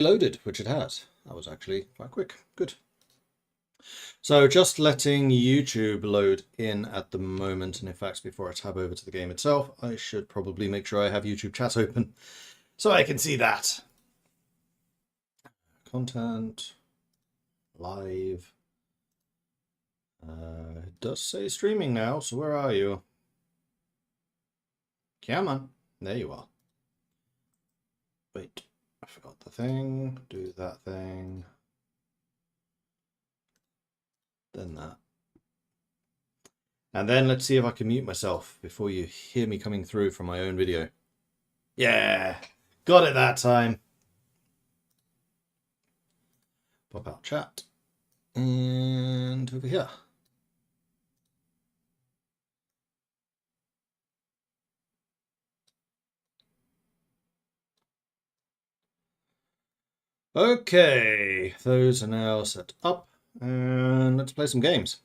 Loaded, which it has. That was actually quite quick. Good. So just letting YouTube load in at the moment, and in fact, before I tab over to the game itself, I should probably make sure I have YouTube chat open so I can see that. Content, live. It does say streaming now, so where are you? Come on. There you are. Wait, I forgot the thing. Do that thing. Then that. And then let's see if I can mute myself before you hear me coming through from my own video. Yeah, got it that time. Pop out chat. And over here. Okay, those are now set up. And let's play some games.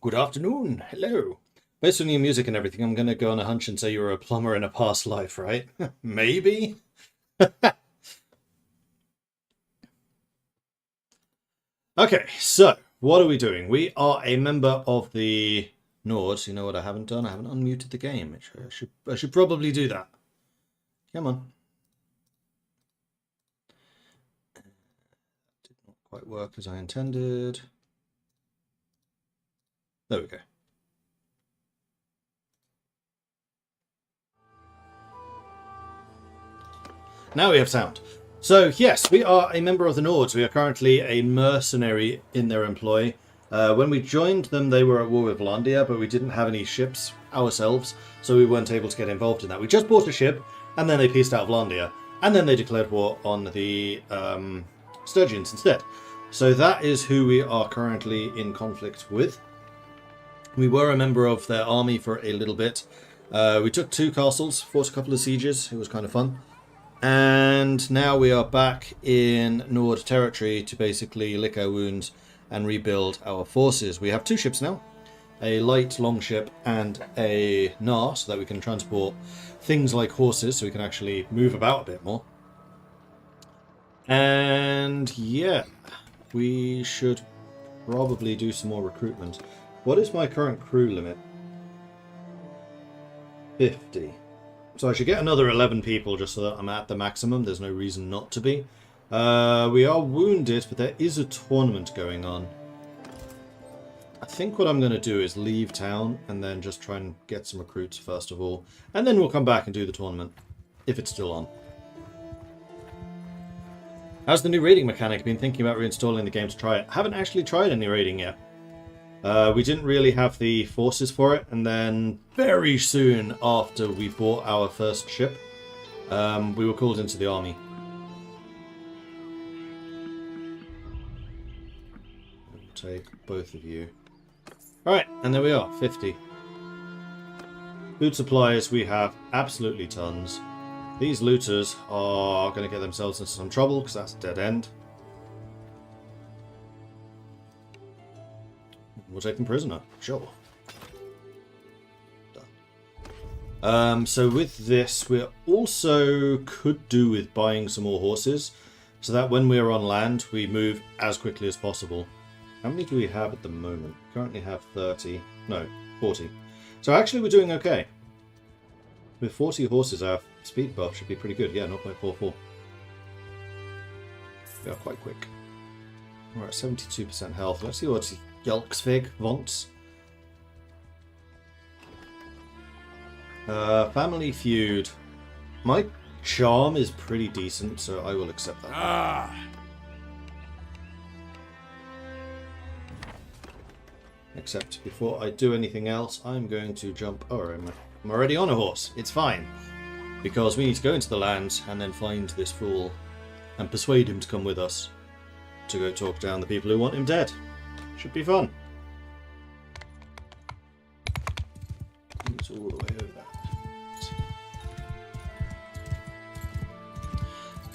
Good afternoon. Hello. Based on your music and everything, I'm going to go on a hunch and say you were a plumber in a past life, right? Maybe? Okay, so what are we doing? We are a member of the Nords. You know what I haven't done? I haven't unmuted the game. I should probably do that. Come on. Did not quite work as I intended. There we go. Now we have sound. So yes, we are a member of the Nords. We are currently a mercenary in their employ. When we joined them, they were at war with Vlandia, but we didn't have any ships ourselves, so we weren't able to get involved in that. We just bought a ship, and then they pieced out Vlandia, and then they declared war on the Sturgians instead. So that is who we are currently in conflict with. We were a member of their army for a little bit. We took 2 castles, fought a couple of sieges. It was kind of fun. And now we are back in Nord territory to basically lick our wounds and rebuild our forces. We have 2 ships now. A light longship and a Nar, so that we can transport things like horses, so we can actually move about a bit more. And yeah, we should probably do some more recruitment. What is my current crew limit? 50. So I should get another 11 people just so that I'm at the maximum. There's no reason not to be. We are wounded, but there is a tournament going on. I think what I'm going to do is leave town and then just try and get some recruits first of all. And then we'll come back and do the tournament, if it's still on. How's the new raiding mechanic? Been thinking about reinstalling the game to try it. Haven't actually tried any raiding yet. We didn't really have the forces for it, and then very soon after we bought our first ship, we were called into the army. We'll take both of you. Alright, and there we are, 50. Food supplies, we have absolutely tons. These looters are going to get themselves into some trouble, because that's a dead end. We'll take them prisoner. Sure. Done. So with this, we also could do with buying some more horses, so that when we're on land, we move as quickly as possible. How many do we have at the moment? We currently have 30. No, 40. So actually we're doing okay. With 40 horses, our speed buff should be pretty good. Yeah, 0.44. We are quite quick. We're at 72% health. Let's see what Yelksvig wants. Family feud. My charm is pretty decent, so I will accept that. Except before I do anything else, I'm going to jump. Oh, I'm already on a horse. It's fine. Because we need to go into the lands and then find this fool and persuade him to come with us to go talk down the people who want him dead. Should be fun. It's all the way over there.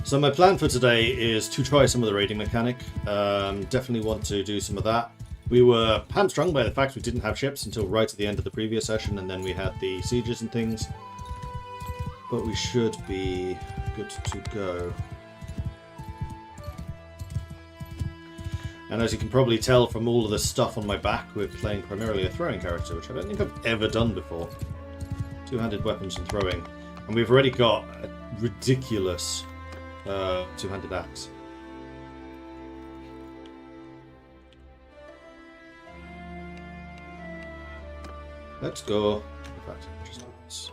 So my plan for today is to try some of the raiding mechanic. Definitely want to do some of that. We were hamstrung by the fact we didn't have ships until right at the end of the previous session, and then we had the sieges and things. But we should be good to go. And as you can probably tell from all of the stuff on my back, we're playing primarily a throwing character, which I don't think I've ever done before. Two-handed weapons and throwing. And we've already got a ridiculous two-handed axe. Let's go. In fact, just do this.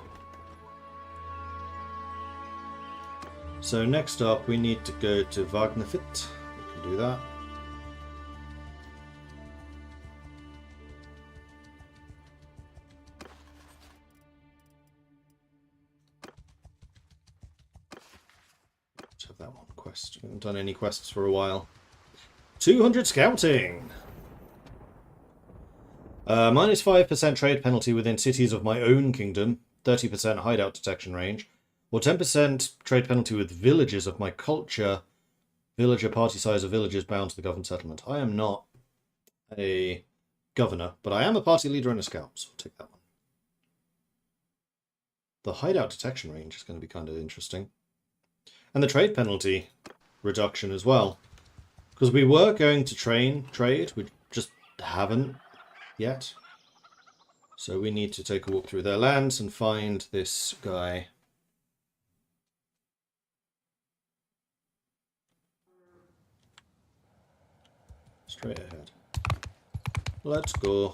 So next up, we need to go to Wagnefit. We can do that. Let's have that one quest. We haven't done any quests for a while. 200 scouting. Minus 5% trade penalty within cities of my own kingdom, 30% hideout detection range, or 10% trade penalty with villages of my culture, villager party size of villages bound to the governed settlement. I am not a governor, but I am a party leader and a scout, so I'll take that one. The hideout detection range is going to be kind of interesting. And the trade penalty reduction as well. Because we were going to trade, we just haven't yet. So we need to take a walk through their lands and find this guy. Straight ahead. Let's go.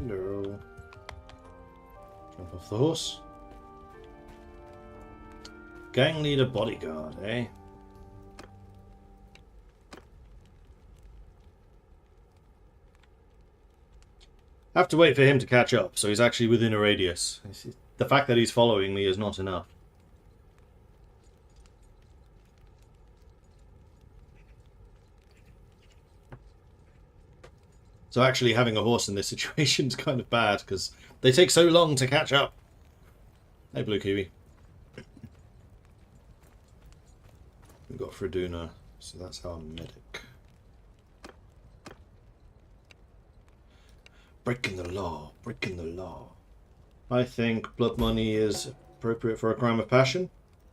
Hello. Jump off the horse. Gang leader bodyguard, eh? I have to wait for him to catch up, so he's actually within a radius. The fact that he's following me is not enough. So actually having a horse in this situation is kind of bad, because they take so long to catch up. Hey, Blue Kiwi. We've got Freduna, so that's our medic. Breaking the law, breaking the law. I think blood money is appropriate for a crime of passion.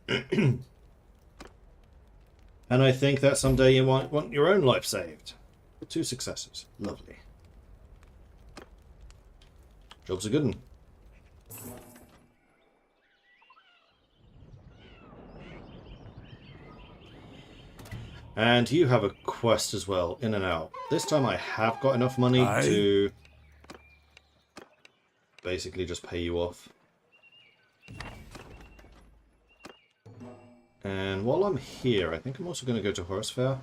And I think that someday you might want your own life saved. 2 successes. Lovely. Job's a good one. And you have a quest as well, in and out. This time I have got enough money to basically just pay you off. And while I'm here, I think I'm also going to go to Horse Fair.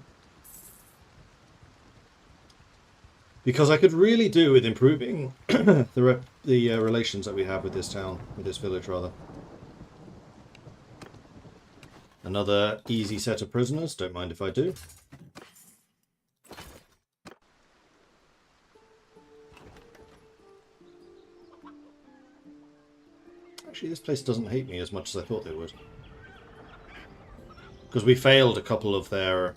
Because I could really do with improving the relations that we have with this town, with this village rather. Another easy set of prisoners, don't mind if I do. Actually, this place doesn't hate me as much as I thought they would. Because we failed a couple of their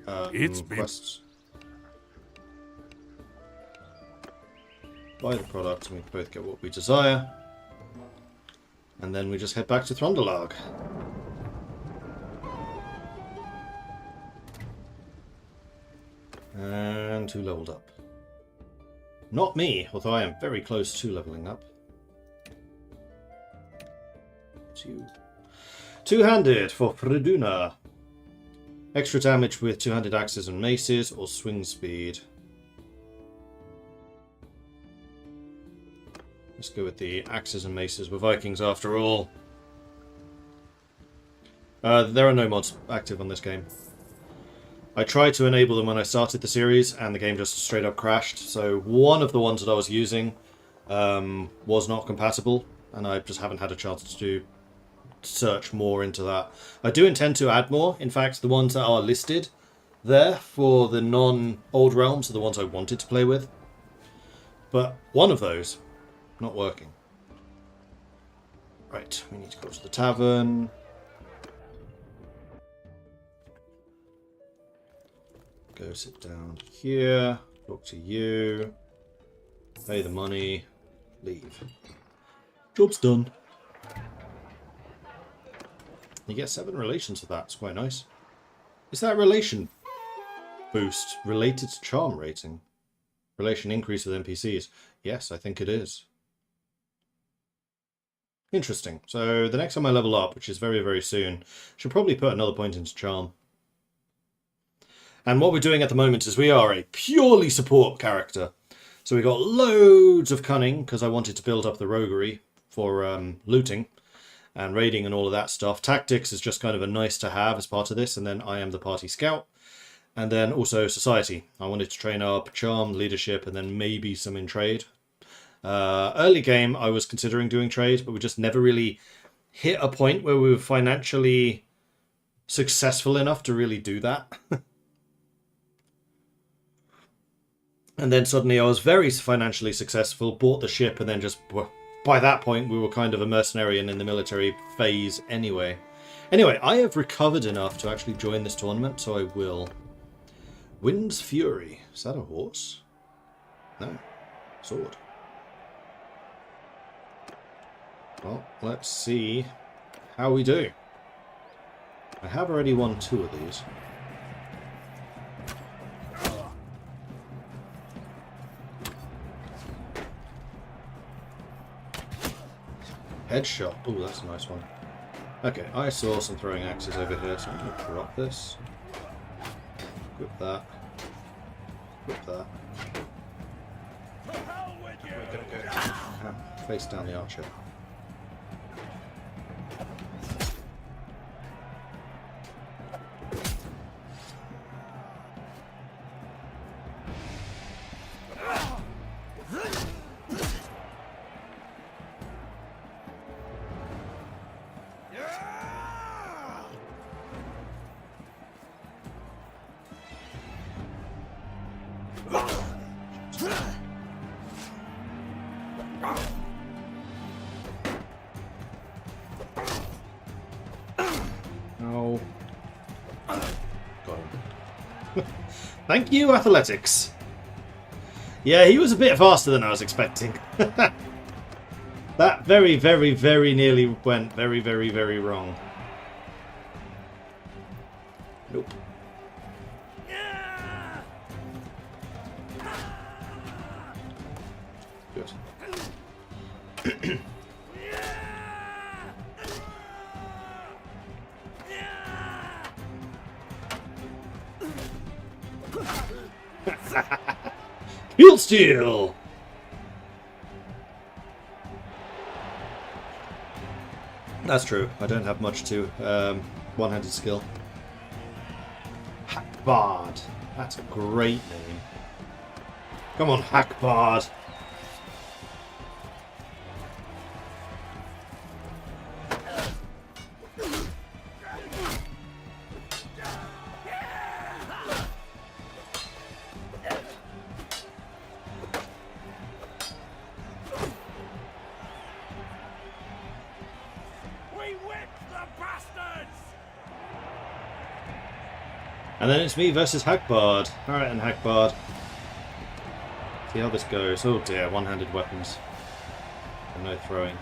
quests. Buy the product and we both get what we desire. And then we just head back to Throndalag. And 2 leveled up. Not me, although I am very close to leveling up. 2. Two-handed for Freduna. Extra damage with two-handed axes and maces or swing speed. Let's go with the axes and maces. We're Vikings after all. There are no mods active on this game. I tried to enable them when I started the series and the game just straight up crashed. So one of the ones that I was using was not compatible, and I just haven't had a chance to search more into that. I do intend to add more. In fact, the ones that are listed there for the non-Old Realms are the ones I wanted to play with. But one of those, not working. Right, we need to go to the tavern. Go sit down here, talk to you, pay the money, leave. Job's done. You get 7 relations for that, it's quite nice. Is that relation boost related to charm rating? Relation increase with NPCs? Yes, I think it is. Interesting. So the next time I level up, which is very, very soon, should probably put another point into charm. And what we're doing at the moment is we are a purely support character. So we got loads of cunning, because I wanted to build up the roguery for looting and raiding and all of that stuff. Tactics is just kind of a nice to have as part of this, and then I am the party scout. And then also society. I wanted to train up charm, leadership, and then maybe some in trade. Early game, I was considering doing trade, but we just never really hit a point where we were financially successful enough to really do that. And then suddenly I was very financially successful, bought the ship, and then just by that point we were kind of a mercenary and in the military phase anyway. Anyway, I have recovered enough to actually join this tournament, so I will. Wind's Fury. Is that a horse? No. Sword. Well, let's see how we do. I have already won 2 of these. Headshot. Oh, that's a nice one. Okay, I saw some throwing axes over here, so I'm going to drop this. Equip that. Equip that. We're going to go face down the archer. Oh. Got him. Thank you, athletics. Yeah, he was a bit faster than I was expecting. That very, very, very nearly went very, very, very wrong. Nope. Good. Field steal! That's true. I don't have much to one-handed skill. Hackbard. That's a great name. Come on, Hackbard. And then it's me versus Hackbard. Alright, and Hackbard. See how this goes. Oh dear, one-handed weapons. And no throwing.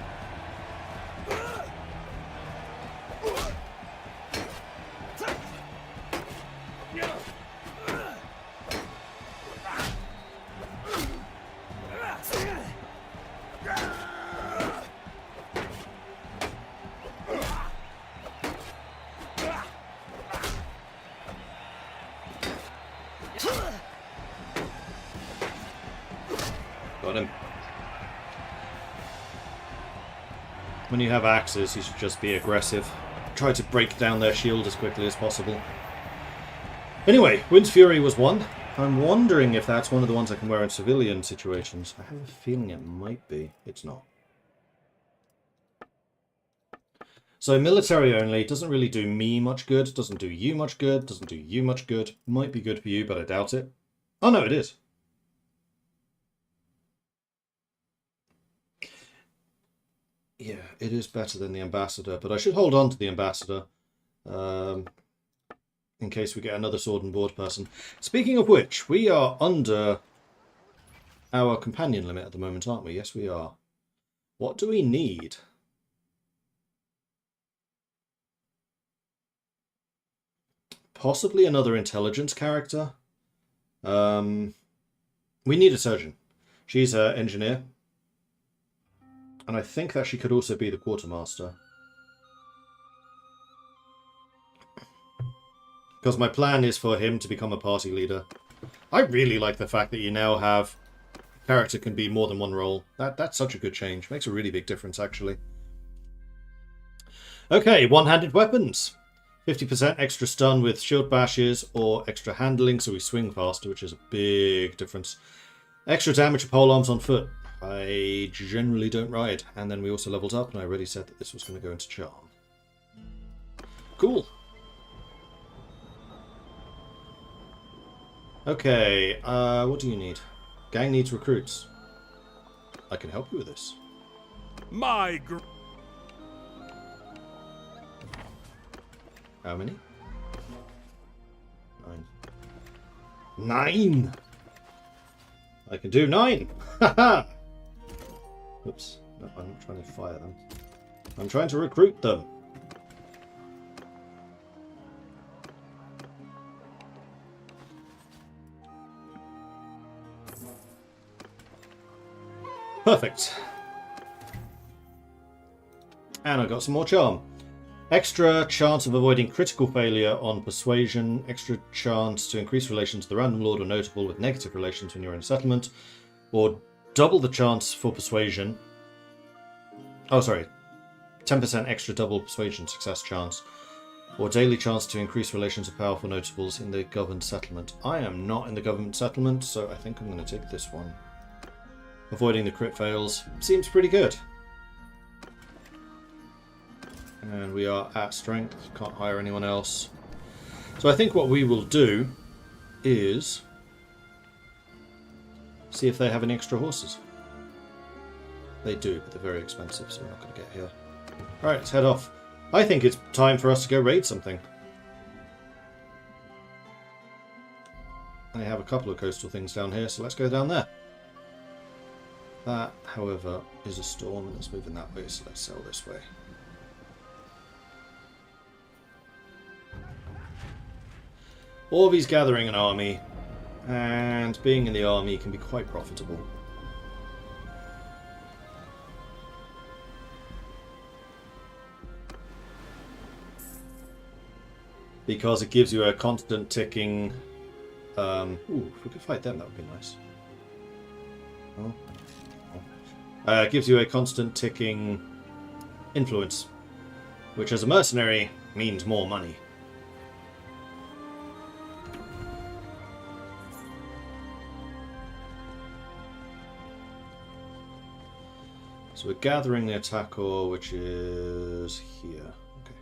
Got him. When you have axes, you should just be aggressive. Try to break down their shield as quickly as possible. Anyway, Wind's Fury was won. I'm wondering if that's one of the ones I can wear in civilian situations. I have a feeling it might be. It's not. So military only doesn't really do me much good, doesn't do you much good, doesn't do you much good. Might be good for you, but I doubt it. Oh no, it is. Yeah, it is better than the ambassador, but I should hold on to the ambassador. In case we get another sword and board person. Speaking of which, we are under our companion limit at the moment, aren't we? Yes, we are. What do we need? Possibly another intelligence character. We need a surgeon. She's an engineer. And I think that she could also be the quartermaster. Because my plan is for him to become a party leader. I really like the fact that you now have a character can be more than one role. That's such a good change. Makes a really big difference, actually. Okay, one-handed weapons. 50% extra stun with shield bashes or extra handling, so we swing faster, which is a big difference. Extra damage to polearms on foot. I generally don't ride. And then we also leveled up, and I already said that this was going to go into charm. Cool. Okay, what do you need? Gang needs recruits. I can help you with this. How many? 9. 9! I can do 9! Haha! Oops. No, I'm not trying to fire them. I'm trying to recruit them. Perfect. And I got some more charm. Extra chance of avoiding critical failure on persuasion. Extra chance to increase relations to the random lord or notable with negative relations when you're in a settlement. Or double the chance for persuasion. Oh, sorry. 10% extra double persuasion success chance. Or daily chance to increase relations with powerful notables in the governed settlement. I am not in the government settlement, so I think I'm going to take this one. Avoiding the crit fails seems pretty good. And we are at strength, can't hire anyone else. So I think what we will do is see if they have any extra horses. They do, but they're very expensive, so we're not going to get here. Alright, let's head off. I think it's time for us to go raid something. I have a couple of coastal things down here, so let's go down there. That, however, is a storm, and it's moving that way, so let's sail this way. Orvy's gathering an army, and being in the army can be quite profitable. Because it gives you a constant ticking... ooh, if we could fight them, that would be nice. Oh. It gives you a constant ticking influence, which as a mercenary means more money. So we're gathering the attacker, which is here. Okay.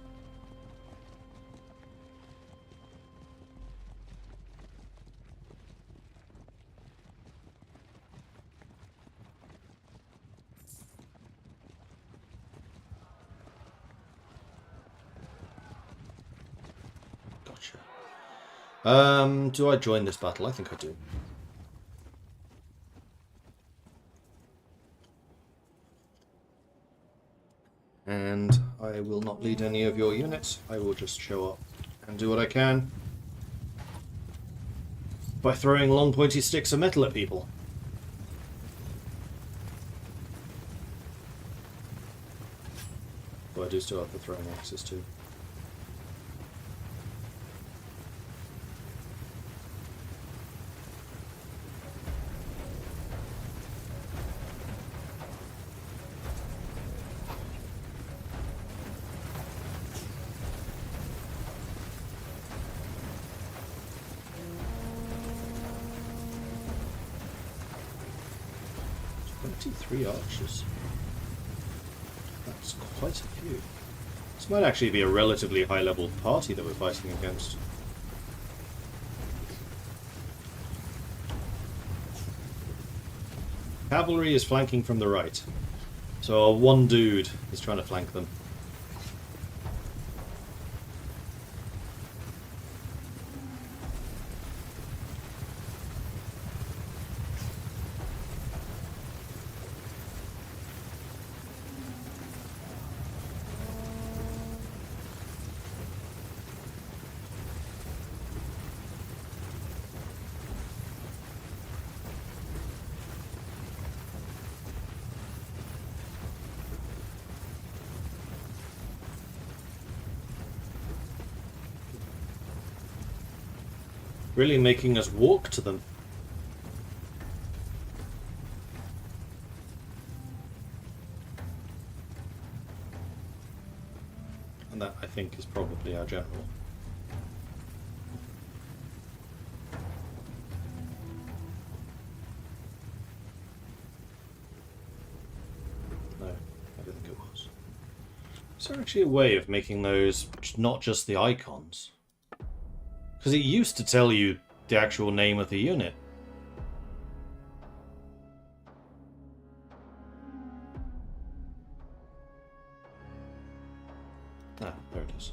Gotcha. Do I join this battle? I think I do. And I will not lead any of your units. I will just show up and do what I can by throwing long pointy sticks of metal at people. But I do still have the throwing axes too. 23 archers. That's quite a few. This might actually be a relatively high-level party that we're fighting against. Cavalry is flanking from the right. So our one dude is trying to flank them. Really making us walk to them. And that, I think, is probably our general. No, I don't think it was. Is there actually a way of making those not just the icons? Because it used to tell you the actual name of the unit. Ah, there it is.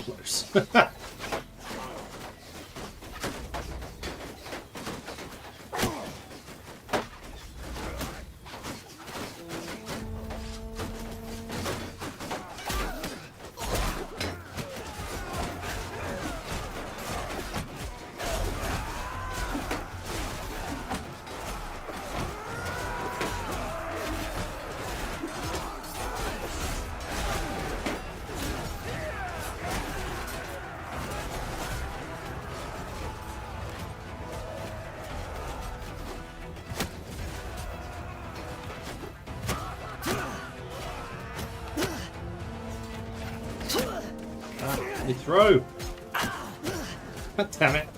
Close. You throw! God damn it!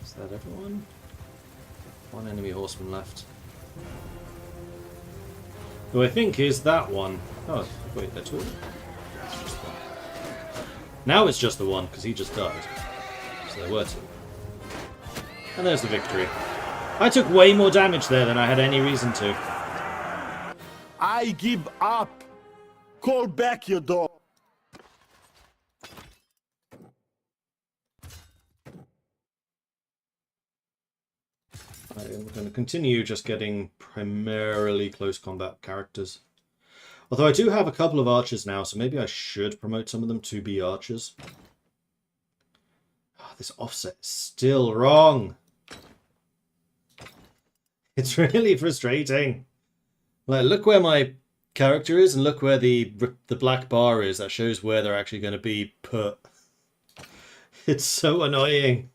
Is that everyone? One enemy horseman left. Who I think is that one. Oh, wait, they're two? It's just one. Now it's just the one, because he just died. So there were two. And there's the victory. I took way more damage there than I had any reason to. I give up. Call back your dog. I'm going to continue just getting primarily close combat characters. Although I do have a couple of archers now, so maybe I should promote some of them to be archers. Oh, this offset is still wrong. It's really frustrating. Like, look where my character is and look where the black bar is. That shows where they're actually going to be put. It's so annoying.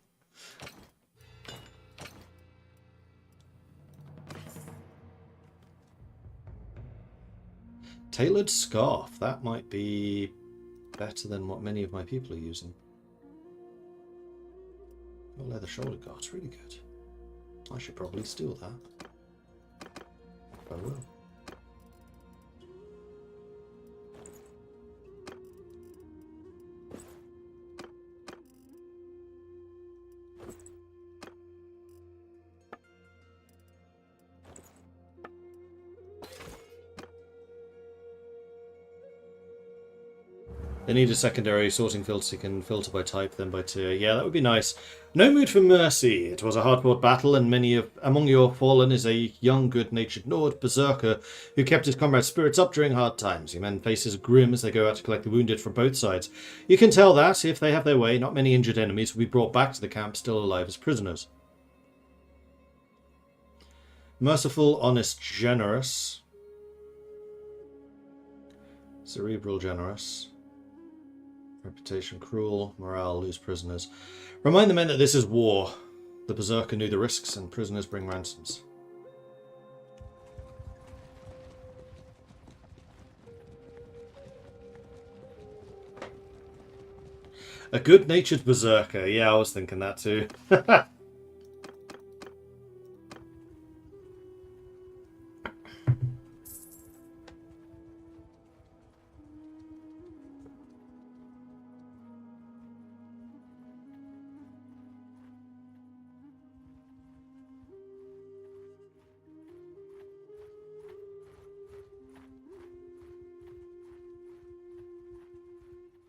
Tailored scarf. That might be better than what many of my people are using. Oh, leather shoulder guard's really good. I should probably steal that. I will. They need a secondary sorting filter so you can filter by type, then by tier. Yeah, that would be nice. No mood for mercy. It was a hard-fought battle, and among your fallen is a young, good-natured Nord, Berserker, who kept his comrades' spirits up during hard times. Your men faces grim as they go out to collect the wounded from both sides. You can tell that, if they have their way, not many injured enemies will be brought back to the camp still alive as prisoners. Merciful, honest, generous. Cerebral, generous. Reputation, cruel. Morale, lose prisoners. Remind the men that this is war. The Berserker knew the risks, and prisoners bring ransoms. A good-natured Berserker. Yeah, I was thinking that too.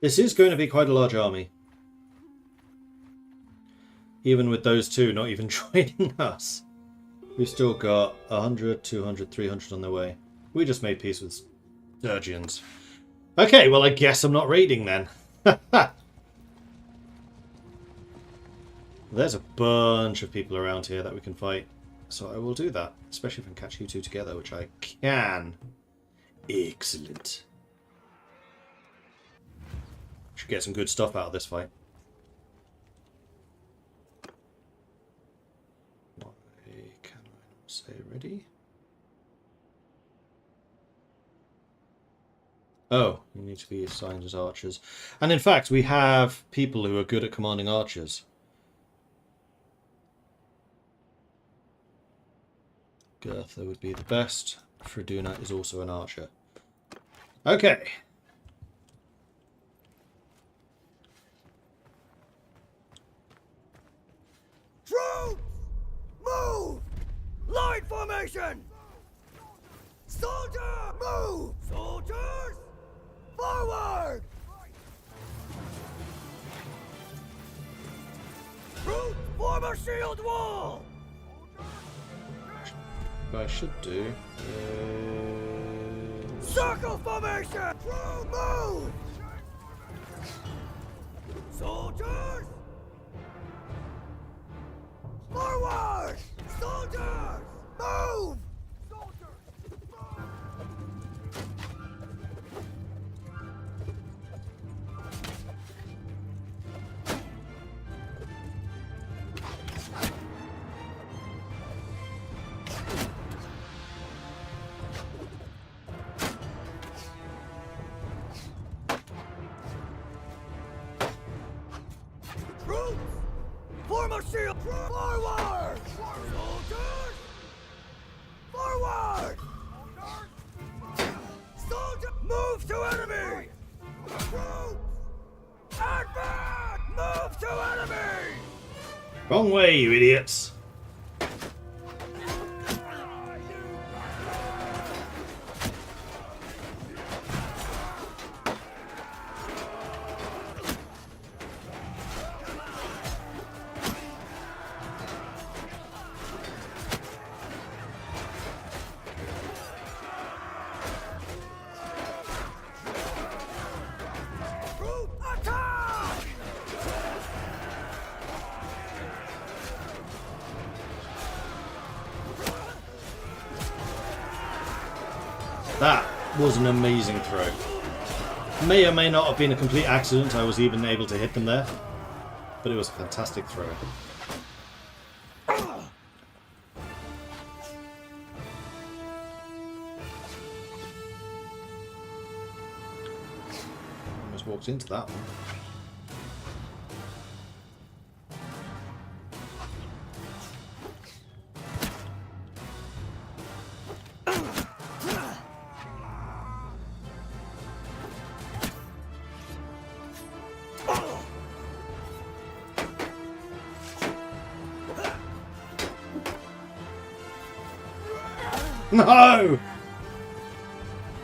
This is going to be quite a large army. Even with those two not even joining us. We've still got 100, 200, 300 on their way. We just made peace with Sturgians. Okay, well I guess I'm not raiding then. There's a bunch of people around here that we can fight. So I will do that. Especially if I can catch you two together, which I can. Excellent. Should get some good stuff out of this fight. Why can I not say ready? Oh, you need to be assigned as archers. And in fact, we have people who are good at commanding archers. Gertha would be the best. Friduna is also an archer. Okay. Troops! Move! Line formation! Soldier! Move! Soldiers! Forward! Troops! Form a shield wall! What I should do is... Circle formation! Troops! Move! Soldiers! Forward! Soldiers! Move! Troops! Form a shield! Forward! Soldiers! Forward! Soldier! Move to enemy! Troops! Advance! Move to enemy! Wrong way, you idiots! Troop attack! That was an amazing throw. May or may not have been a complete accident I was even able to hit them there, but it was a fantastic throw. Almost walked into that one. No!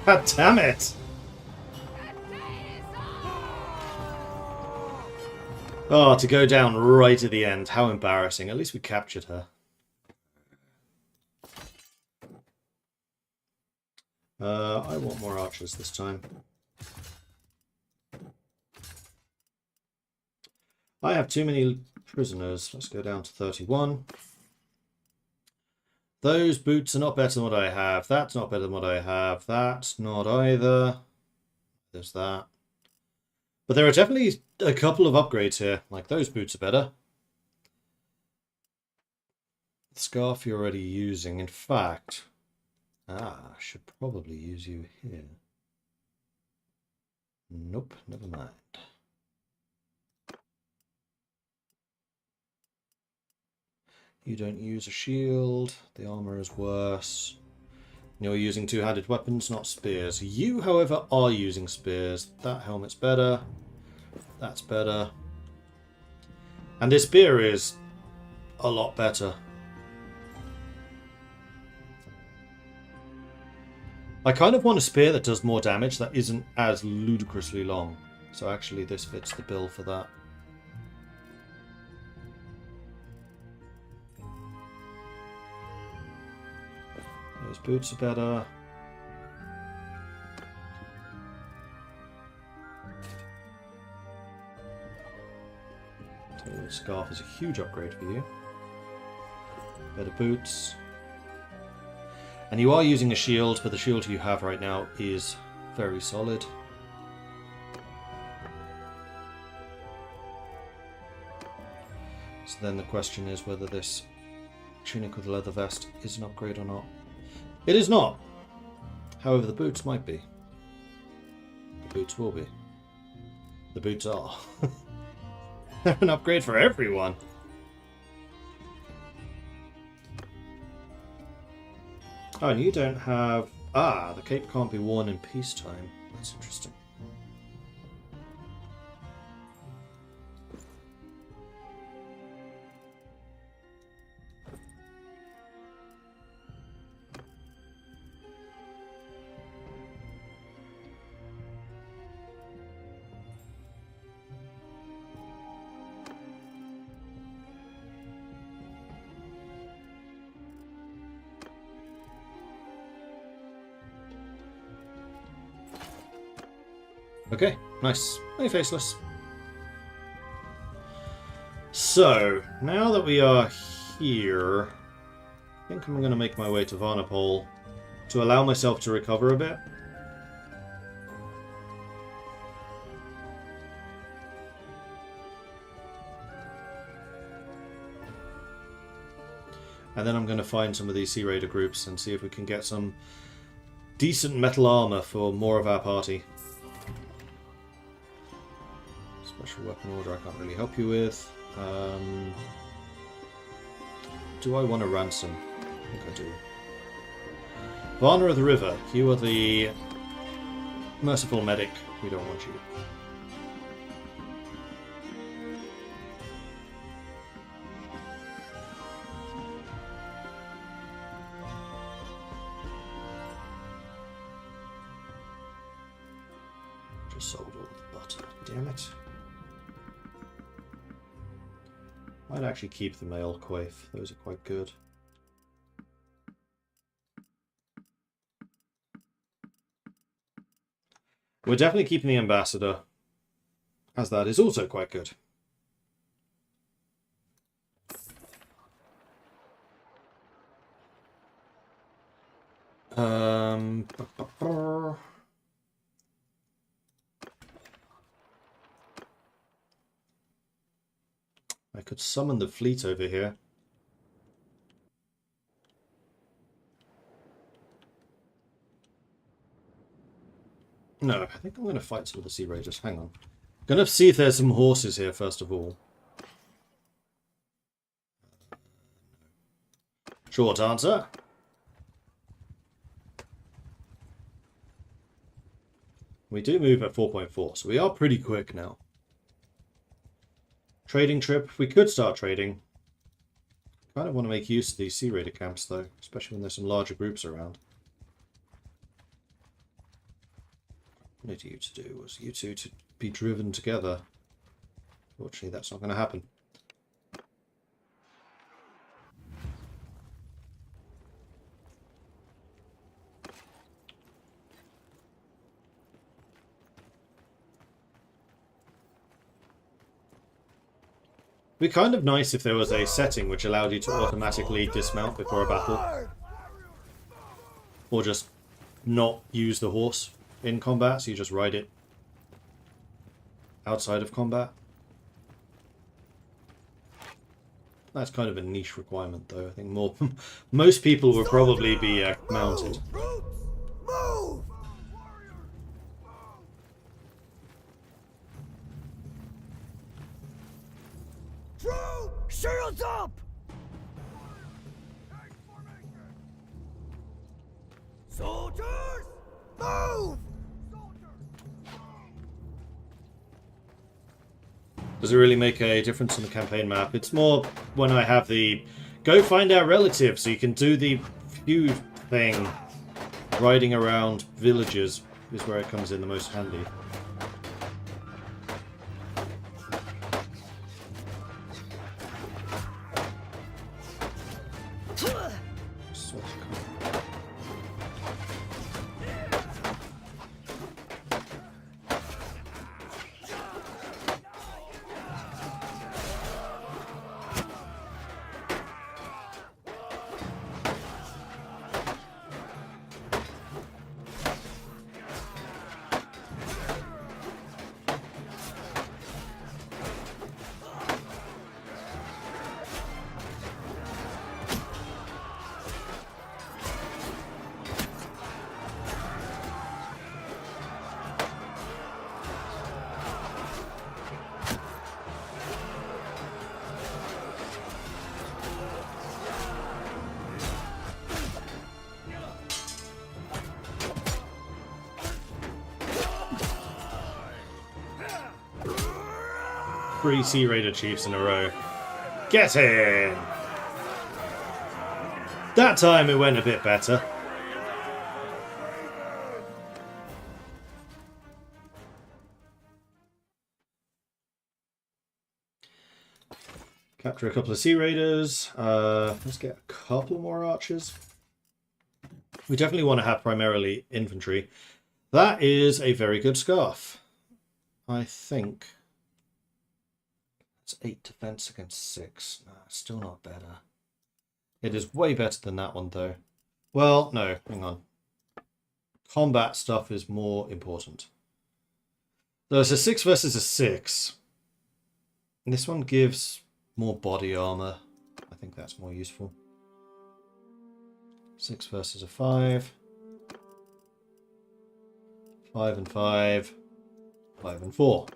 God damn it! Oh, to go down right at the end. How embarrassing. At least we captured her. I want more archers this time. I have too many prisoners. Let's go down to 31. Those boots are not better than what I have. That's not better than what I have. That's not either. There's that. But there are definitely a couple of upgrades here. Like, those boots are better. The scarf you're already using. In fact... I should probably use you here. Nope, never mind. You don't use a shield. The armor is worse. You're using two-handed weapons, not spears. You, however, are using spears. That helmet's better. That's better. And this spear is a lot better. I kind of want a spear that does more damage that isn't as ludicrously long. So actually this fits the bill for that. Those boots are better. The scarf is a huge upgrade for you. Better boots. And you are using a shield, but the shield you have right now is very solid. So then the question is whether this tunic with leather vest is an upgrade or not. It is not. However, the boots might be. The boots will be. The boots are. They're an upgrade for everyone. Oh, and you don't have... Ah, the cape can't be worn in peacetime. That's interesting. Okay, nice. Hey, Faceless. So, now that we are here, I think I'm going to make my way to Varnapol to allow myself to recover a bit. And then I'm going to find some of these Sea Raider groups and see if we can get some decent metal armor for more of our party. Special weapon order I can't really help you with. Do I want a ransom? I think I do. Varna of the River, you are the merciful medic. We don't want you. Just sold all the butter. Damn it. I'd actually keep the male coif. Those are quite good. We're definitely keeping the ambassador, as that is also quite good. I could summon the fleet over here. No, I think I'm going to fight some of the Sea Raiders. Hang on. I'm going to see if there's some horses here, first of all. Short answer. We do move at 4.4, so we are pretty quick now. Trading trip. We could start trading. Kind of want to make use of these Sea Raider camps, though, especially when there's some larger groups around. What I needed you to do was you two to be driven together. Fortunately, that's not going to happen. It'd be kind of nice if there was a setting which allowed you to automatically dismount before a battle. Or just not use the horse in combat, so you just ride it outside of combat. That's kind of a niche requirement, though. I think most people will probably be mounted. Move! Troops! Shields up! Soldiers! Move! Does it really make a difference on the campaign map? It's more when I have the go find our relatives, so you can do the feud thing. Riding around villages is where it comes in the most handy. Three Sea Raider Chiefs in a row. Get in! That time it went a bit better. Capture a couple of Sea Raiders. Let's get a couple more archers. We definitely want to have primarily infantry. That is a very good scarf. I think. It's 8 defense against 6. Nah, still not better. It is way better than that one, though. Well, no, hang on. Combat stuff is more important. So it's a 6 versus a 6. And this one gives more body armor. I think that's more useful. 6 versus a 5. 5 and 5. 5 and 4.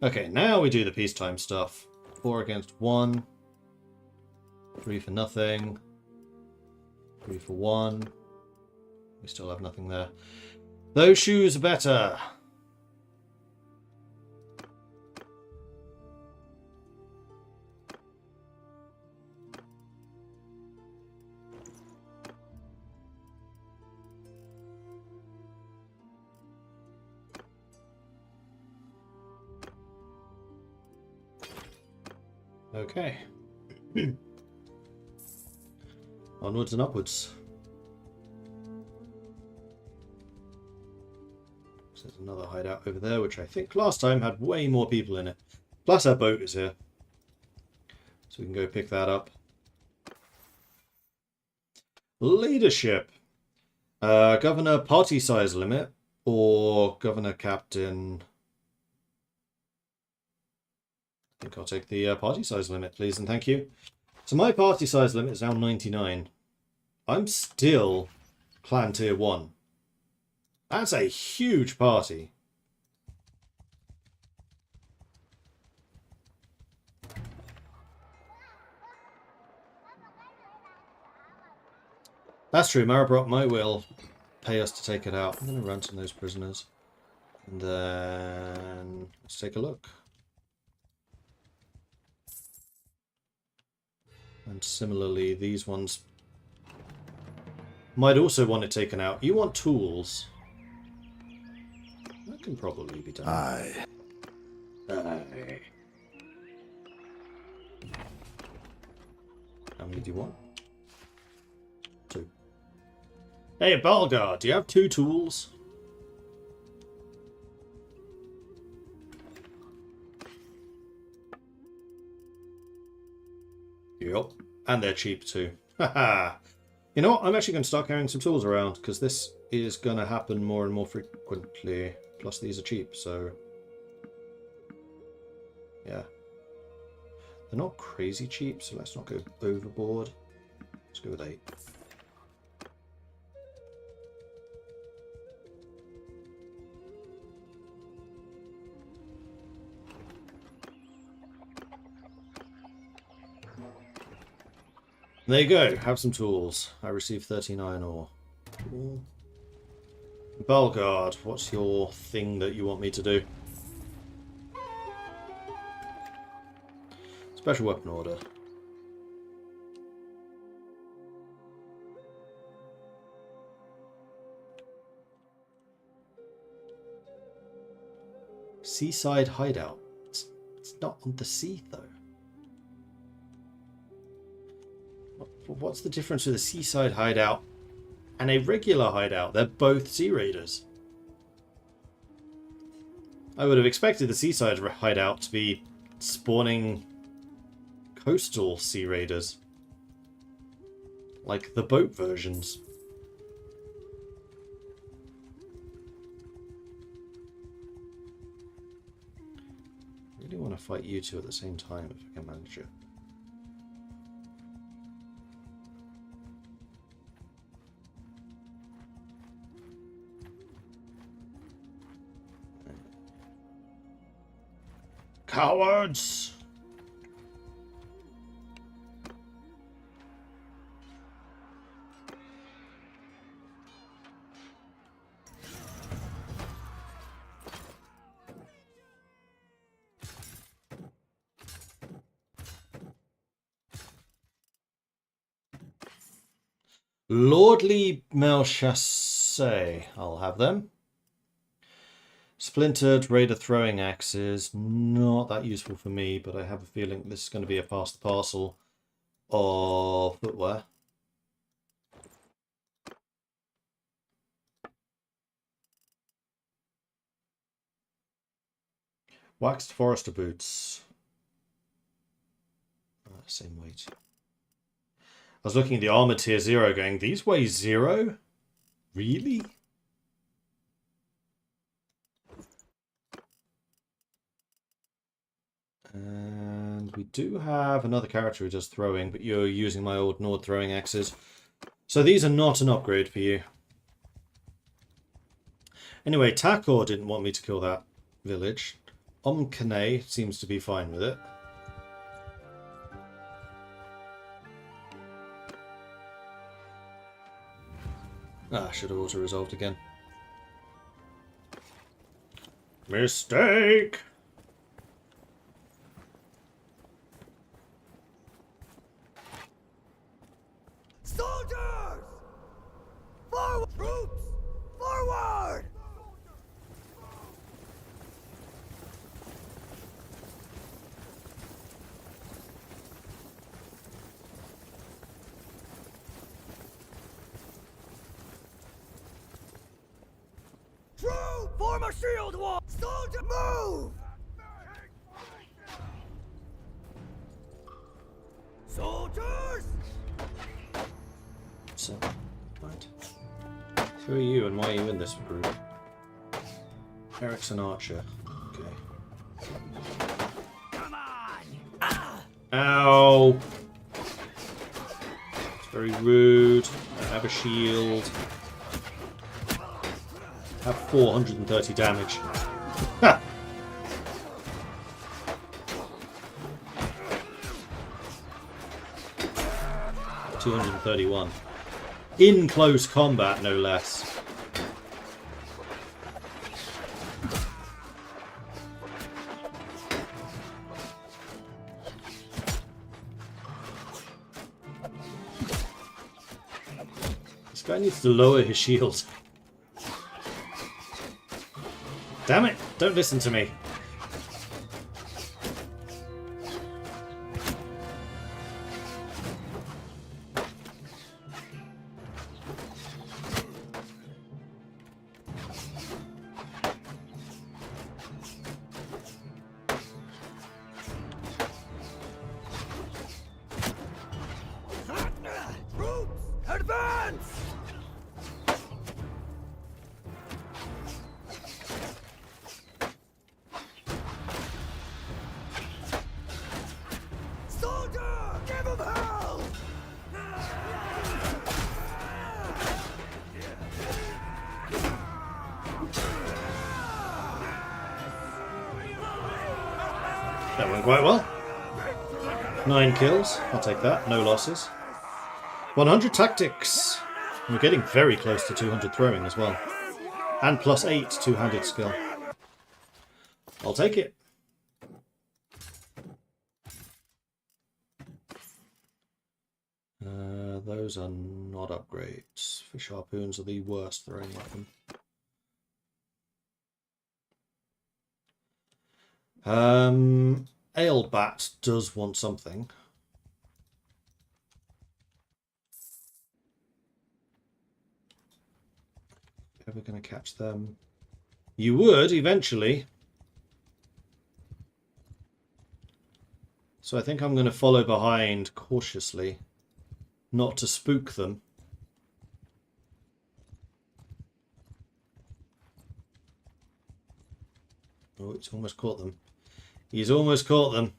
Okay, now we do the peacetime stuff. 4 against 1. 3 for nothing. 3 for 1. We still have nothing there. Those shoes are better. Okay. Onwards and upwards. So there's another hideout over there, which I think last time had way more people in it. Plus our boat is here. So we can go pick that up. Leadership. Governor party size limit or governor captain. I think I'll take the party size limit, please, and thank you. So my party size limit is now 99. I'm still clan tier 1. That's a huge party. That's true, Maribrock might will pay us to take it out. I'm going to ransom those prisoners. And then let's take a look. And similarly, these ones might also want it taken out. You want tools. That can probably be done. Aye. Aye. How many do you want? 2. Hey, Balgar, do you have 2 tools? Yup. And they're cheap too. Haha. You know what? I'm actually going to start carrying some tools around, because this is going to happen more and more frequently. Plus these are cheap, so... yeah. They're not crazy cheap, so let's not go overboard. Let's go with 8. There you go. Have some tools. I received 39 ore. Cool. Balgard, what's your thing that you want me to do? Special weapon order. Seaside hideout. It's not on the sea, though. What's the difference with a seaside hideout and a regular hideout? They're both sea raiders. I would have expected the seaside hideout to be spawning coastal sea raiders. Like the boat versions. I really want to fight you two at the same time if I can manage it. Cowards! Lordly Melchasse. I'll have them. Splintered raider throwing axes. Not that useful for me, but I have a feeling this is going to be a past the parcel of footwear. Waxed forester boots. Same weight. I was looking at the armor tier 0 going, these weigh 0? Really? And we do have another character who does throwing, but you're using my old Nord throwing axes. So these are not an upgrade for you. Anyway, Takor didn't want me to kill that village. Omkane seems to be fine with it. Ah, should have auto-resolved again. Mistake! Soldiers! Forward! Troops! Forward! Troop! Form a shield wall! Soldier, move! Soldiers! So, right. Who are you and why are you in this group? Eric's an archer. Okay. Come on! Ah! Ow! It's very rude. I have a shield. I have 430 damage. Ha! 231. In close combat, no less. This guy needs to lower his shield. Damn it! Don't listen to me. That went quite well. 9 kills. I'll take that. No losses. 100 tactics. We're getting very close to 200 throwing as well. And +8 two-handed skill. I'll take it. Those are not upgrades. Fish harpoons are the worst throwing weapon. Alebat does want something. Ever going to catch them? You would eventually. So I think I'm going to follow behind cautiously, not to spook them. Oh, it's almost caught them. He's almost caught them.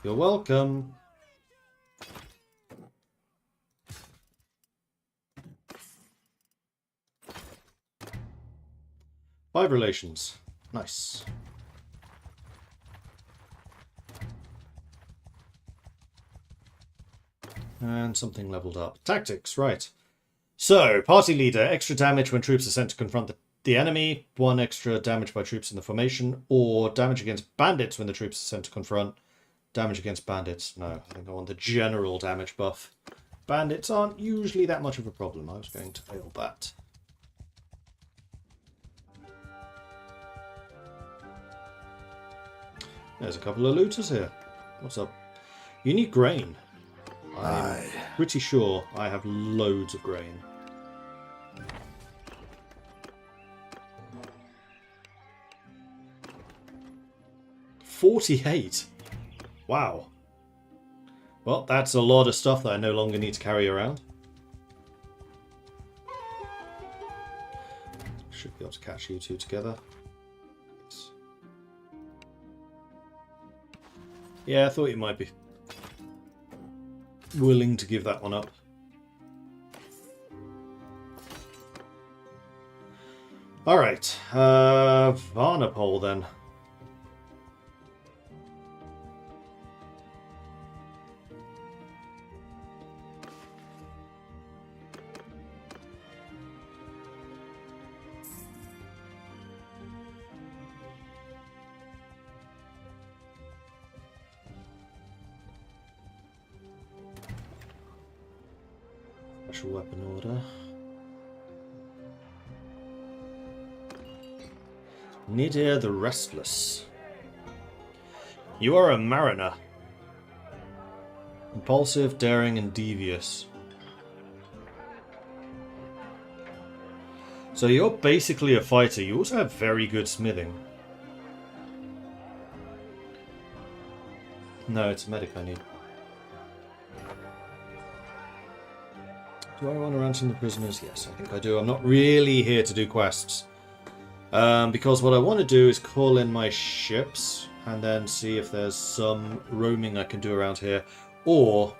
You're welcome. Five relations. Nice. And something leveled up. Tactics, right. So, party leader, extra damage when troops are sent to confront the enemy, 1 extra damage by troops in the formation, or damage against bandits when the troops are sent to confront. Damage against bandits. No, I think I want the general damage buff. Bandits aren't usually that much of a problem. I was going to fail that. There's a couple of looters here. What's up? You need grain. I'm pretty sure I have loads of grain. $48. Wow. Well, that's a lot of stuff that I no longer need to carry around. Should be able to catch you two together. Yeah, I thought you might be willing to give that one up. Alright, Varnapole then. Special weapon order. Nidir the Restless. You are a mariner. Impulsive, daring, and devious. So you're basically a fighter. You also have very good smithing. No, it's a medic I need. Do I want to ransom the prisoners? Yes, I think I do. I'm not really here to do quests. Because what I want to do is call in my ships and then see if there's some roaming I can do around here. Or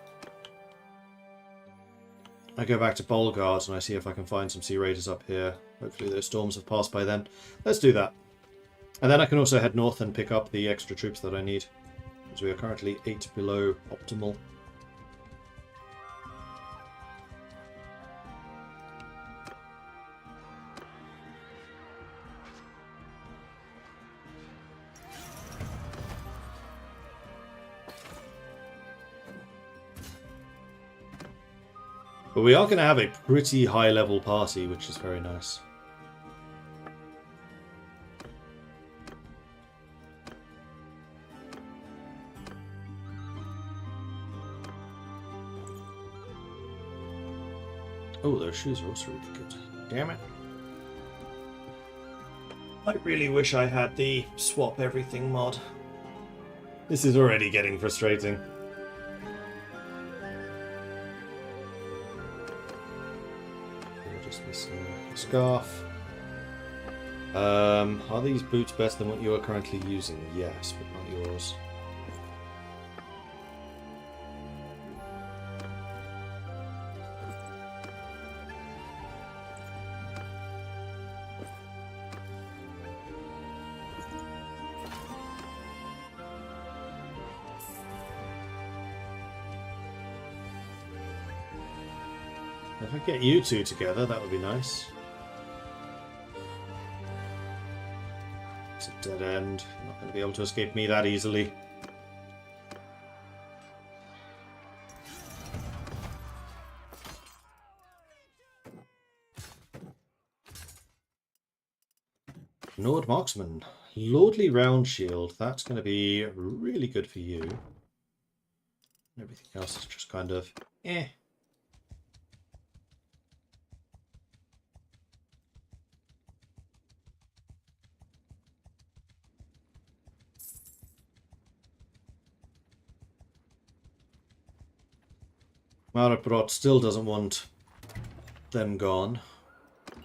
I go back to Bolgard and I see if I can find some Sea Raiders up here. Hopefully those storms have passed by then. Let's do that. And then I can also head north and pick up the extra troops that I need. Because we are currently 8 below optimal. But we are going to have a pretty high-level party, which is very nice. Oh, those shoes are also really good. Damn it. I really wish I had the swap everything mod. This is already getting frustrating. Missing a scarf. Are these boots better than what you are currently using? Yes, but not yours. If I get you two together, that would be nice. It's a dead end. You're not going to be able to escape me that easily. Nord Marksman. Lordly Round Shield. That's going to be really good for you. Everything else is just kind of eh. Marabrot still doesn't want them gone. I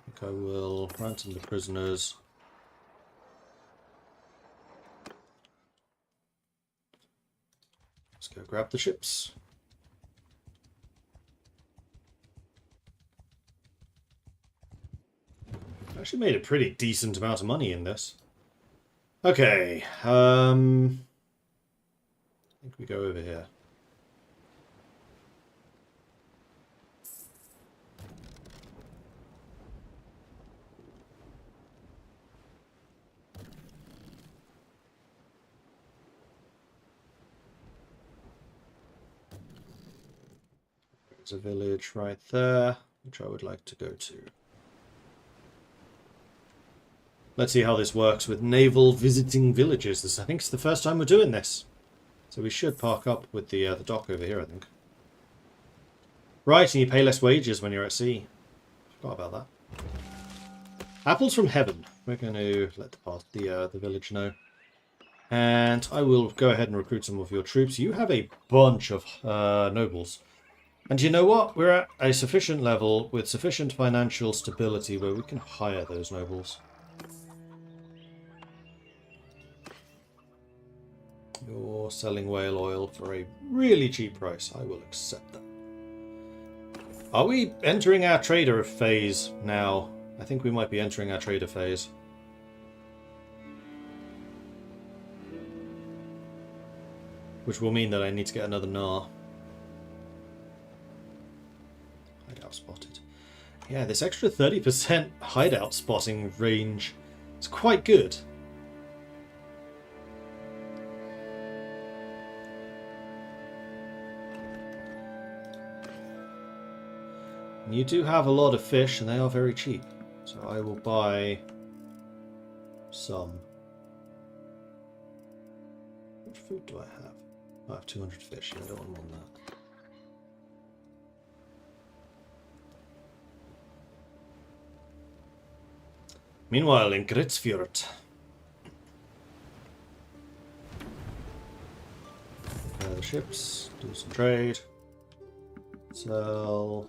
think I will ransom the prisoners. Let's go grab the ships. I actually made a pretty decent amount of money in this. Okay, I think we go over here. There's a village right there, which I would like to go to. Let's see how this works with naval visiting villages. I think it's the first time we're doing this. So we should park up with the dock over here, I think. Right, and you pay less wages when you're at sea. Forgot about that. Apples from heaven. We're going to let the village know. And I will go ahead and recruit some of your troops. You have a bunch of nobles. And you know what? We're at a sufficient level with sufficient financial stability where we can hire those nobles. You're selling whale oil for a really cheap price. I will accept that. Are we entering our trader phase now? I think we might be entering our trader phase. Which will mean that I need to get another Gnar. Hideout spotted. Yeah, this extra 30% hideout spotting range is quite good. You do have a lot of fish, and they are very cheap. So I will buy some. What food do I have? I have 200 fish. Yeah, I don't want more than that. Meanwhile, in Gritsfjord. The ships, do some trade. Sell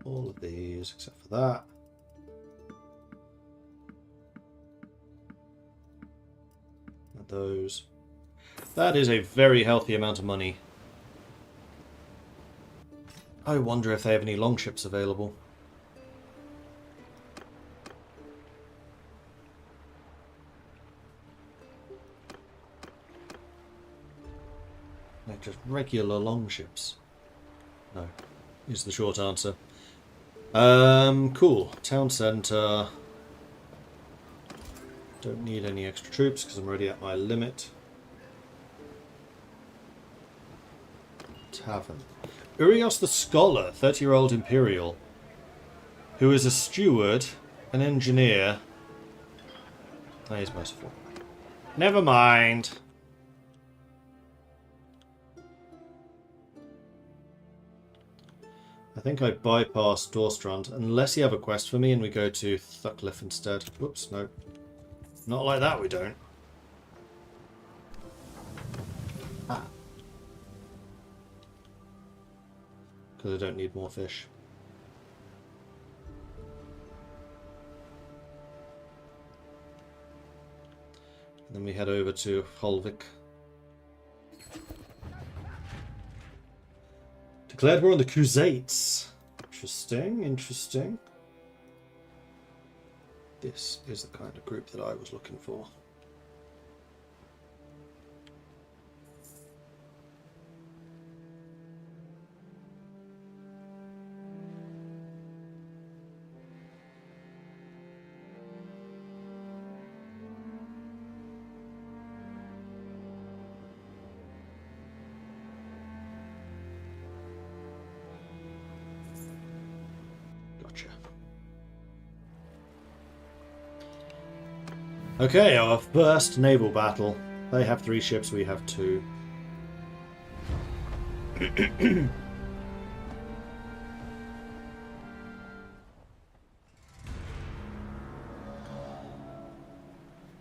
all of these except for that. And those. That is a very healthy amount of money. I wonder if they have any longships available. Like just regular longships. No, is the short answer. Cool. Town centre. Don't need any extra troops because I'm already at my limit. Tavern. Urios the Scholar, 30-year-old Imperial, who is a steward, an engineer. Oh, he's merciful. Never mind. I think I bypass Dorstrand, unless you have a quest for me and we go to Thucliffe instead. Whoops, no. Not like that, we don't. Ah. Because I don't need more fish. And then we head over to Holvik. Declared war on the Crusades. Interesting, interesting. This is the kind of group that I was looking for. Okay, our first naval battle. They have 3 ships, we have 2.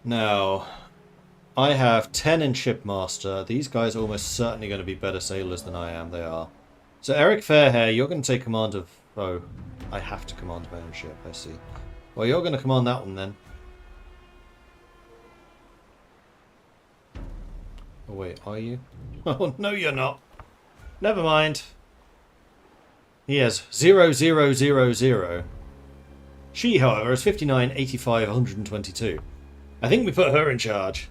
Now, I have 10 in Shipmaster. These guys are almost certainly going to be better sailors than I am. They are. So Eric Fairhair, you're going to take command of... Oh, I have to command my own ship, I see. Well, you're going to command that one then. Oh wait, are you? Oh, no you're not. Never mind. He has 0, 0, 0, 0. She, however, has 59, 85, 122. I think we put her in charge.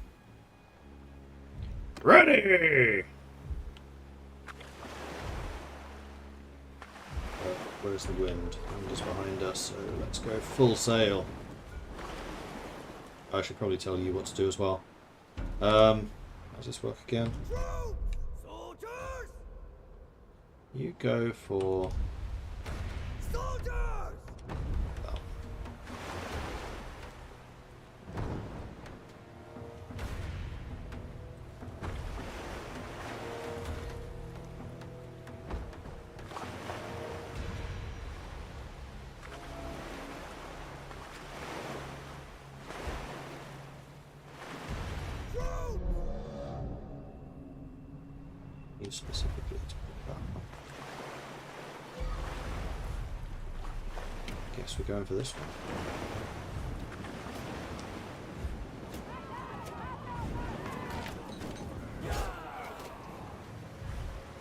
Ready! Where's the wind? The wind is behind us, so let's go full sail. I should probably tell you what to do as well. How does this work again? Soldiers! You go for... Soldiers! that. You specifically to pick that one. Guess we're going for this one.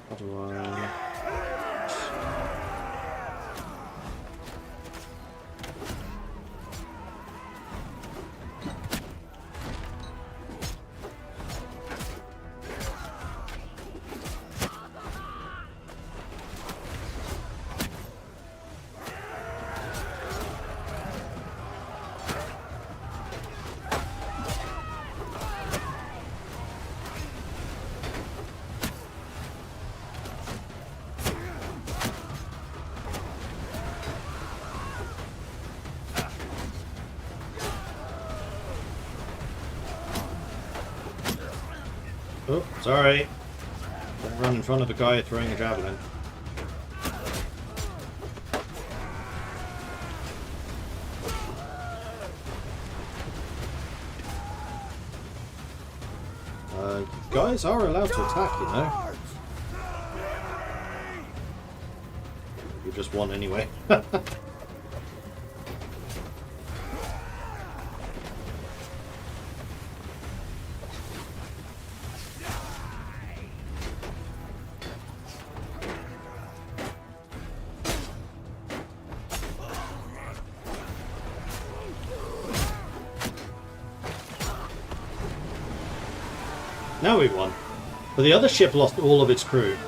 How do I... Oh, sorry. Don't run in front of a guy throwing a javelin. Guys are allowed to attack, you know. You just won anyway. Now we've won. But the other ship lost all of its crew.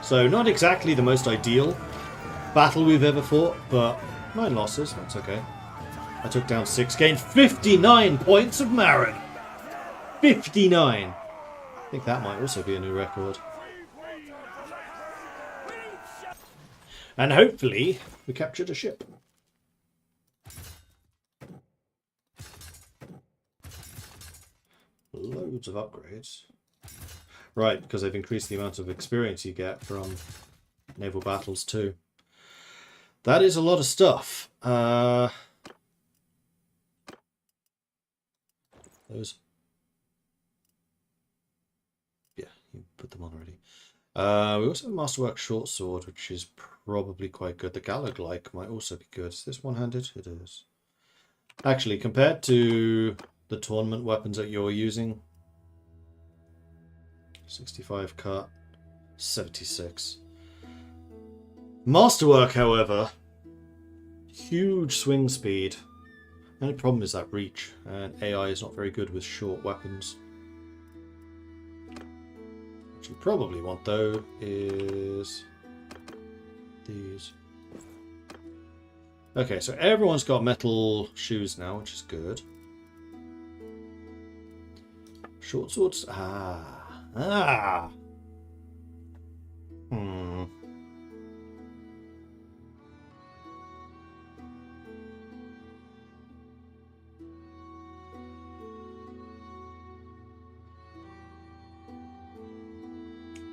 So not exactly the most ideal battle we've ever fought, but 9 losses, that's okay. I took down 6, gained 59 points of merit! 59! I think that might also be a new record. And hopefully we captured a ship. Loads of upgrades. Right, because they've increased the amount of experience you get from naval battles too. That is a lot of stuff. Those... Yeah, you put them on already. We also have a Masterwork Short Sword, which is probably quite good. The Gallaglyke might also be good. Is this one-handed? It is. Actually, compared to the tournament weapons that you're using, 65 cut, 76. Masterwork, however, huge swing speed. The only problem is that reach, and AI is not very good with short weapons. What you probably want, though, is these. Okay, so everyone's got metal shoes now, which is good. Short swords. Ah.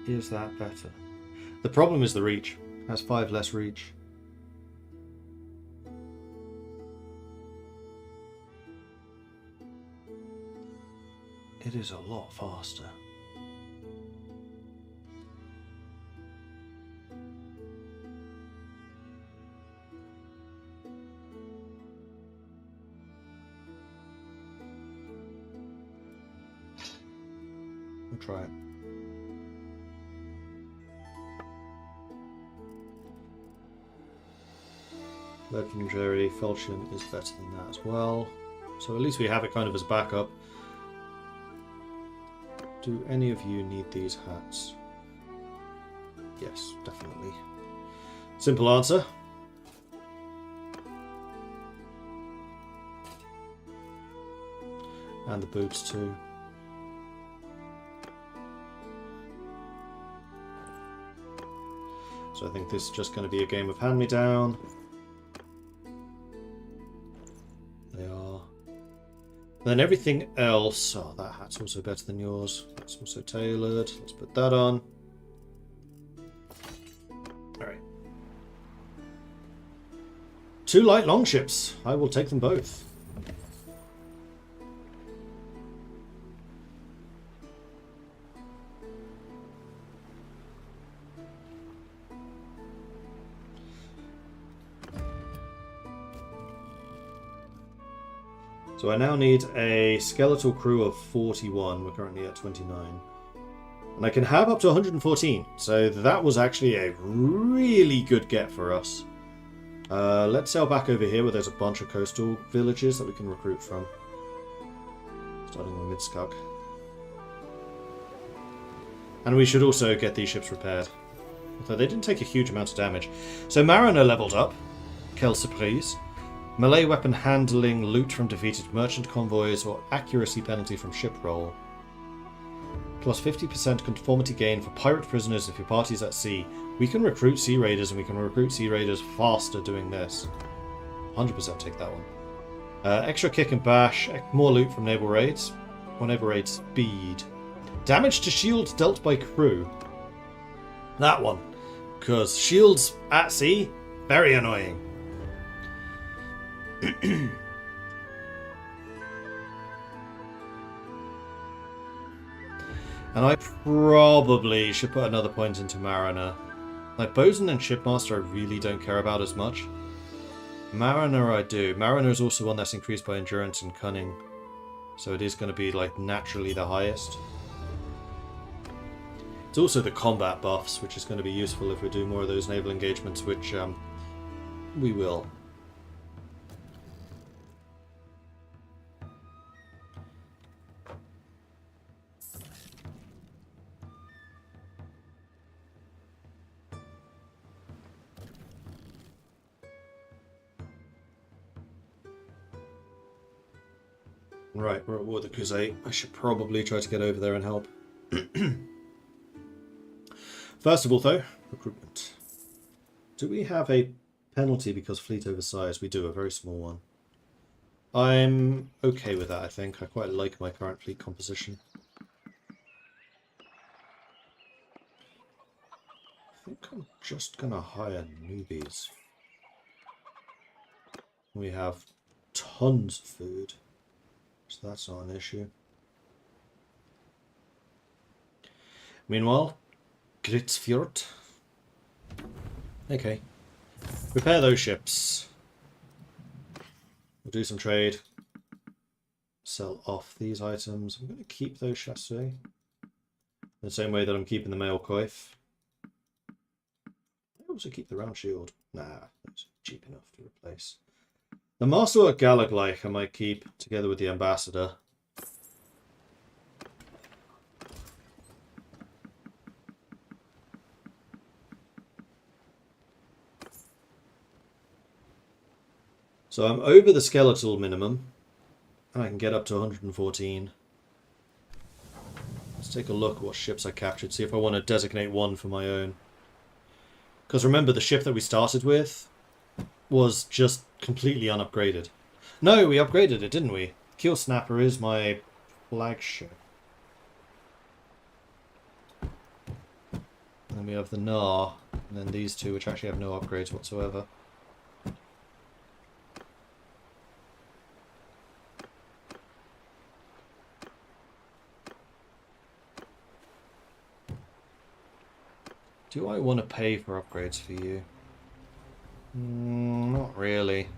Is that better? The problem is the reach. It has 5 less reach. It is a lot faster. We'll try it. Legendary Falchion is better than that as well. So at least we have it kind of as backup. Do any of you need these hats? Yes, definitely. Simple answer. And the boots too. So I think this is just going to be a game of hand-me-down. They are. Then everything else... Oh, that hat's also better than yours. That's also tailored. Let's put that on. Alright. 2 light longships. I will take them both. So I now need a skeletal crew of 41. We're currently at 29. And I can have up to 114. So that was actually a really good get for us. Let's sail back over here where there's a bunch of coastal villages that we can recruit from. Starting with Midskug. And we should also get these ships repaired. Although they didn't take a huge amount of damage. So Mariner leveled up. Quelle surprise. Melee weapon handling, loot from defeated merchant convoys, or accuracy penalty from ship roll. Plus 50% conformity gain for pirate prisoners if your party's at sea. We can recruit sea raiders, and we can recruit sea raiders faster doing this. 100% take that one. Extra kick and bash, more loot from naval raids. Or naval raid speed. Damage to shields dealt by crew. That one. Because shields at sea, very annoying. And I probably should put another point into Mariner. Like Bosun and Shipmaster I really don't care about as much. Mariner I do. Mariner is also one that's increased by endurance and cunning. So it is going to be like naturally the highest. It's also the combat buffs, which is going to be useful if we do more of those naval engagements, which we will. Right, we're at war with the Crusade. I should probably try to get over there and help. First of all, though, recruitment. Do we have a penalty because fleet oversized? We do, a very small one. I'm okay with that, I think. I quite like my current fleet composition. I think I'm just going to hire newbies. We have tons of food. So that's not an issue. Meanwhile, Gritsfjord. Okay. Repair those ships. We'll do some trade. Sell off these items. I'm going to keep those chasseurs. The same way that I'm keeping the mail coif. I also keep the round shield. Nah, that's cheap enough to replace. The Master at Galagleich I might keep together with the Ambassador. So I'm over the skeletal minimum. And I can get up to 114. Let's take a look at what ships I captured. See if I want to designate one for my own. Because remember, the ship that we started with was just completely unupgraded. No, we upgraded it, didn't we? Keel Snapper is my flagship. then we have the Gnar, and then these two, which actually have no upgrades whatsoever. Do I want to pay for upgrades for you? Not really.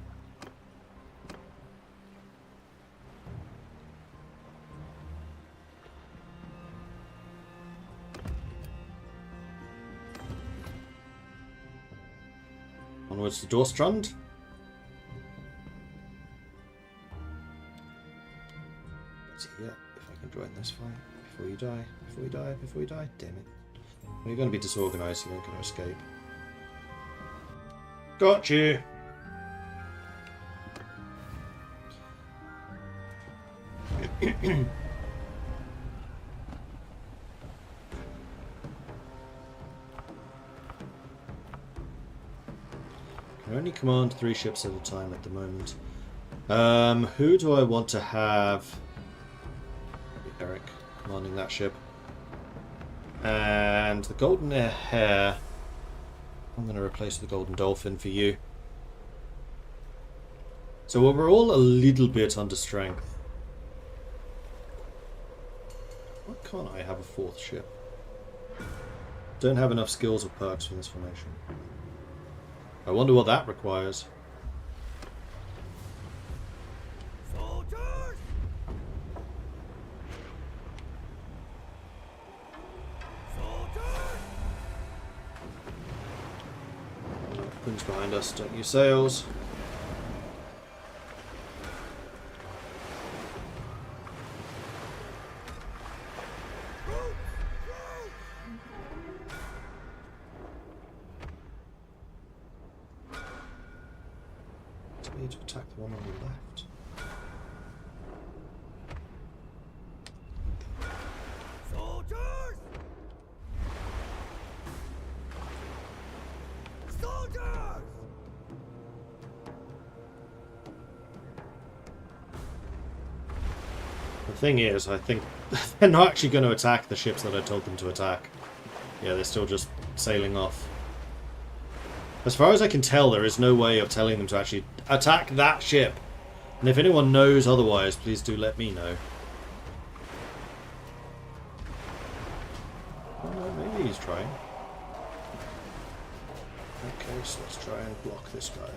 Onwards to Dorstrand. Let's see, yeah, if I can join this fight before you die, before we die, before we die. Damn it. Well, you're going to be disorganized, you ain't going to escape. Got you! Can only command 3 ships at a time at the moment. Who do I want to have? Eric commanding that ship. And the Golden Hare, I'm going to replace the Golden Dolphin for you. So we're all a little bit under strength. Why can't I have a 4th ship? Don't have enough skills or perks for this formation. I wonder what that requires. Soldiers! Soldiers! Wind's behind us, don't use sails. To attack the one on the left. Soldiers! Soldiers! The thing is, I think they're not actually going to attack the ships that I told them to attack. Yeah, they're still just sailing off. As far as I can tell, there is no way of telling them to actually attack that ship. And if anyone knows otherwise, please do let me know. Oh, no, maybe he's trying. Okay, so let's try and block this guy.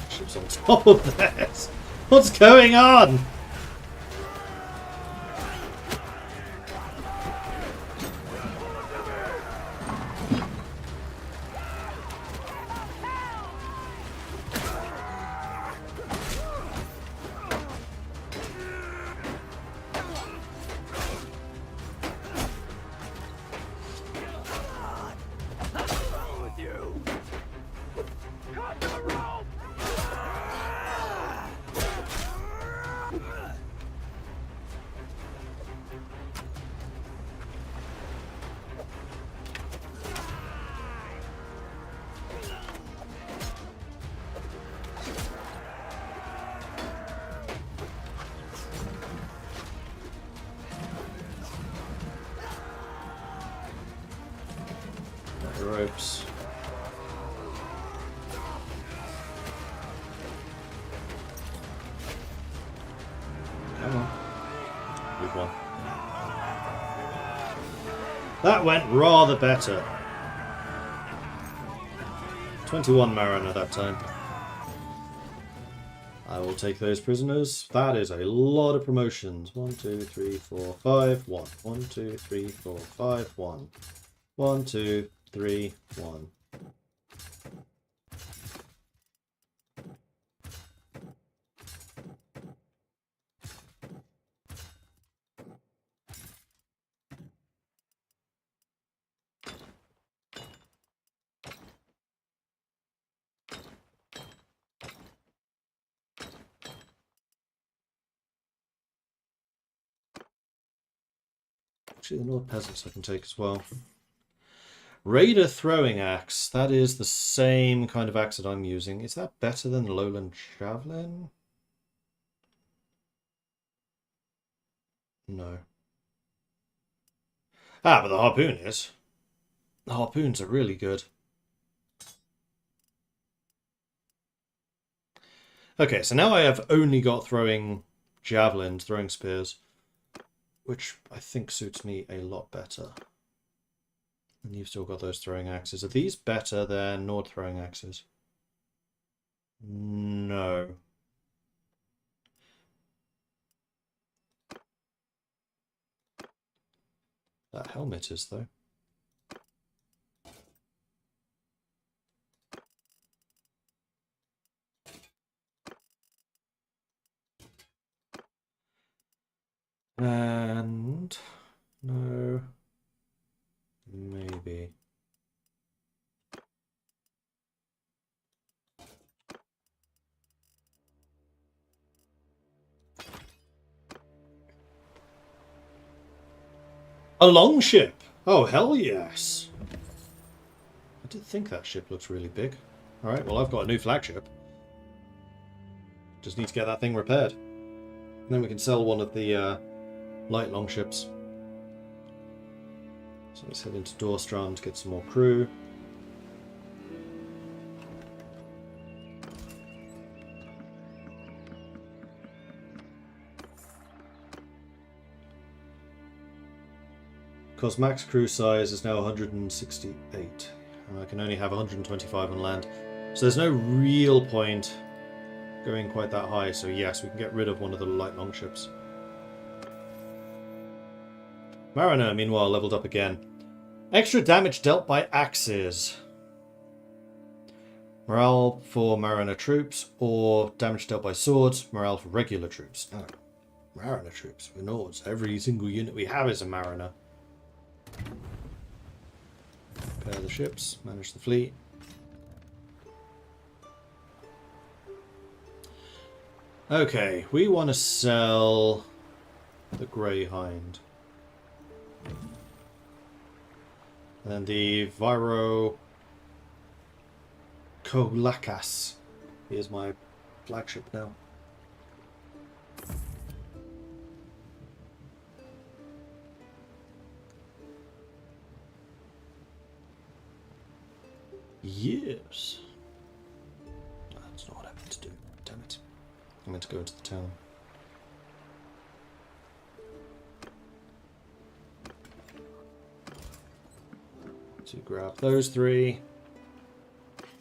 Ships on top of that. What's going on? The ropes. Come on. Good one. That went rather better. 21 Mariner that time. I will take those prisoners. That is a lot of promotions. 1, 2, 3, 4, 5, 1. 1, 2, 3, 4, 5, 1. 1, 2, 3, 1. Actually, the Nord peasants I can take as well. Raider throwing axe. That is the same kind of axe that I'm using. Is that better than Lowland Javelin? No. Ah, but the harpoon is. The harpoons are really good. Okay, so now I have only got throwing javelins, throwing spears, which I think suits me a lot better. And you've still got those throwing axes. Are these better than Nord throwing axes? No. That helmet is, though. And... no. Maybe. A longship! Oh, hell yes! I did think that ship looks really big. Alright, well I've got a new flagship. Just need to get that thing repaired. And then we can sell one of the light longships. So let's head into Dorstrand to get some more crew. Because max crew size is now 168. And I can only have 125 on land. So there's no real point going quite that high. So yes, we can get rid of one of the light longships. Mariner, meanwhile, leveled up again. Extra damage dealt by axes. Morale for Mariner troops, or damage dealt by swords, morale for regular troops. No. Mariner troops, we're Nords. Every single unit we have is a Mariner. Repair the ships, manage the fleet. Okay, we want to sell the Grey Hind. And then the Viro Kolakas. Here's my flagship now. Yes. That's not what I meant to do. Damn it. I meant to go into the town. To grab those three.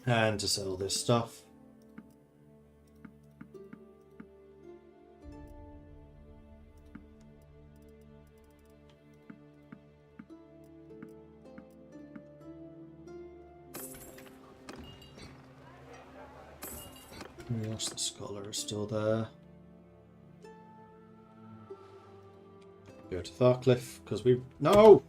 And to sell this stuff. Yes, the scholar is still there. Go to Tharcliffe, because we... No!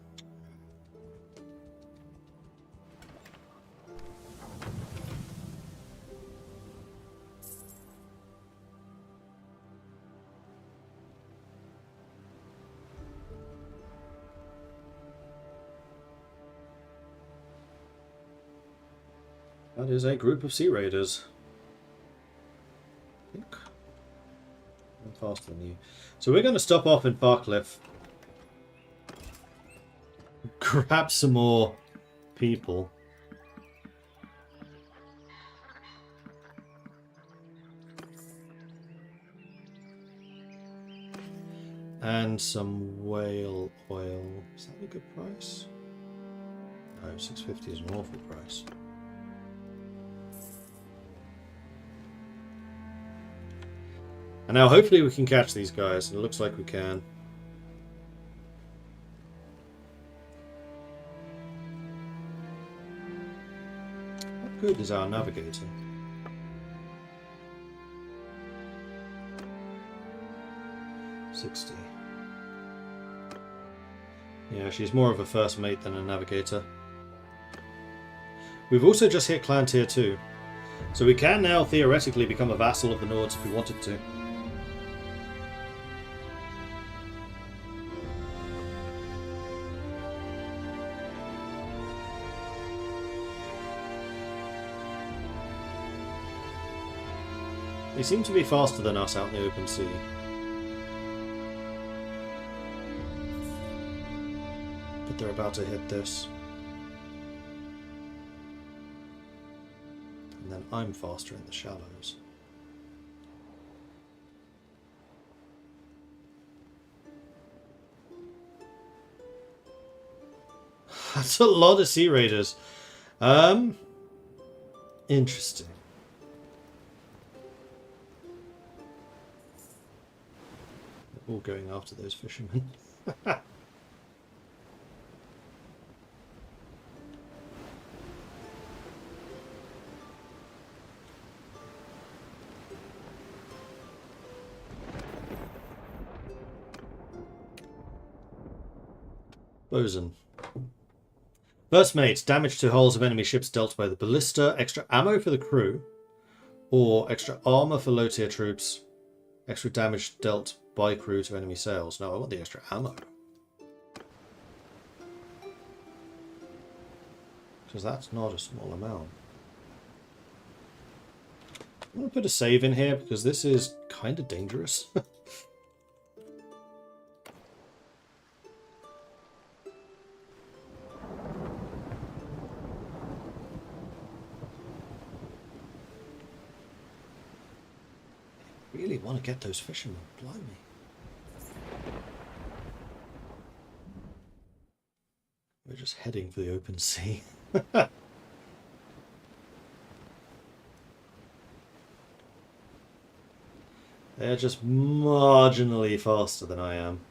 That is a group of sea raiders. I think I'm faster than you. So we're going to stop off in Tharcliffe. Grab some more people. And some whale oil. Is that a good price? No, 650 is an awful price. And now hopefully we can catch these guys, and it looks like we can. How good is our navigator? $60. Yeah, she's more of a first mate than a navigator. We've also just hit Clan Tier 2. So we can now theoretically become a vassal of the Nords if we wanted to. They seem to be faster than us out in the open sea. But they're about to hit this. And then I'm faster in the shallows. That's a lot of Sea Raiders. Interesting. They're all going after those fishermen. Bosun. First mate, damage to hulls of enemy ships dealt by the ballista, extra ammo for the crew, or extra armor for low tier troops, extra damage dealt by crew to enemy sails. No, I want the extra ammo. Because that's not a small amount. I'm going to put a save in here because this is kind of dangerous. Really want to get those fishermen, blimey. We're just heading for the open sea. They're just marginally faster than I am.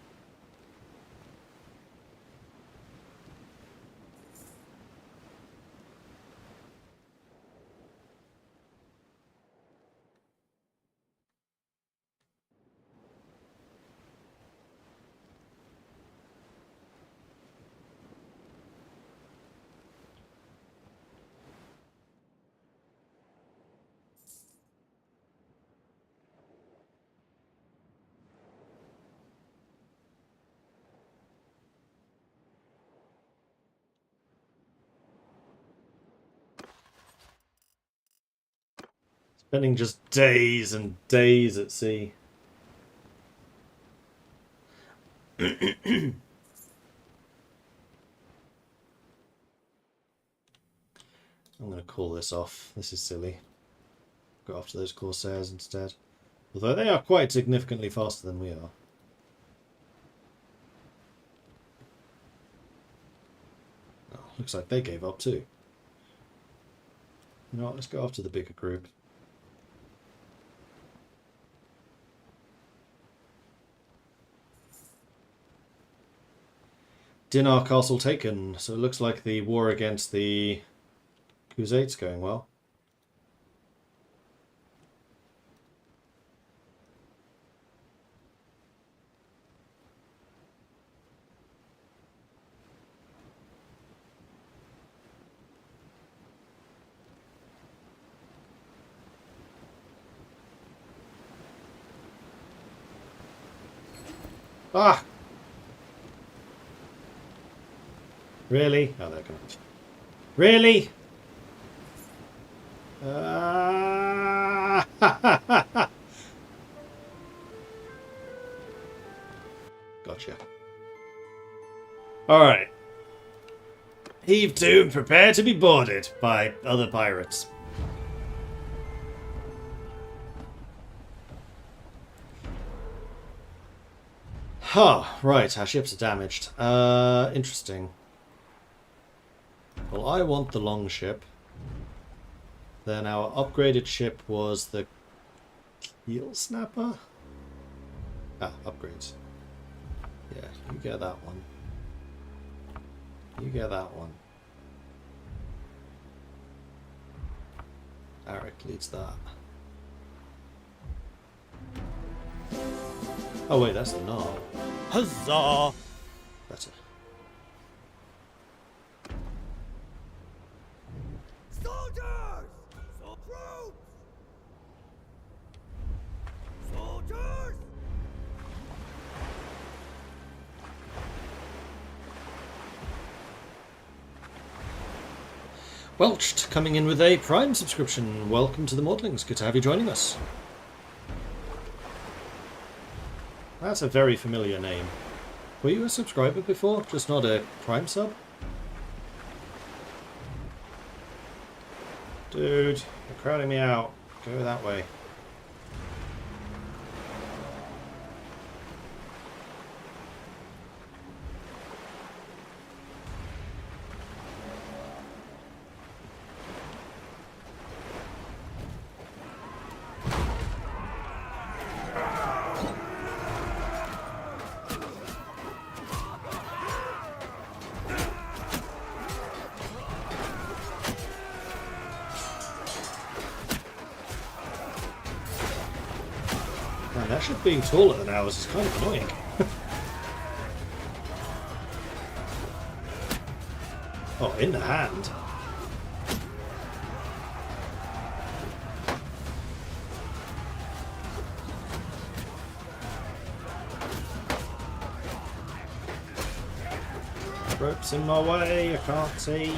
Spending just days and days at sea. I'm going to call this off. This is silly. Go after those Corsairs instead. Although they are quite significantly faster than we are. Oh, looks like they gave up too. You know what, let's go after the bigger group. Dinar Castle taken, so it looks like the war against the Khuzait's going well. Ah! Really? Oh, they're gonna... Really? Gotcha. Alright. Heave to and prepare to be boarded by other pirates. Huh, right, our ships are damaged. Interesting. Well, I want the long ship. Then our upgraded ship was the Keel Snapper? Ah, upgrades. Yeah, you get that one. You get that one. Arik leads that. Oh wait, that's the Nar. Huzzah! Better. Soldiers! Troops! Soldiers! Welched, coming in with a Prime subscription. Welcome to the Maudlings. Good to have you joining us. That's a very familiar name. Were you a subscriber before? Just not a Prime sub? Dude, you're crowding me out. Go that way. Man, that ship being taller than ours is kind of annoying. Oh, in the hand. Rope's in my way, I can't see.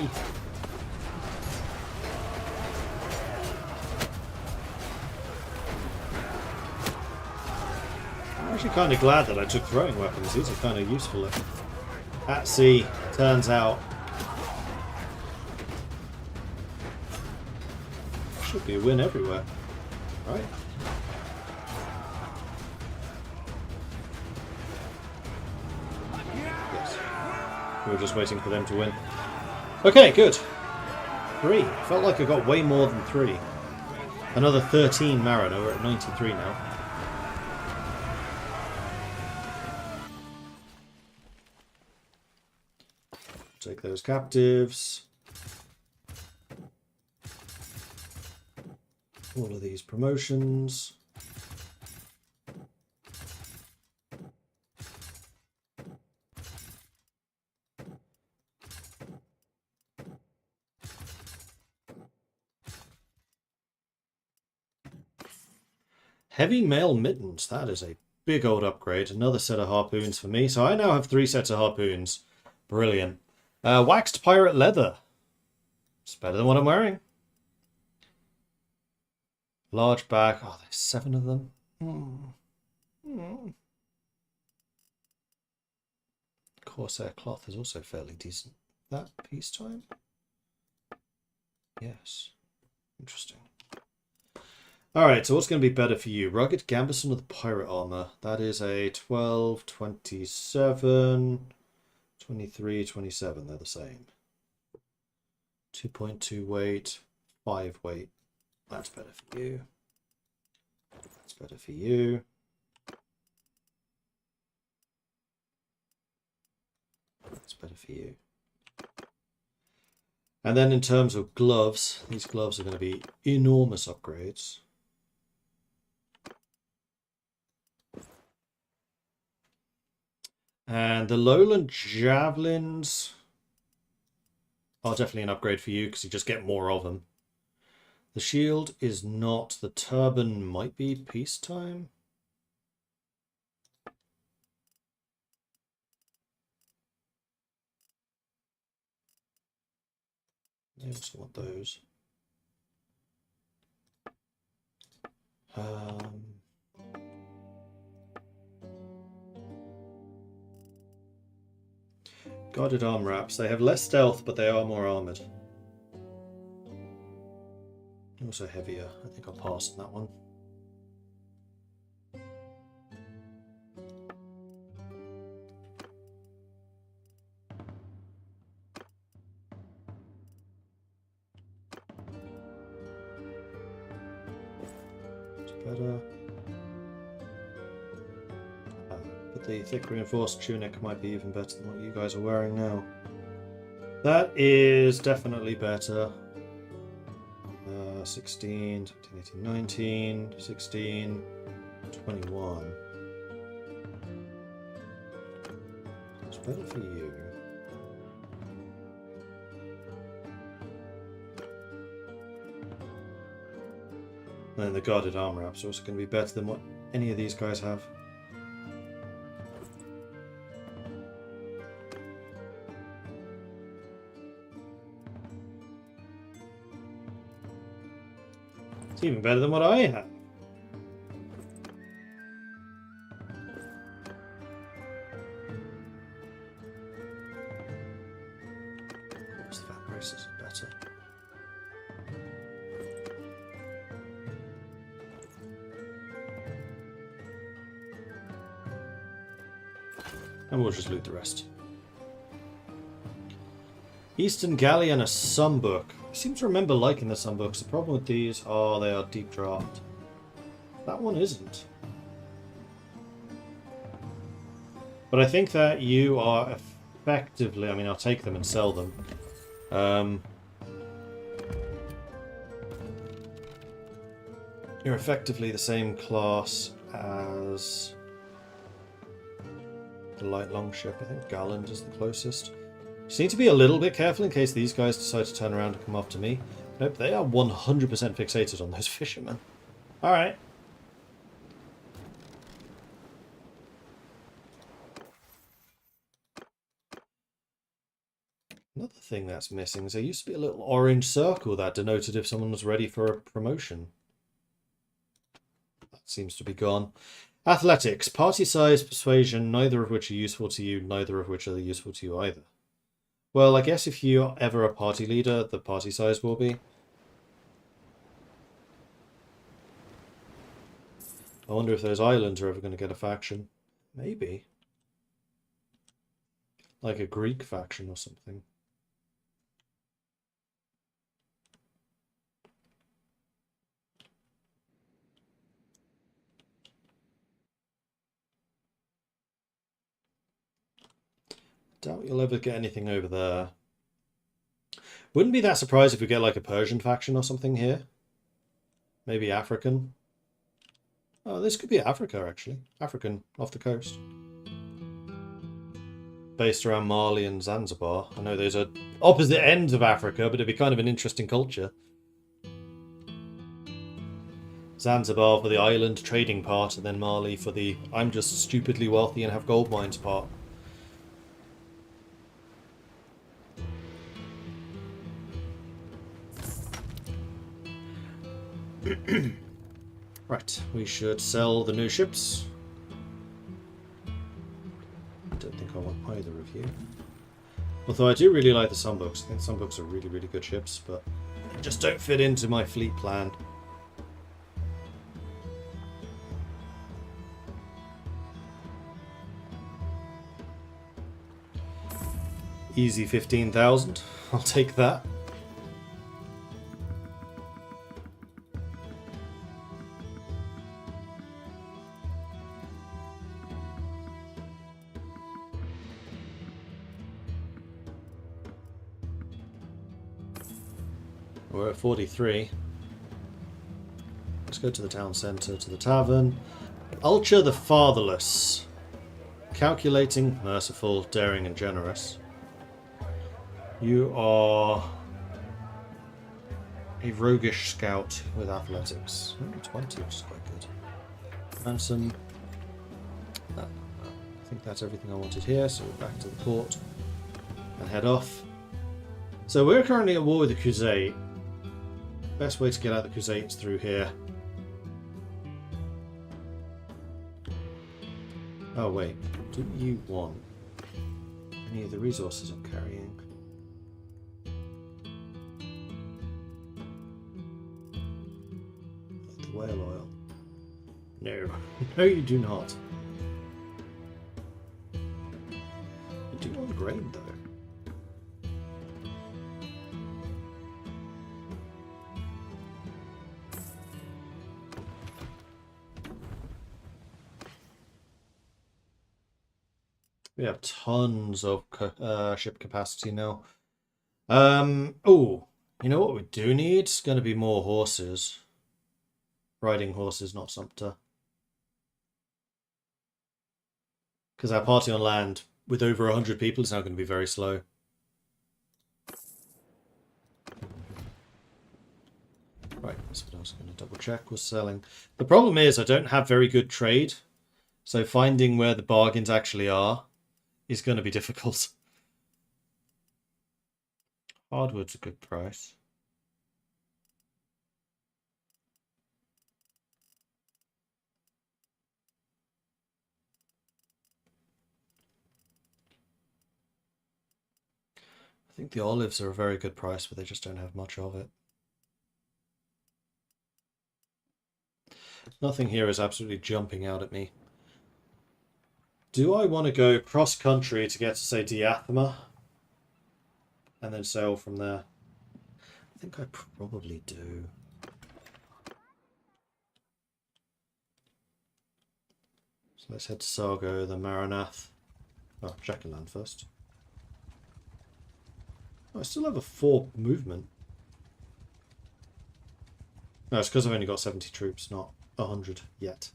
I'm actually kind of glad that I took throwing weapons. These are kind of useful. At sea, turns out. Should be a win everywhere, right? Yes. We were just waiting for them to win. Okay, good. 3. Felt like I got way more than 3. Another 13 Mariner. We're at 93 now. Take those captives. All of these promotions. Heavy mail mittens. That is a big old upgrade. Another set of harpoons for me. So I now have 3 sets of harpoons. Brilliant. Waxed pirate leather. It's better than what I'm wearing. Large bag. Oh, there's 7 of them. Corsair cloth is also fairly decent. That peacetime? Yes. Interesting. Alright, so what's going to be better for you? Rugged Gambison or the pirate armor? That is a 12, 27, 23, 27. They're the same. 2.2 weight, 5 weight. That's better for you. That's better for you. That's better for you. And then in terms of gloves, these gloves are going to be enormous upgrades. And the Lowland Javelins are definitely an upgrade for you because you just get more of them. The shield is not. The turban might be peacetime. I also want those. Guarded arm wraps. They have less stealth, but they are more armored. Also heavier. I think I'll pass on that one. It's better. But the thick reinforced tunic might be even better than what you guys are wearing now. That is definitely better. 16, 17, 18, 19, 16, 21. It's better for you. And then the guarded armor wraps are also going to be better than what any of these guys have. It's even better than what I have. prices are better. And we'll just loot the rest. Eastern Galley and a Sumbook. I seem to remember liking the Sumbooks. The problem with these are they are deep draft. That one isn't. But I think that you are effectively... I mean, I'll take them and sell them. You're effectively the same class as the light longship. I think Garland is the closest. Just need to be a little bit careful in case these guys decide to turn around and come after me. Nope, they are 100% fixated on those fishermen. Alright. Another thing that's missing is there used to be a little orange circle that denoted if someone was ready for a promotion. That seems to be gone. Athletics, party size, persuasion, neither of which are useful to you, neither of which are useful to you either. Well, I guess if you're ever a party leader, the party size will be. I wonder if those islands are ever going to get a faction. Maybe. Like a Greek faction or something. Doubt you'll ever get anything over there. Wouldn't be that surprised if we get like a Persian faction or something here. Maybe African. Oh, this could be Africa actually. African, off the coast. Based around Mali and Zanzibar. I know those are opposite ends of Africa, but it'd be kind of an interesting culture. Zanzibar for the island trading part, and then Mali for the I'm just stupidly wealthy and have gold mines part. Right, we should sell the new ships. I don't think I want either of you. Although I do really like the Sumbooks. I think Sumbooks are really, really good ships, but they just don't fit into my fleet plan. Easy 15,000. I'll take that. We're at 43. Let's go to the town centre, to the tavern. Ulcher the Fatherless. Calculating, merciful, daring and generous. You are a roguish scout with athletics. 20, which is quite good. Ransom. I think that's everything I wanted here, so we're back to the port and head off. So we're currently at war with the Crusade. Best way to get out the Crusade is through here. Oh wait, do you want any of the resources I'm carrying? The whale oil. No. No, you do not. You do want grain, though. We have tons of ship capacity now. Oh, you know what we do need? It's going to be more horses. Riding horses, not sumpter. Because our party on land with over 100 people is now going to be very slow. Right, that's what I was going to double check was selling. The problem is I don't have very good trade. So finding where the bargains actually are is going to be difficult. Hardwood's a good price. I think the olives are a very good price, but they just don't have much of it. Nothing here is absolutely jumping out at me. Do I want to go cross-country to get to, say, Diathema? And then sail from there? I think I probably do. So let's head to Sargo, then Maranath. Oh, Jacqueline first. Oh, I still have a 4 movement. No, it's because I've only got 70 troops, not 100 yet.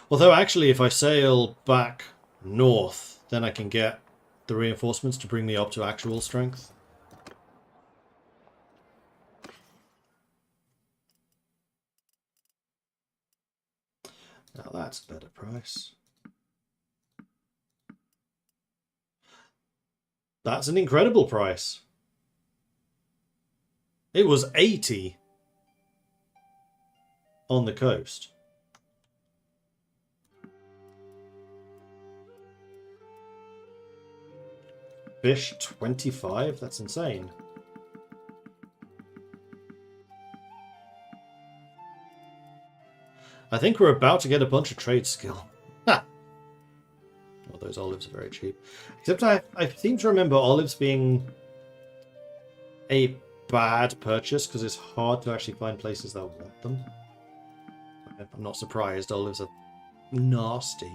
Although, actually, if I sail back north, then I can get the reinforcements to bring me up to actual strength. Now that's a better price. That's an incredible price. It was 80 on the coast. Fish 25? That's insane. I think we're about to get a bunch of trade skill. Ha! Well, those olives are very cheap. Except I seem to remember olives being a bad purchase because it's hard to actually find places that want them. I'm not surprised. Olives are nasty.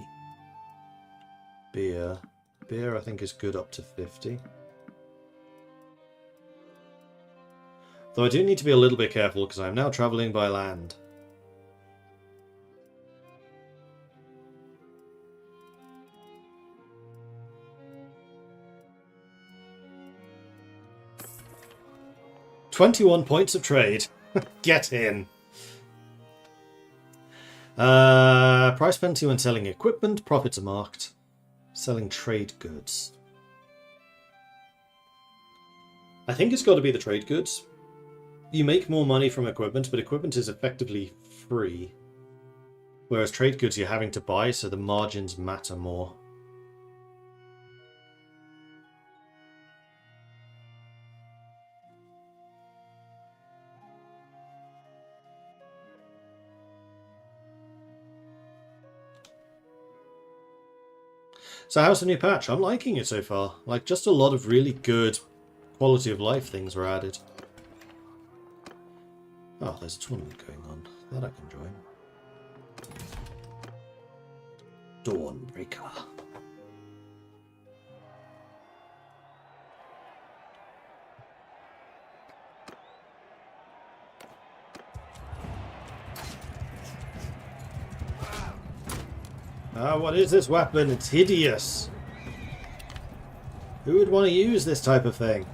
Beer. Beer, I think, is good up to 50. Though I do need to be a little bit careful because I'm now travelling by land. $21 points of trade. Get in. Price penalty when selling equipment. Profits are marked. Selling trade goods. I think it's got to be the trade goods. You make more money from equipment, but equipment is effectively free. Whereas trade goods you're having to buy, so the margins matter more. So how's the new patch? I'm liking it so far. Like, just a lot of really good quality of life things were added. Oh, there's a tournament going on. That I can join. Dawnbreaker. Ah, what is this weapon? It's hideous. Who would want to use this type of thing?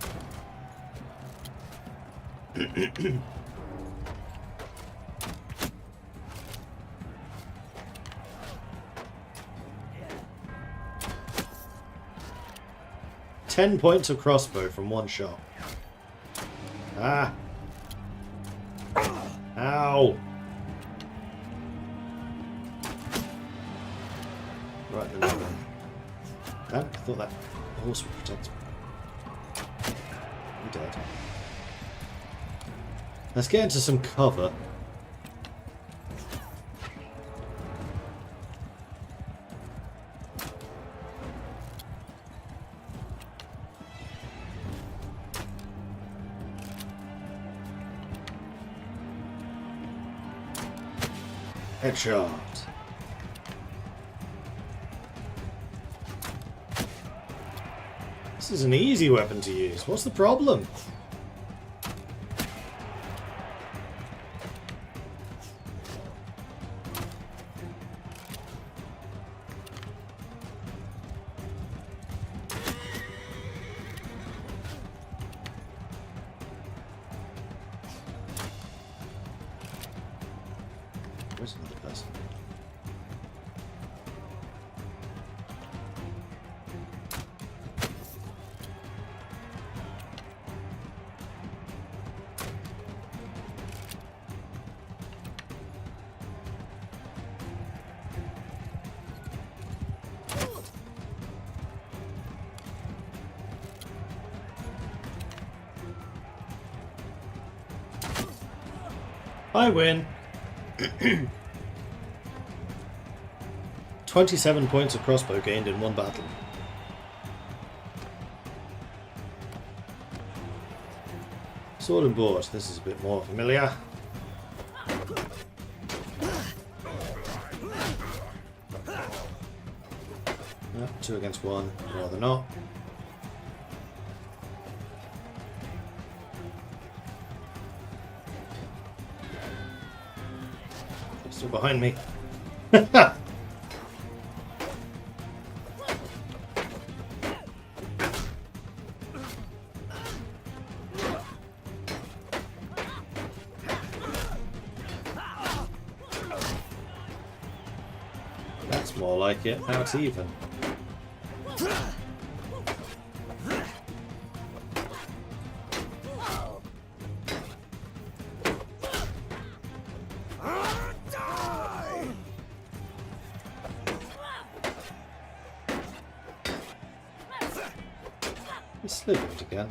10 points of crossbow from one shot. Ah. Ow. Right, then. Damn, I thought that horse would protect me. He dead. Let's get into some cover. Headshot. This is an easy weapon to use. What's the problem? Where's another person? I win. 27 points of crossbow gained in one battle. Sword and board. This is a bit more familiar. No, 2 against 1. Rather not. Still behind me. That's more like it. Now it's even. He slipped again.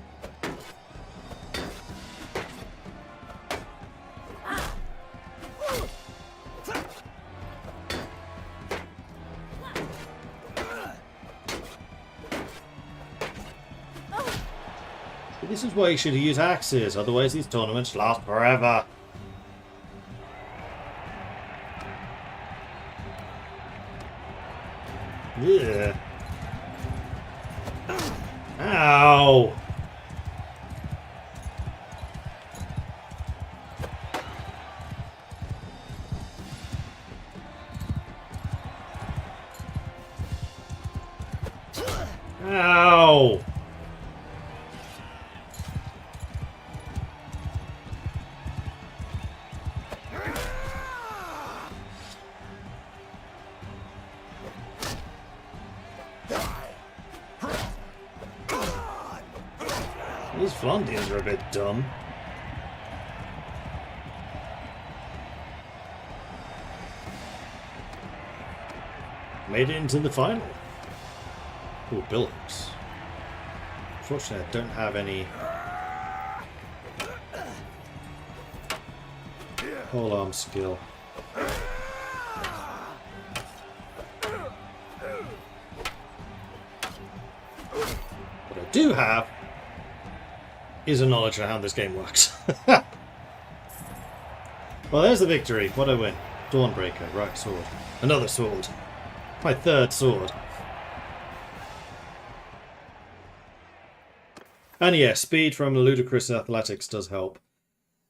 This is why you should use axes, otherwise these tournaments last forever. Ugh. Ow! Ow! These Flandrians are a bit dumb. Made it into the final. Oh, billocks. Unfortunately, I don't have any pole arm skill. What I do have is a knowledge of how this game works. Well, there's the victory. What I win? Dawnbreaker, right sword. Another sword. My third sword. And yes, speed from ludicrous athletics does help.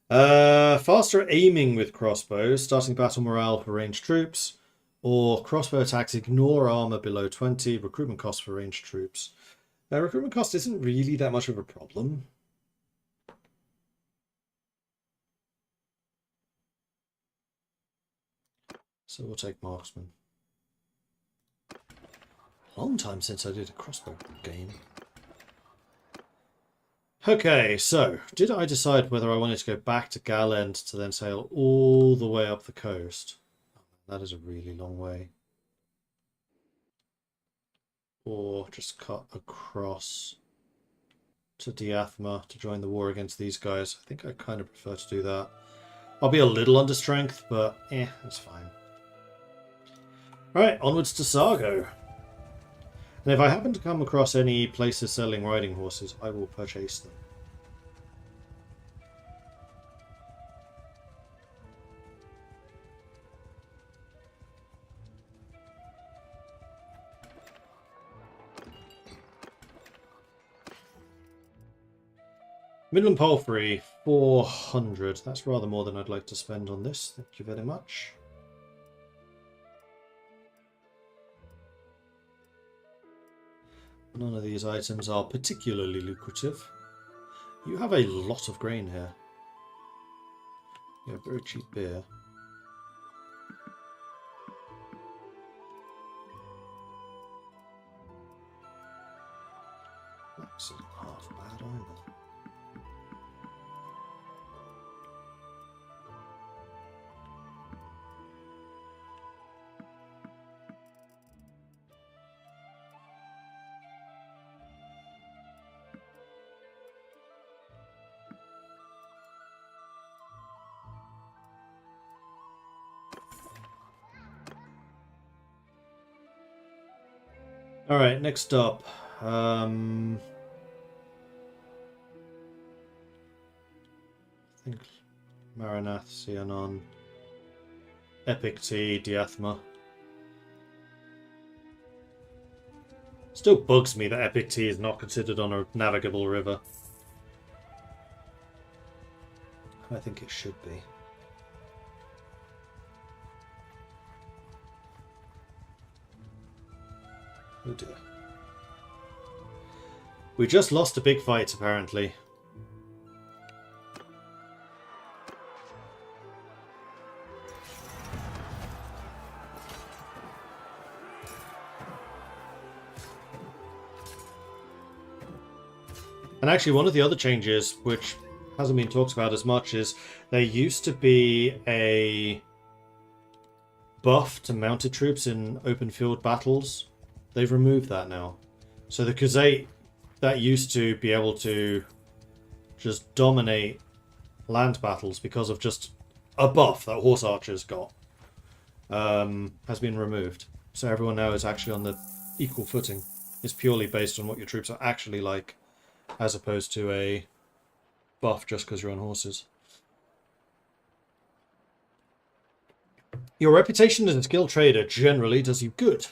Faster aiming with crossbows, starting battle morale for ranged troops, or crossbow attacks ignore armor below 20, recruitment cost for ranged troops. Recruitment cost isn't really that much of a problem. So we'll take marksman. Long time since I did a crossbow game. Okay, so did I decide whether I wanted to go back to Galend to then sail all the way up the coast? That is a really long way. Or just cut across to Diathma to join the war against these guys. I think I kind of prefer to do that. I'll be a little under strength, but it's fine. Alright, onwards to Sargo. And if I happen to come across any places selling riding horses, I will purchase them. Midland Palfrey, 400. That's rather more than I'd like to spend on this. Thank you very much. None of these items are particularly lucrative. You have a lot of grain here. You have very cheap beer. That's half bad either. Alright, next up. I think Maranath, Sianon, Epic T, Diathma. Still bugs me that Epic T is not considered on a navigable river. I think it should be. Oh dear. We just lost a big fight, apparently. And actually, one of the other changes, which hasn't been talked about as much, is there used to be a buff to mounted troops in open field battles. They've removed that now. So the Khuzait that used to be able to just dominate land battles because of just a buff that horse archers got has been removed. So everyone now is actually on the equal footing. It's purely based on what your troops are actually like, as opposed to a buff just because you're on horses. Your reputation as a skilled trader generally does you good.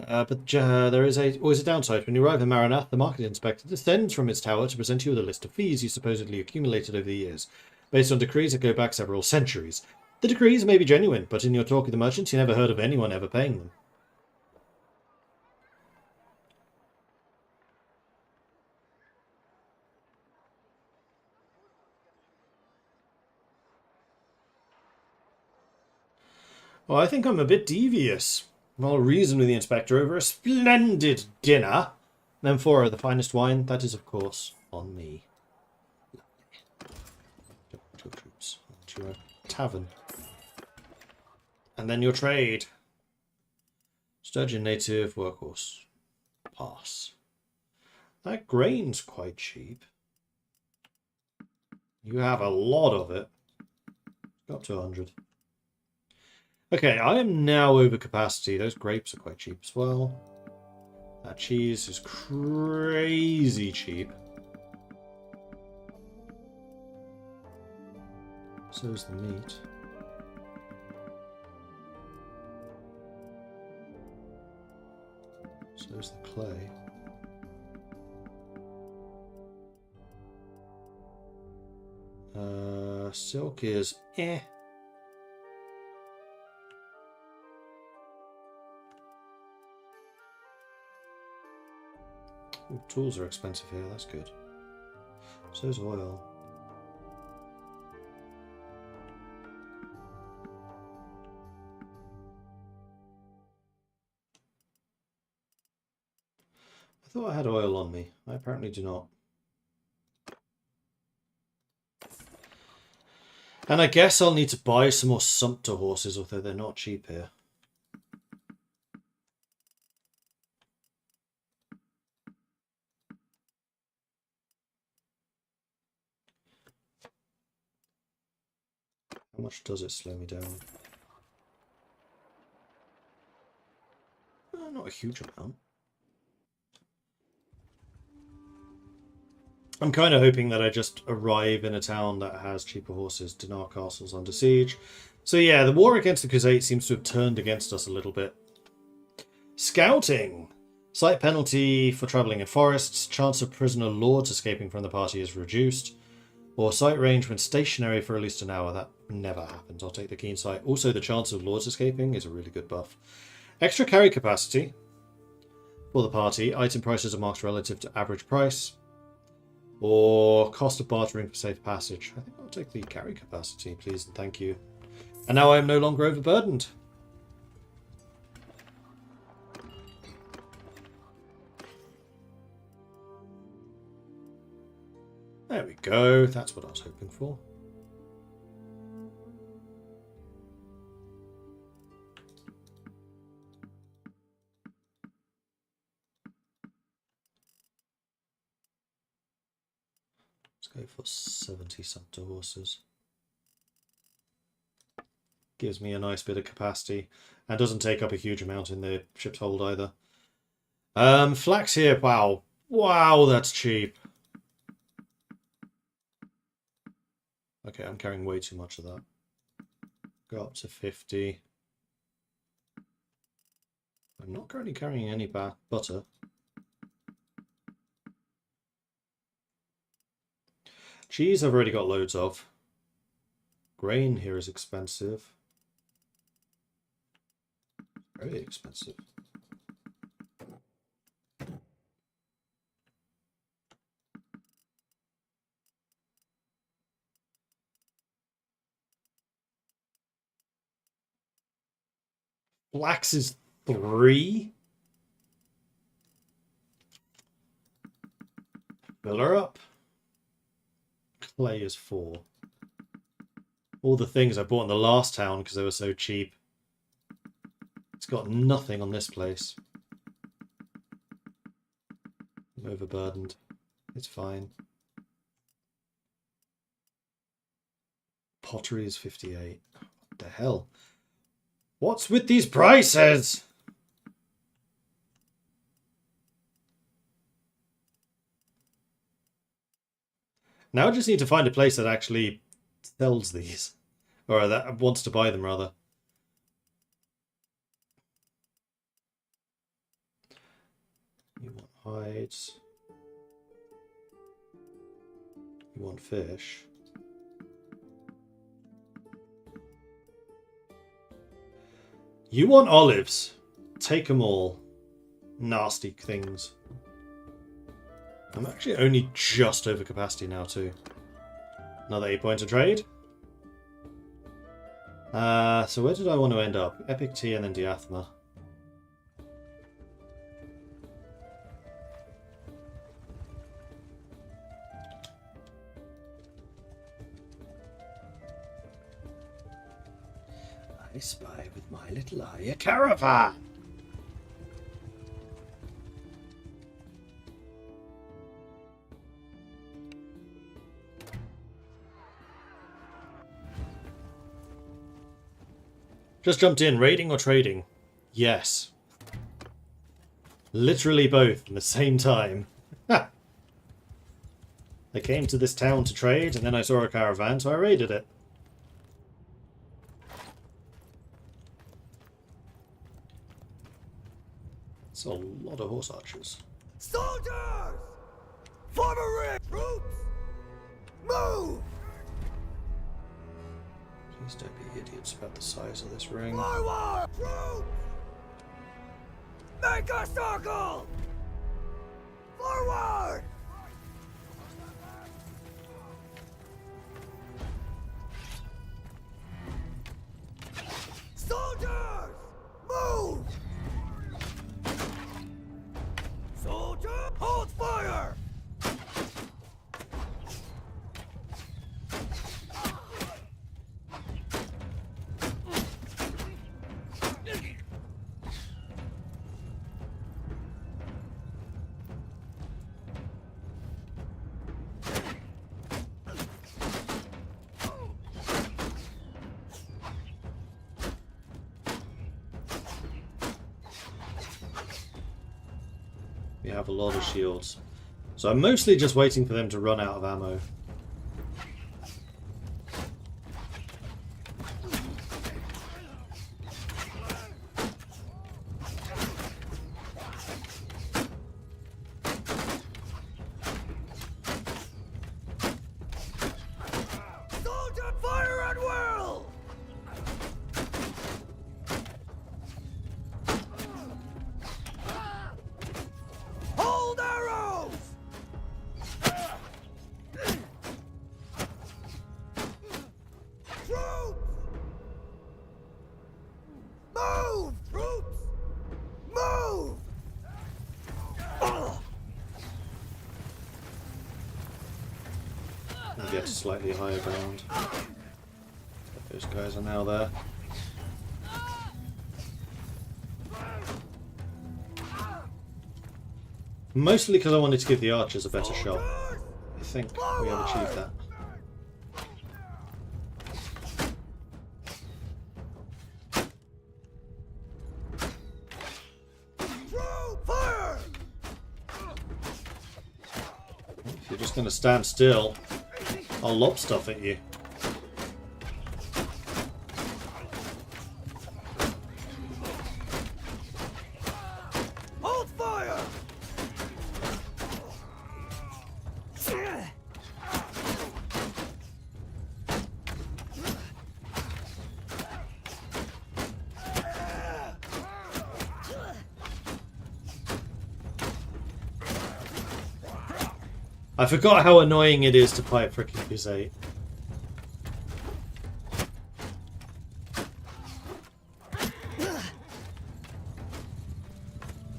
But there is always a downside. When you arrive in Maranath, the market inspector descends from its tower to present you with a list of fees you supposedly accumulated over the years, based on decrees that go back several centuries. The decrees may be genuine, but in your talk with the merchants, you never heard of anyone ever paying them. Well, I think I'm a bit devious. I'll reason with the inspector over a splendid dinner. Then for the finest wine, that is, of course, on me. Your troops. To your tavern. And then your trade. Sturgeon native workhorse. Pass. That grain's quite cheap. You have a lot of it. Up to 100. Okay, I am now over capacity. Those grapes are quite cheap as well. That cheese is crazy cheap. So is the meat. So is the clay. Silk is eh. Ooh, tools are expensive here, that's good. So's oil. I thought I had oil on me. I apparently do not. And I guess I'll need to buy some more sumpter horses, although they're not cheap here. How much does it slow me down? Not a huge amount. I'm kind of hoping that I just arrive in a town that has cheaper horses. Dinar Castle's under siege. So yeah, the war against the Khuzait seems to have turned against us a little bit. Scouting! Slight penalty for travelling in forests. Chance of prisoner lords escaping from the party is reduced. Or sight range when stationary for at least an hour. That never happens. I'll take the keen sight. Also, the chance of lords escaping is a really good buff. Extra carry capacity for the party. Item prices are marked relative to average price. Or cost of bartering for safe passage. I think I'll take the carry capacity, please and thank you. And now I am no longer overburdened. There we go. That's what I was hoping for. Let's go for 70 sumpter horses. Gives me a nice bit of capacity and doesn't take up a huge amount in the ship's hold either. Flax here. Wow. Wow, that's cheap. Okay, I'm carrying way too much of that. Go up to 50. I'm not currently carrying any butter. Cheese I've already got loads of. Grain here is expensive. Very expensive. Flax is 3. Fill her up. Clay is 4. All the things I bought in the last town because they were so cheap. It's got nothing on this place. I'm overburdened. It's fine. Pottery is 58. What the hell? What's with these prices? Now I just need to find a place that actually sells these. Or that wants to buy them, rather. You want hides. You want fish. You want olives. Take them all. Nasty things. I'm actually only just over capacity now, too. Another 8 points of trade. So where did I want to end up? Epic Tea and then Diathma. I spy with my little eye a caravan! Just jumped in, raiding or trading? Yes. Literally both in the same time. Ha! I came to this town to trade, and then I saw a caravan, so I raided it. It's a lot of horse archers. Soldiers! Form a ring! Troops! Move! Please don't be idiots about the size of this ring. Forward! Troops! Make a circle! Forward! Soldiers! Move! Soldier, hold fire! We have a lot of shields. So I'm mostly just waiting for them to run out of ammo. Soldier, fire at will! Hold arrows! Troops! Move! Troops! Move! And get to slightly higher ground. Those guys are now there. Mostly because I wanted to give the archers a better shot. I think we have achieved that. Troop fire! you're just going to stand still, I'll lob stuff at you. Hold fire! I forgot how annoying it is to fight frickin' Crusade.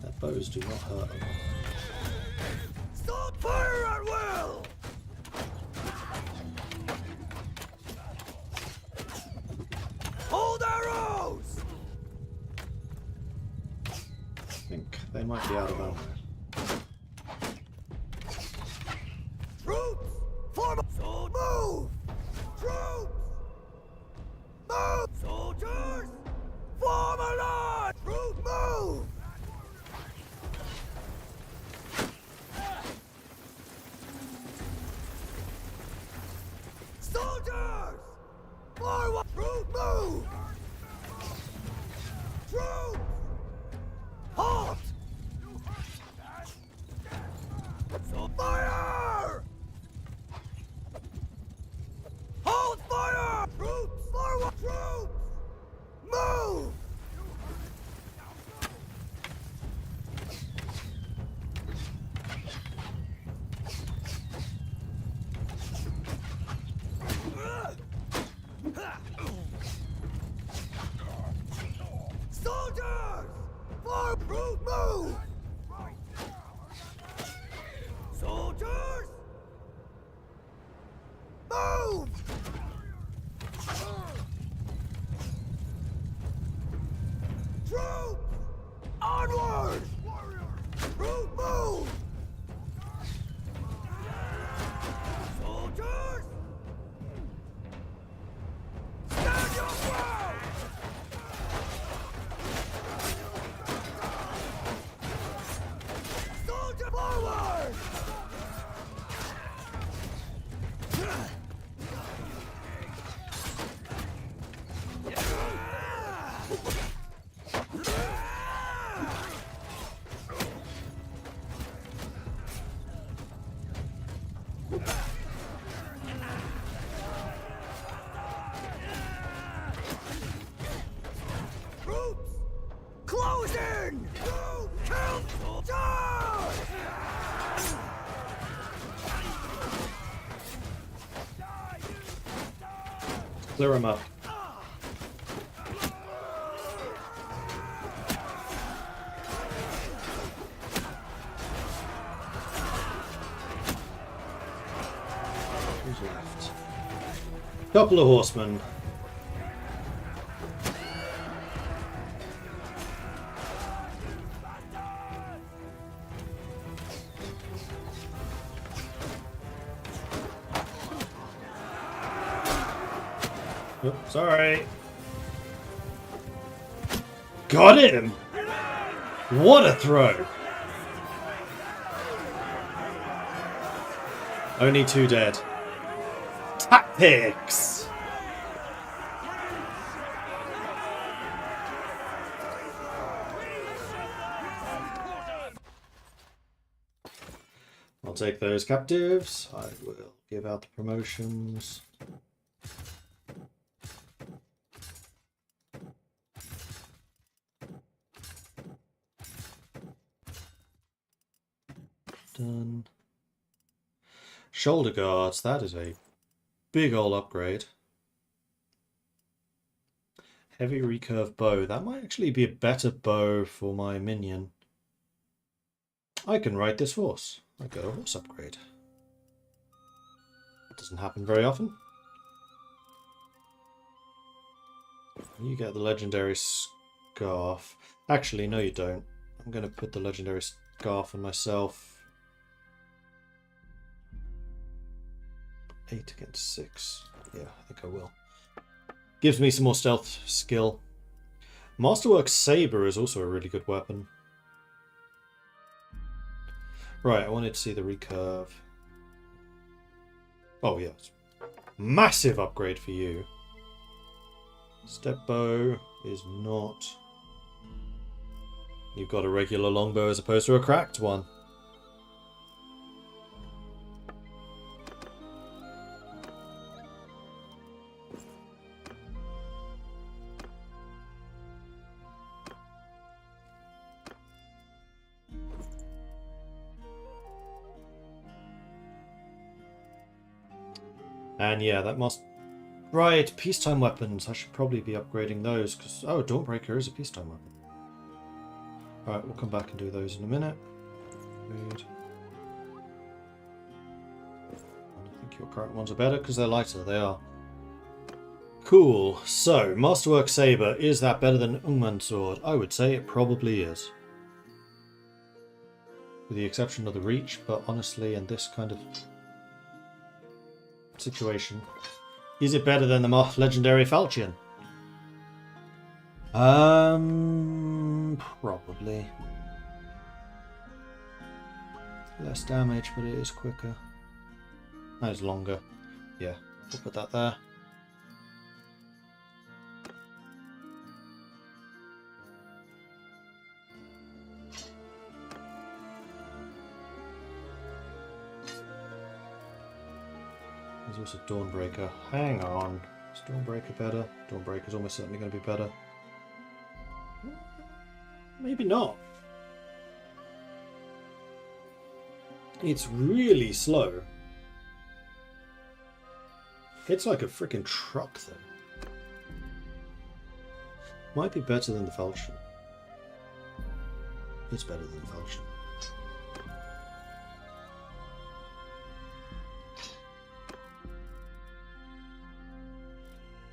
Their bows do not hurt them. Stop fire at will! Hold arrows! I think they might be out of ammo. Troops! Form a... So move! Troops! Move! Soldiers! Form a line! Troops move! Soldiers! Forward! Troops move! Troops! Halt! So fire! Hold fire! Troops forward! Troops! Move! Soldiers! Forward! Troops move! Soldiers! Move! Troops! Onward! Troops move! Soldiers! Stand your ground! Soldier forward! Troops! Close in! Council charge! Clear them up. Who's left? Couple of horsemen. Oh, sorry. Got him! What a throw! Only 2 dead. Tactics! I'll take those captives. I will give out the promotions. Done. Shoulder guards, that is a big ol' upgrade. Heavy recurve bow, that might actually be a better bow for my minion. I can ride this horse. I got a horse upgrade. That doesn't happen very often. You get the legendary scarf. Actually, no you don't. I'm going to put the legendary scarf on myself. 8 against 6. Yeah, I think I will. Gives me some more stealth skill. Masterwork Saber is also a really good weapon. Right, I wanted to see the recurve. Oh, yes. Massive upgrade for you. Step bow is not... You've got a regular longbow as opposed to a cracked one. And yeah, that must... Right, peacetime weapons. I should probably be upgrading those, because... Oh, Dawnbreaker is a peacetime weapon. Alright, we'll come back and do those in a minute. Good. I think your current ones are better, because they're lighter. They are. Cool. So, Masterwork Saber. Is that better than Ungman Sword? I would say it probably is. With the exception of the reach, but honestly, in this kind of situation... Is it better than the legendary Falchion? Probably. Less damage, but it is quicker. And it's longer. Yeah, we'll put that there. There's also Dawnbreaker. Hang on. Is Dawnbreaker better? Dawnbreaker's almost certainly going to be better. Maybe not. It's really slow. It's like a freaking truck, though. Might be better than the Falchion. It's better than the Falchion.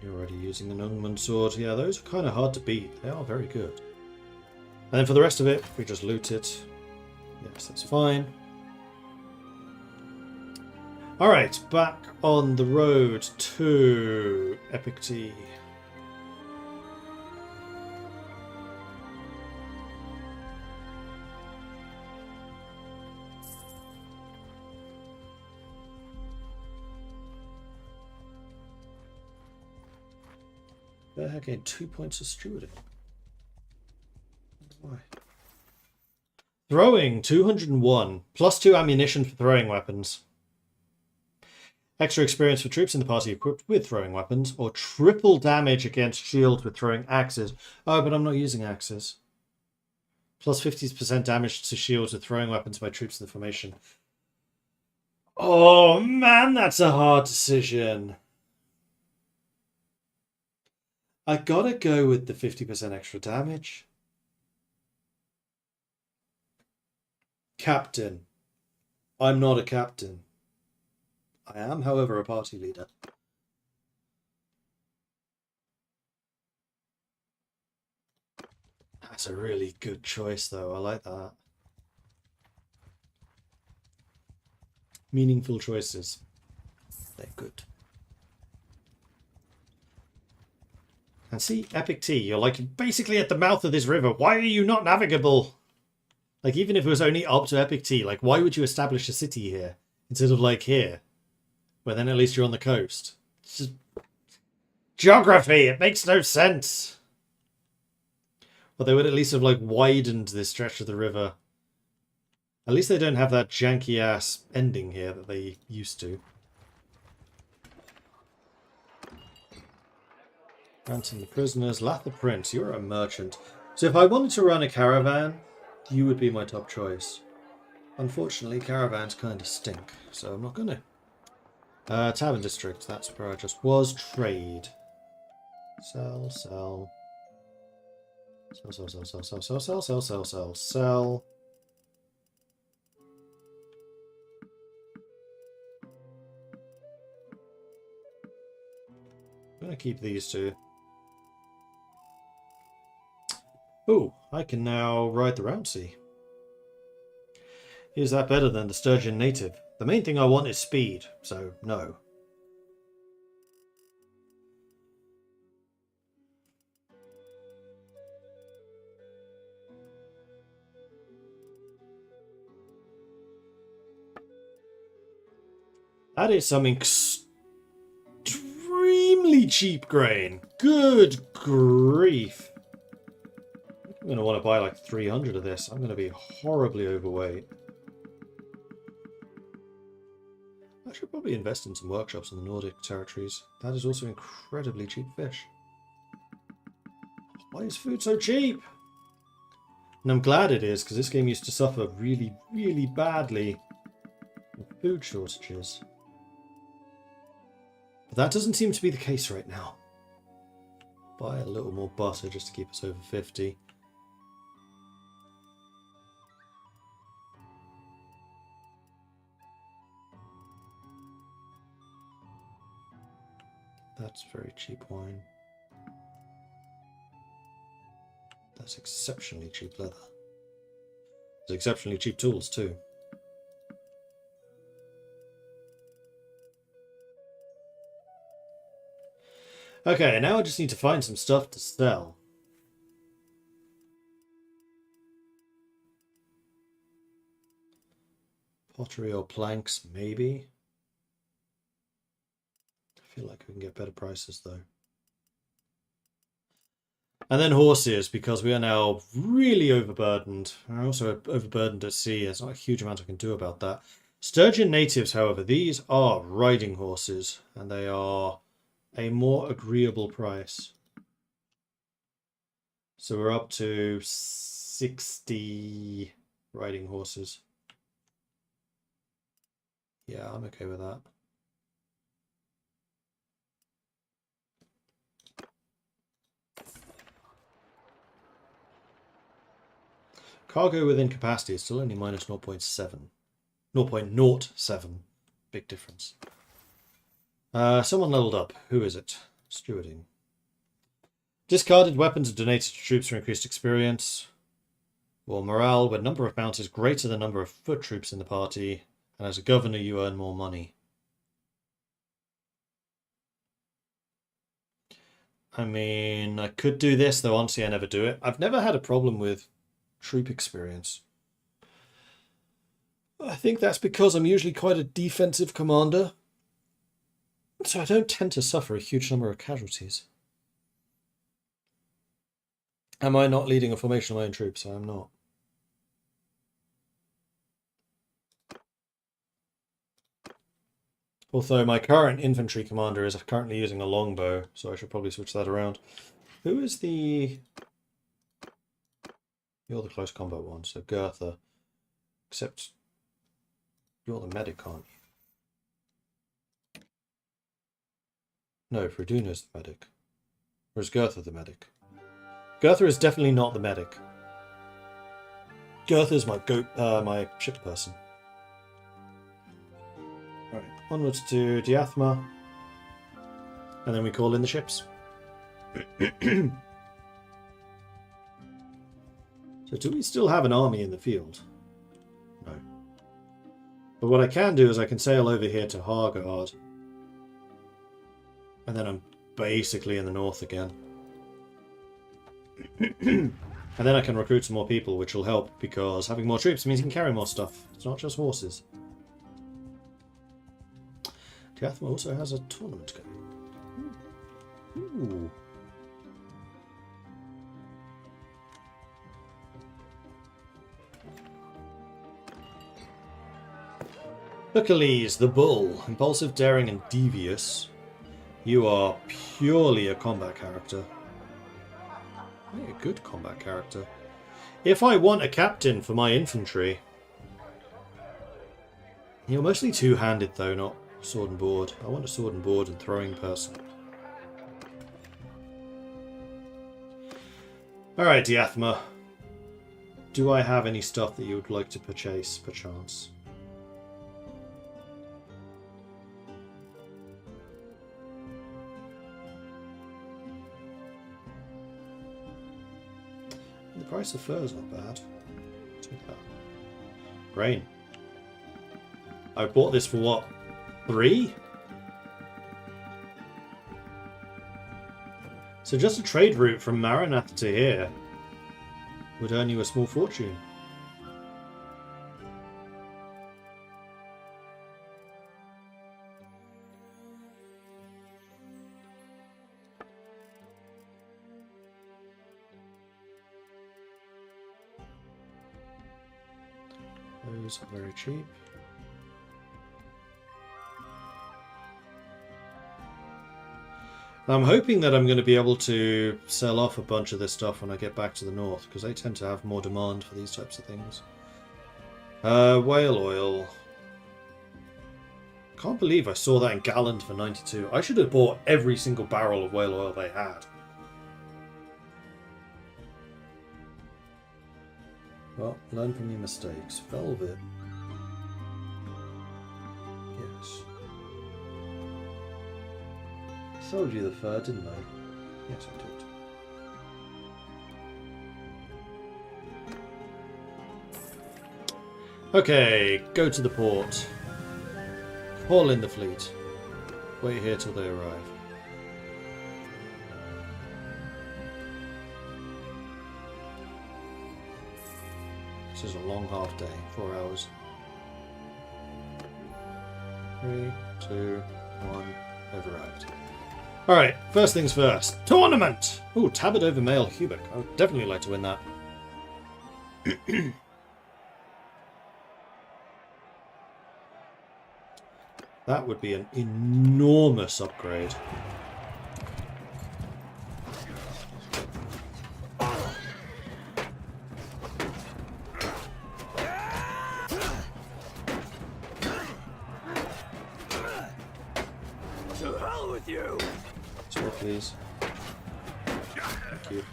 You're already using an Ungman sword. Yeah, those are kind of hard to beat. They are very good. And then for the rest of it, we just loot it. Yes, that's fine. Alright, back on the road to Epic Tea. I gained 2 points of stewarding. Why? Throwing 201. +2 ammunition for throwing weapons. Extra experience for troops in the party equipped with throwing weapons, or triple damage against shields with throwing axes. Oh, but I'm not using axes. +50% damage to shields with throwing weapons by troops in the formation. Oh man, that's a hard decision. I gotta go with the 50% extra damage. Captain. I'm not a captain. I am, however, a party leader. That's a really good choice, though. I like that. Meaningful choices. They're good. And see, Epic Tea, you're like basically at the mouth of this river. Why are you not navigable? Like, even if it was only up to Epic Tea, like, why would you establish a city here instead of like here? Where then at least you're on the coast. It's just... Geography! It makes no sense! Well, they would at least have, like, widened this stretch of the river. At least they don't have that janky-ass ending here that they used to. Ransom the prisoners. Lath the prince. You're a merchant. So if I wanted to run a caravan, you would be my top choice. Unfortunately, caravans kind of stink, so I'm not going to. Tavern district, that's where I just was. Trade. Sell, sell. Sell, sell, sell, sell, sell, sell, sell, sell, sell, sell, sell. I'm going to keep these two. Oh, I can now ride the Roundsea. Is that better than the Sturgeon Native? The main thing I want is speed, so no. That is some extremely cheap grain. Good grief. I'm going to want to buy like 300 of this. I'm going to be horribly overweight. I should probably invest in some workshops in the Nordic territories. That is also incredibly cheap fish. Why is food so cheap? And I'm glad it is, because this game used to suffer really, really badly with food shortages. But that doesn't seem to be the case right now. Buy a little more butter just to keep us over 50. That's very cheap wine. That's exceptionally cheap leather. There's exceptionally cheap tools too. Okay, now I just need to find some stuff to sell. Pottery or planks, maybe. I feel like we can get better prices though. And then horses, because we are now really overburdened. We're also overburdened at sea. There's not a huge amount I can do about that. Sturgeon natives, however, these are riding horses, and they are a more agreeable price. So we're up to 60 riding horses. Yeah, I'm okay with that. Cargo within capacity is still only minus 0.7. 0.07. Big difference. Someone leveled up. Who is it? Stewarding. Discarded weapons are donated to troops for increased experience. Or morale, when number of mounts is greater than number of foot troops in the party. And as a governor, you earn more money. I mean, I could do this, though honestly I never do it. I've never had a problem with troop experience. I think that's because I'm usually quite a defensive commander. So I don't tend to suffer a huge number of casualties. Am I not leading a formation of my own troops? I am not. Although my current infantry commander is currently using a longbow, so I should probably switch that around. Who is the... You're the close combat one, so Gertha. Except you're the medic, aren't you? No, Freduna's the medic. Or is Gertha the medic? Gertha is definitely not the medic. Gertha's my my ship person. Right, onwards to Diathma. And then we call in the ships. So do we still have an army in the field? No. But what I can do is I can sail over here to Hargard. And then I'm basically in the north again. And then I can recruit some more people, which will help, because having more troops means you can carry more stuff. It's not just horses. Diathma also has a tournament going. Ooh. Hercules, the bull. Impulsive, daring, and devious. You are purely a combat character. A good combat character. If I want a captain for my infantry... You're mostly two-handed though, not sword and board. I want a sword and board and throwing person. Alright, Diathma. Do I have any stuff that you would like to purchase, perchance? The price of fur is not bad. Take that. Grain. I bought this for what? 3? So just a trade route from Maranath to here would earn you a small fortune. Those are very cheap. I'm hoping that I'm going to be able to sell off a bunch of this stuff when I get back to the north, because they tend to have more demand for these types of things. Whale oil. Can't believe I saw that in Gallant for 92. I should have bought every single barrel of whale oil they had. Well, learn from your mistakes. Velvet. Yes. I sold you the fur, didn't I? Yes, I did. Okay, go to the port. Call in the fleet. Wait here till they arrive. This is a long half day, 4 hours. 3, 2, 1, they've arrived. Alright, first things first. Tournament! Ooh, Tabard over Male Hubic. I would definitely like to win that. That would be an enormous upgrade. To hell with you! Sword, please. Thank you.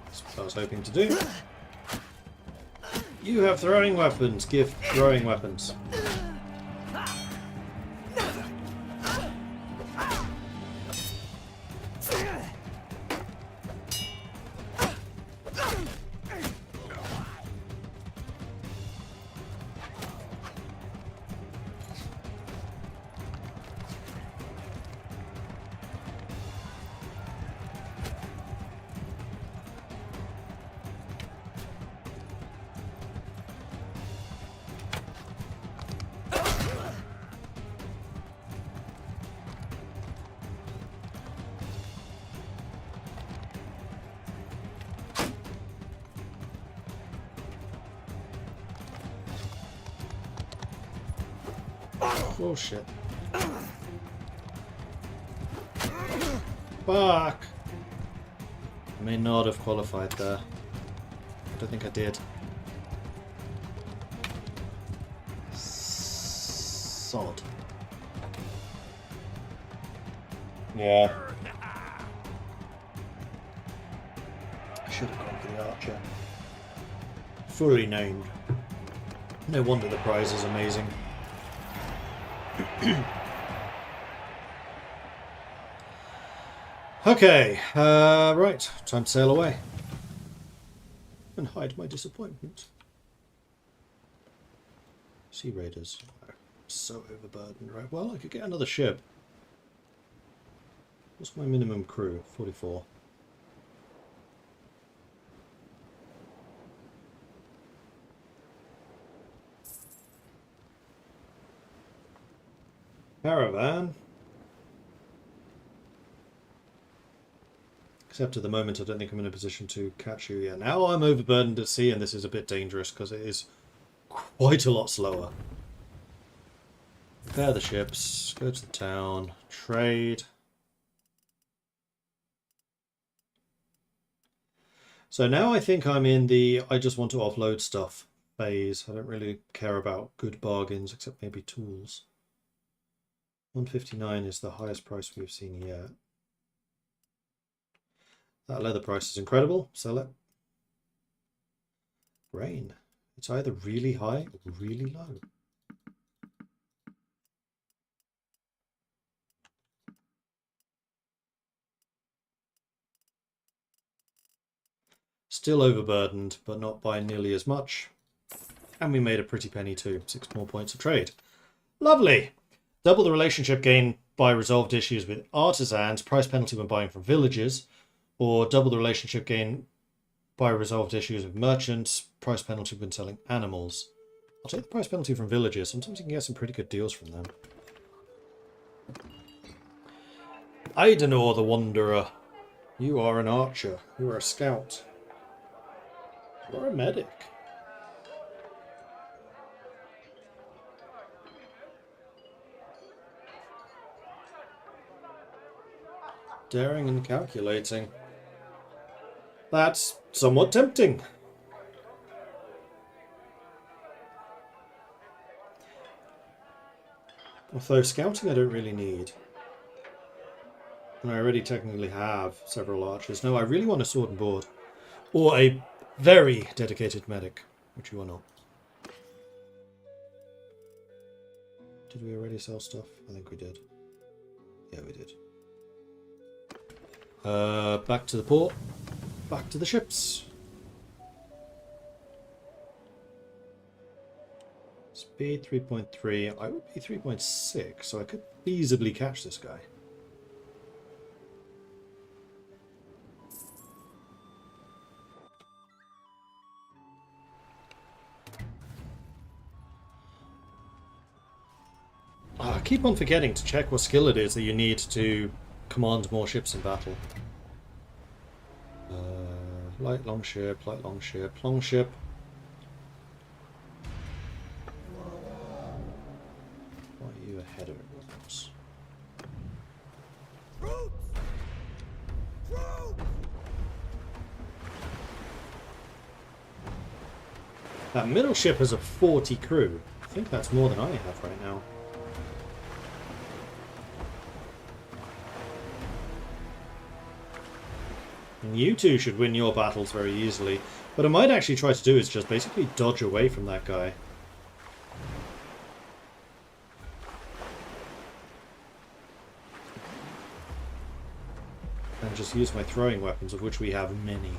That's what I was hoping to do. You have throwing weapons. Give throwing weapons. Oh shit. Fuck! I may not have qualified there. I don't think I did. Sod. Yeah. I should have gone for the archer. Fully named. No wonder the prize is amazing. Okay, right, time to sail away. And hide my disappointment. Sea Raiders. So overburdened, right? Well, I could get another ship. What's my minimum crew? 44. Caravan. Except at the moment, I don't think I'm in a position to catch you yet. Now I'm overburdened at sea, and this is a bit dangerous because it is quite a lot slower. Repair the ships, go to the town, trade. So now I think I'm in the I just want to offload stuff phase. I don't really care about good bargains, except maybe tools. 159 is the highest price we've seen yet. That leather price is incredible. Sell it. Grain. It's either really high or really low. Still overburdened, but not by nearly as much. And we made a pretty penny too. 6 more points of trade. Lovely. Double the relationship gain by resolved issues with artisans. Price penalty when buying from villagers. Or double the relationship gain by resolved issues with merchants. Price penalty when selling animals. I'll take the price penalty from villagers. Sometimes you can get some pretty good deals from them. Aidenor the Wanderer. You are an archer. You are a scout. Or a medic. Daring and calculating. That's somewhat tempting. Although scouting I don't really need. And I already technically have several archers. No, I really want a sword and board. Or a very dedicated medic, which you are not. Did we already sell stuff? I think we did. Yeah, we did. Back to the port. Back to the ships. Speed 3.3. I would be 3.6, so I could feasibly catch this guy. I keep on forgetting to check what skill it is that you need to command more ships in battle. Light longship, light longship, longship. Why are you ahead of everyone else? Troops! Troops! That middle ship has a 40 crew. I think that's more than I have right now. And you two should win your battles very easily. What I might actually try to do is just basically dodge away from that guy. And just use my throwing weapons, of which we have many.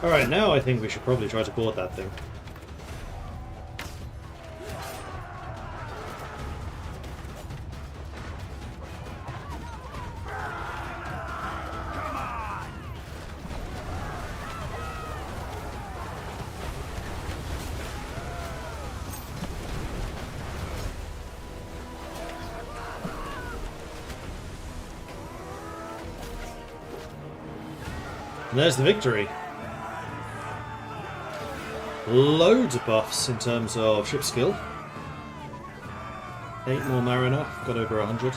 Alright, now I think we should probably try to board that thing. And there's the victory. Loads of buffs in terms of ship skill. 8 more Mariner, got over 100.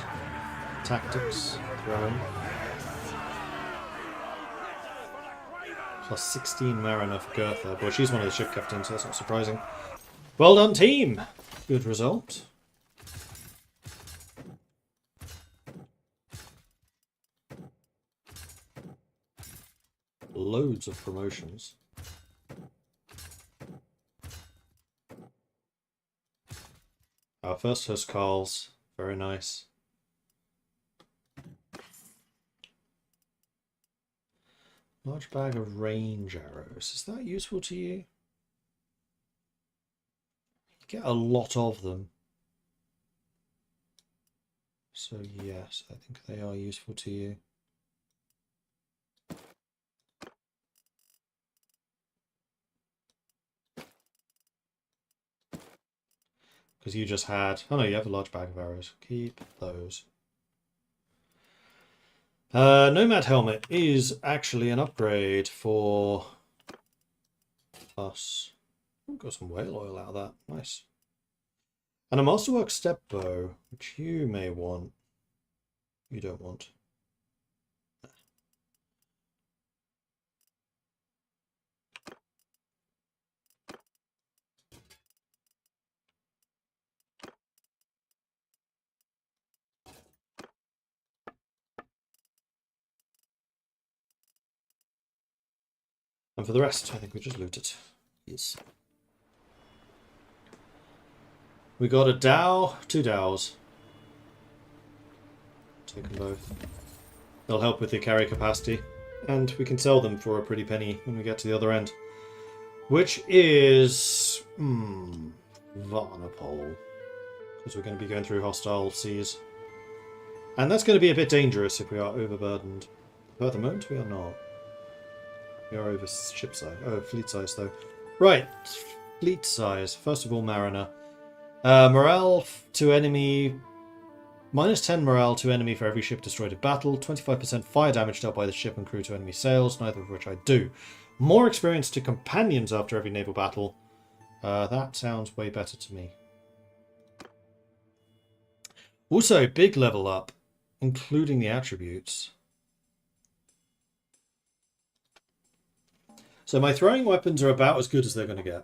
Tactics, throwing. Plus 16 Mariner for Gertha. Boy, she's one of the ship captains, so that's not surprising. Well done, team! Good result. Loads of promotions. Our first Huskarls, very nice. Large bag of range arrows. Is that useful to you? You get a lot of them. So yes, I think they are useful to you. Because you just had... Oh no, you have a large bag of arrows. Keep those. Nomad helmet is actually an upgrade for plus. I've got some whale oil out of that. Nice. And a masterwork step bow, which you may want. You don't want. And for the rest, I think we just loot it. Yes. We got a Dow, 2 Dows. Take them both. They'll help with the carry capacity. And we can sell them for a pretty penny when we get to the other end. Which is... Varnapole. Because we're going to be going through hostile seas. And that's going to be a bit dangerous if we are overburdened. But at the moment, we are not. We are over ship size. Oh, fleet size, though. Right. Fleet size. First of all, Mariner. Morale to enemy... Minus 10 morale to enemy for every ship destroyed in battle. 25% fire damage dealt by the ship and crew to enemy sails, neither of which I do. More experience to companions after every naval battle. That sounds way better to me. Also, big level up, including the attributes. So my throwing weapons are about as good as they're going to get.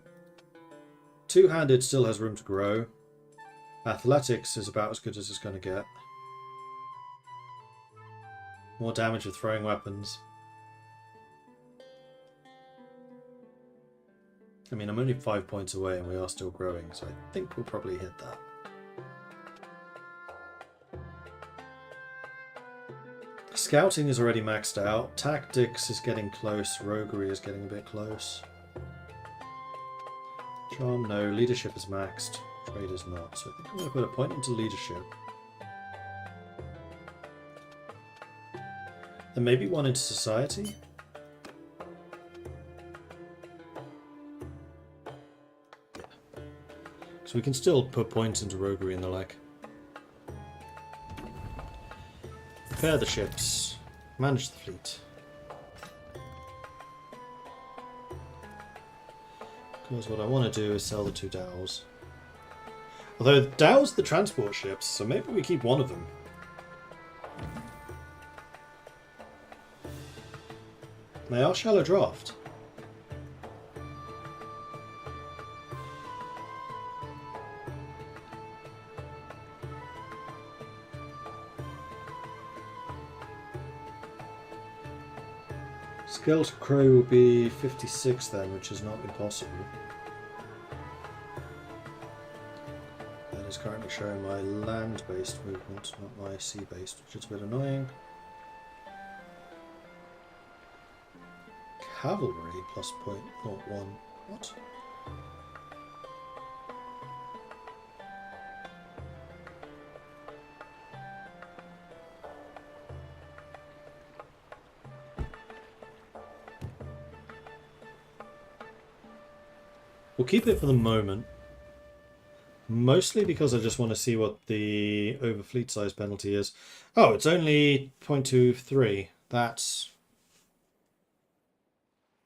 Two-handed still has room to grow. Athletics is about as good as it's going to get. More damage with throwing weapons. I mean, I'm only 5 points away and we are still growing, so I think we'll probably hit that. Scouting is already maxed out. Tactics is getting close. Roguery is getting a bit close. Charm, no. Leadership is maxed. Trade is not. So I think I'm going to put a point into leadership. And maybe one into society. Yeah. So we can still put points into roguery and the like. Repair the ships. Manage the fleet. Because what I want to do is sell the 2 Dows. Although Dow's the transport ships, so maybe we keep one of them. They are shallow draft. Skilled crew will be 56 then, which is not impossible. That is currently showing my land-based movement, not my sea-based, which is a bit annoying. Cavalry plus 0.01. What? We'll keep it for the moment. Mostly because I just want to see what the overfleet size penalty is. Oh, it's only 0.23. That's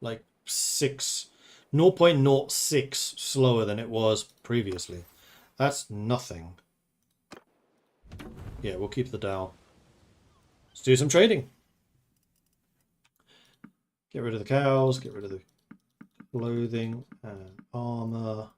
like 0.06 slower than it was previously. That's nothing. Yeah, we'll keep the Dow. Let's do some trading. Get rid of the cows, get rid of the clothing and armor.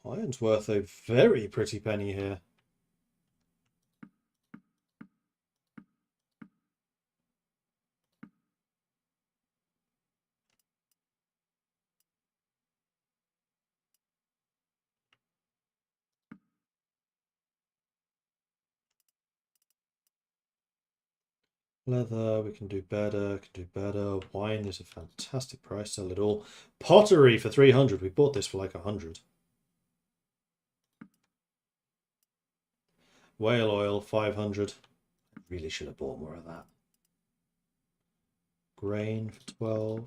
Iron's worth a very pretty penny here. Leather, we can do better, can do better. Wine is a fantastic price, sell it all. Pottery for 300, we bought this for like 100. Whale oil, 500. Really should have bought more of that. Grain for 12.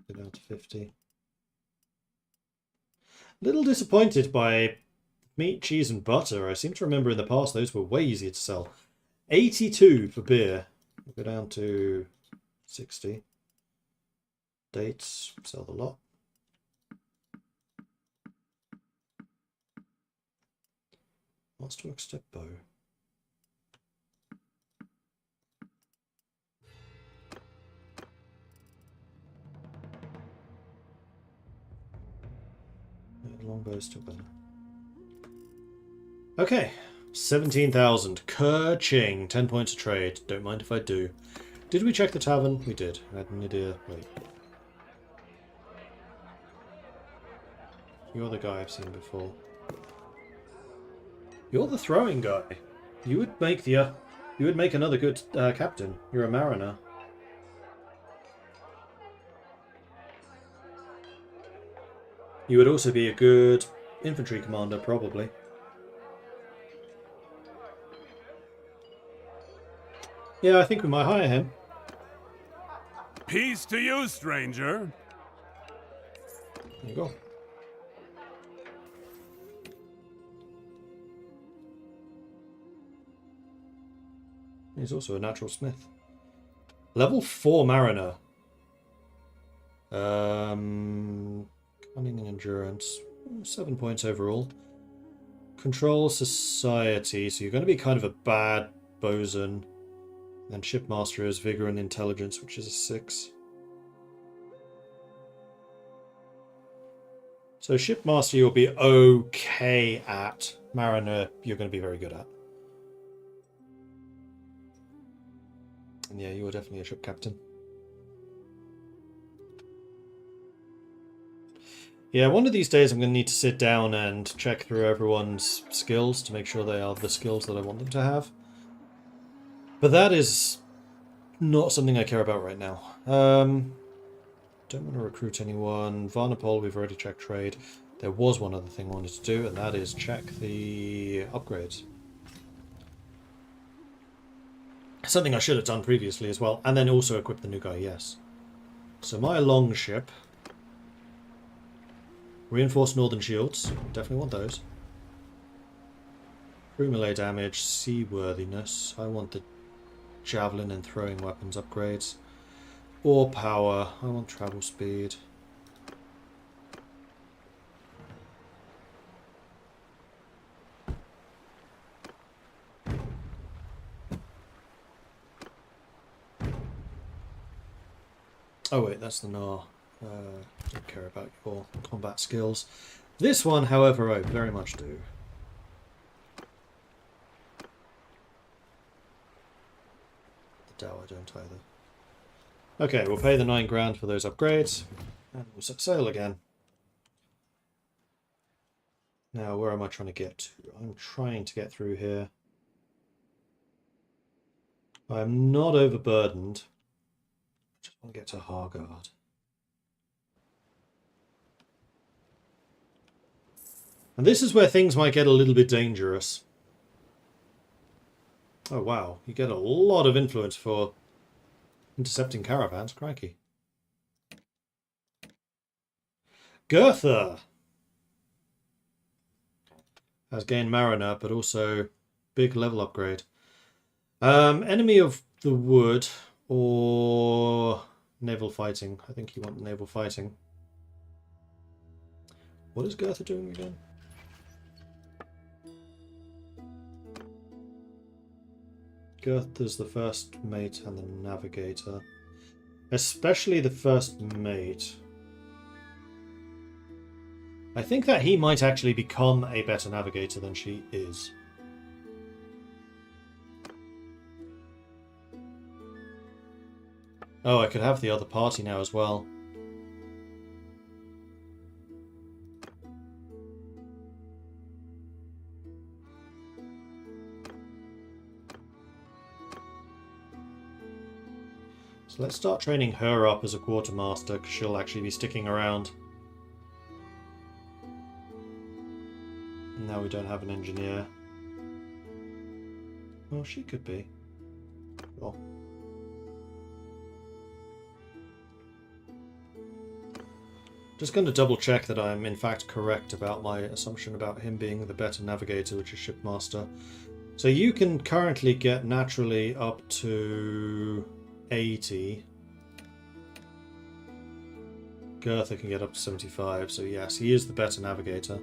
Go down to 50. Little disappointed by the Meat, cheese, and butter. I seem to remember in the past those were way easier to sell. 82 for beer. We'll go down to 60. Dates, sell the lot. Master Work Step Bow. Longbow still better. Okay, 17,000. Kerching, 10 points of trade. Don't mind if I do. Did we check the tavern? We did. I had an idea. Wait. You're the guy I've seen before. You're the throwing guy. You would make the. You would make another good captain. You're a mariner. You would also be a good infantry commander, probably. Yeah, I think we might hire him. Peace to you, stranger. There you go. He's also a natural smith. Level 4 mariner. Cunning and endurance. 7 points overall. Control society. So you're going to be kind of a bad bosun. And shipmaster is vigor and intelligence, which is a 6. So shipmaster you'll be okay at. Mariner you're going to be very good at. And yeah, you are definitely a ship captain. Yeah, one of these days I'm going to need to sit down and check through everyone's skills to make sure they are the skills that I want them to have. But that is not something I care about right now. Don't want to recruit anyone. Varnapol, we've already checked trade. There was one other thing I wanted to do, and that is check the upgrades. Something I should have done previously as well. And then also equip the new guy, yes. So my longship. Reinforced northern shields. Definitely want those. Crew melee damage, seaworthiness. I want the javelin and throwing weapons upgrades. Oar power. I want travel speed. Oh wait, that's the Gnar. Don't care about your combat skills. This one, however, I very much do. The Dow I don't either. Okay, we'll pay the 9 grand for those upgrades. And we'll set sail again. Now, where am I trying to get to? I'm trying to get through here. I'm not overburdened. Just want to get to Hargard. And this is where things might get a little bit dangerous. Oh wow, you get a lot of influence for intercepting caravans, crikey. Gertha has gained Mariner, but also big level upgrade. Enemy of the wood or naval fighting. I think you want naval fighting. What is Gertha doing again? Gertha's the first mate and the navigator. Especially the first mate. I think that he might actually become a better navigator than she is. Oh, I could have the other party now as well. So let's start training her up as a quartermaster, because she'll actually be sticking around. Now we don't have an engineer. Well, she could be. Sure. Just going to double check that I'm in fact correct about my assumption about him being the better navigator, which is shipmaster. So you can currently get naturally up to 80. Gertha can get up to 75, so yes, he is the better navigator.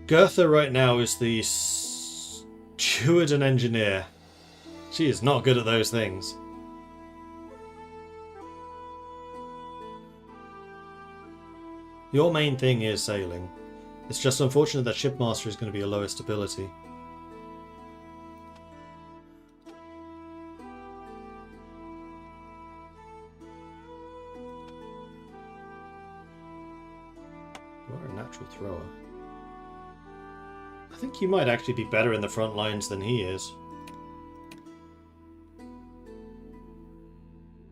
Gertha right now is the steward and engineer. She is not good at those things. Your main thing is sailing. It's just unfortunate that shipmaster is going to be your lowest ability. You are a natural thrower. I think you might actually be better in the front lines than he is.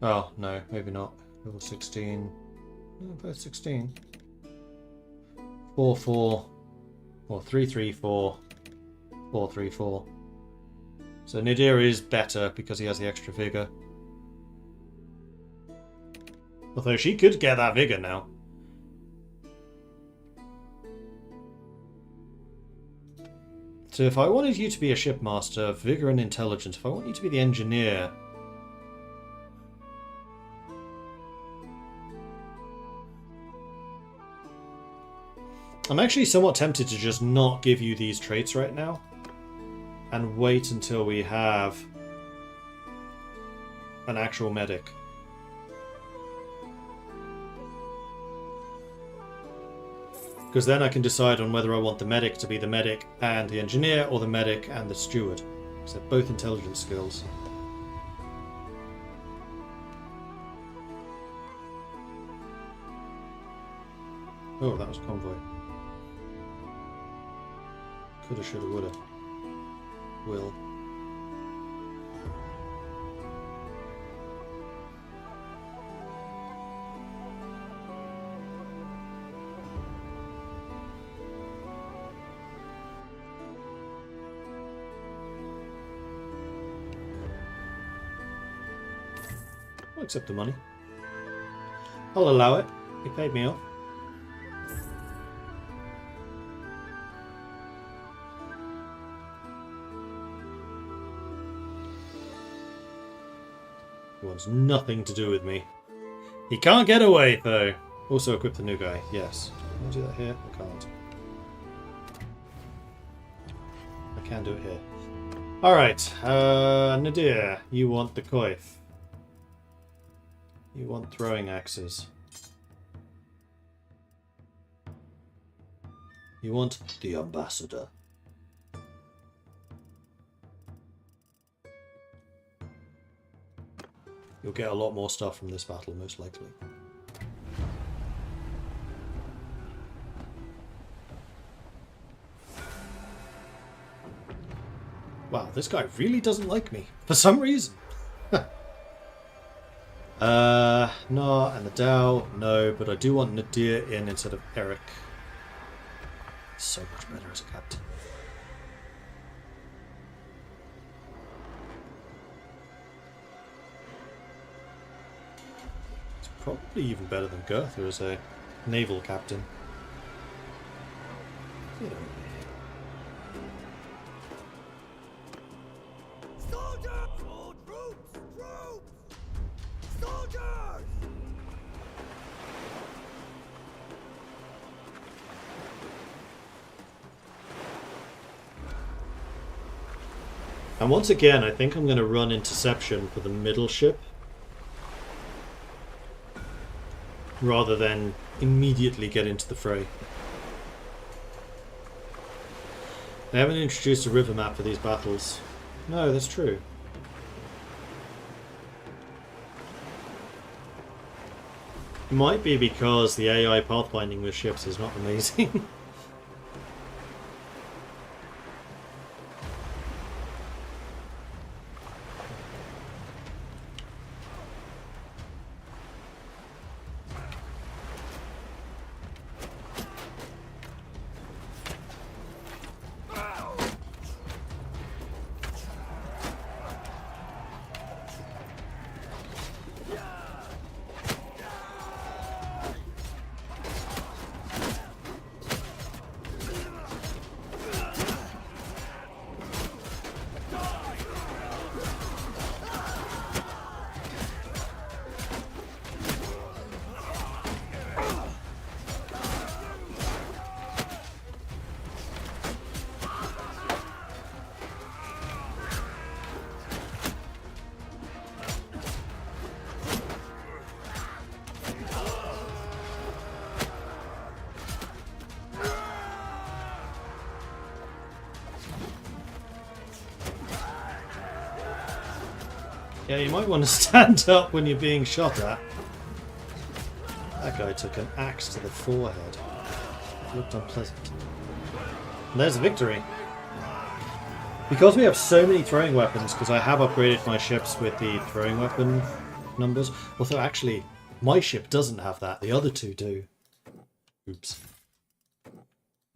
Oh, no, maybe not. Level 16. No, both 16. 4-4. Or 3-3-4. 4-3-4. So Nadir is better because he has the extra vigor. Although she could get that vigor now. So if I wanted you to be a shipmaster, vigor and intelligence, if I want you to be the engineer... I'm actually somewhat tempted to just not give you these traits right now. And wait until we have an actual medic. Because then I can decide on whether I want the medic to be the medic and the engineer, or the medic and the steward. Because they're both intelligence skills. Oh, that was convoy. Coulda, shoulda, woulda. Will. I'll accept the money. I'll allow it. He paid me off. He wants nothing to do with me. He can't get away, though. Also equip the new guy. Yes. Can I do that here? I can't. I can do it here. Alright. Nadir, you want the coif. You want throwing axes. You want the ambassador. You'll get a lot more stuff from this battle, most likely. Wow, this guy really doesn't like me. For some reason. No, and the Dow, no, but I do want Nadir in instead of Eric. So much better as a captain. It's probably even better than Gertha as a naval captain. Get over here. And once again, I think I'm going to run interception for the middle ship, rather than immediately get into the fray. They haven't introduced a river map for these battles. No, that's true. It might be because the AI pathfinding with ships is not amazing. Yeah, you might want to stand up when you're being shot at. That guy took an axe to the forehead. It looked unpleasant. And there's a victory. Because we have so many throwing weapons, because I have upgraded my ships with the throwing weapon numbers. Although actually, my ship doesn't have that. The other two do. Oops.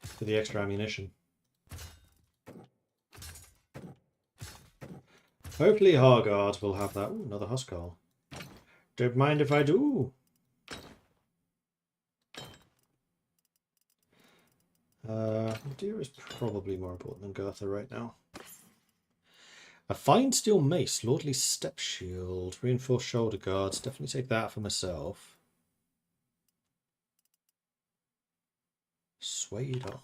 For the extra ammunition. Hopefully Hargard will have that. Ooh, another Huskarl. Don't mind if I do. Deer is probably more important than Gertha right now. A fine steel mace, lordly step shield, reinforced shoulder guards. Definitely take that for myself. Suede armor.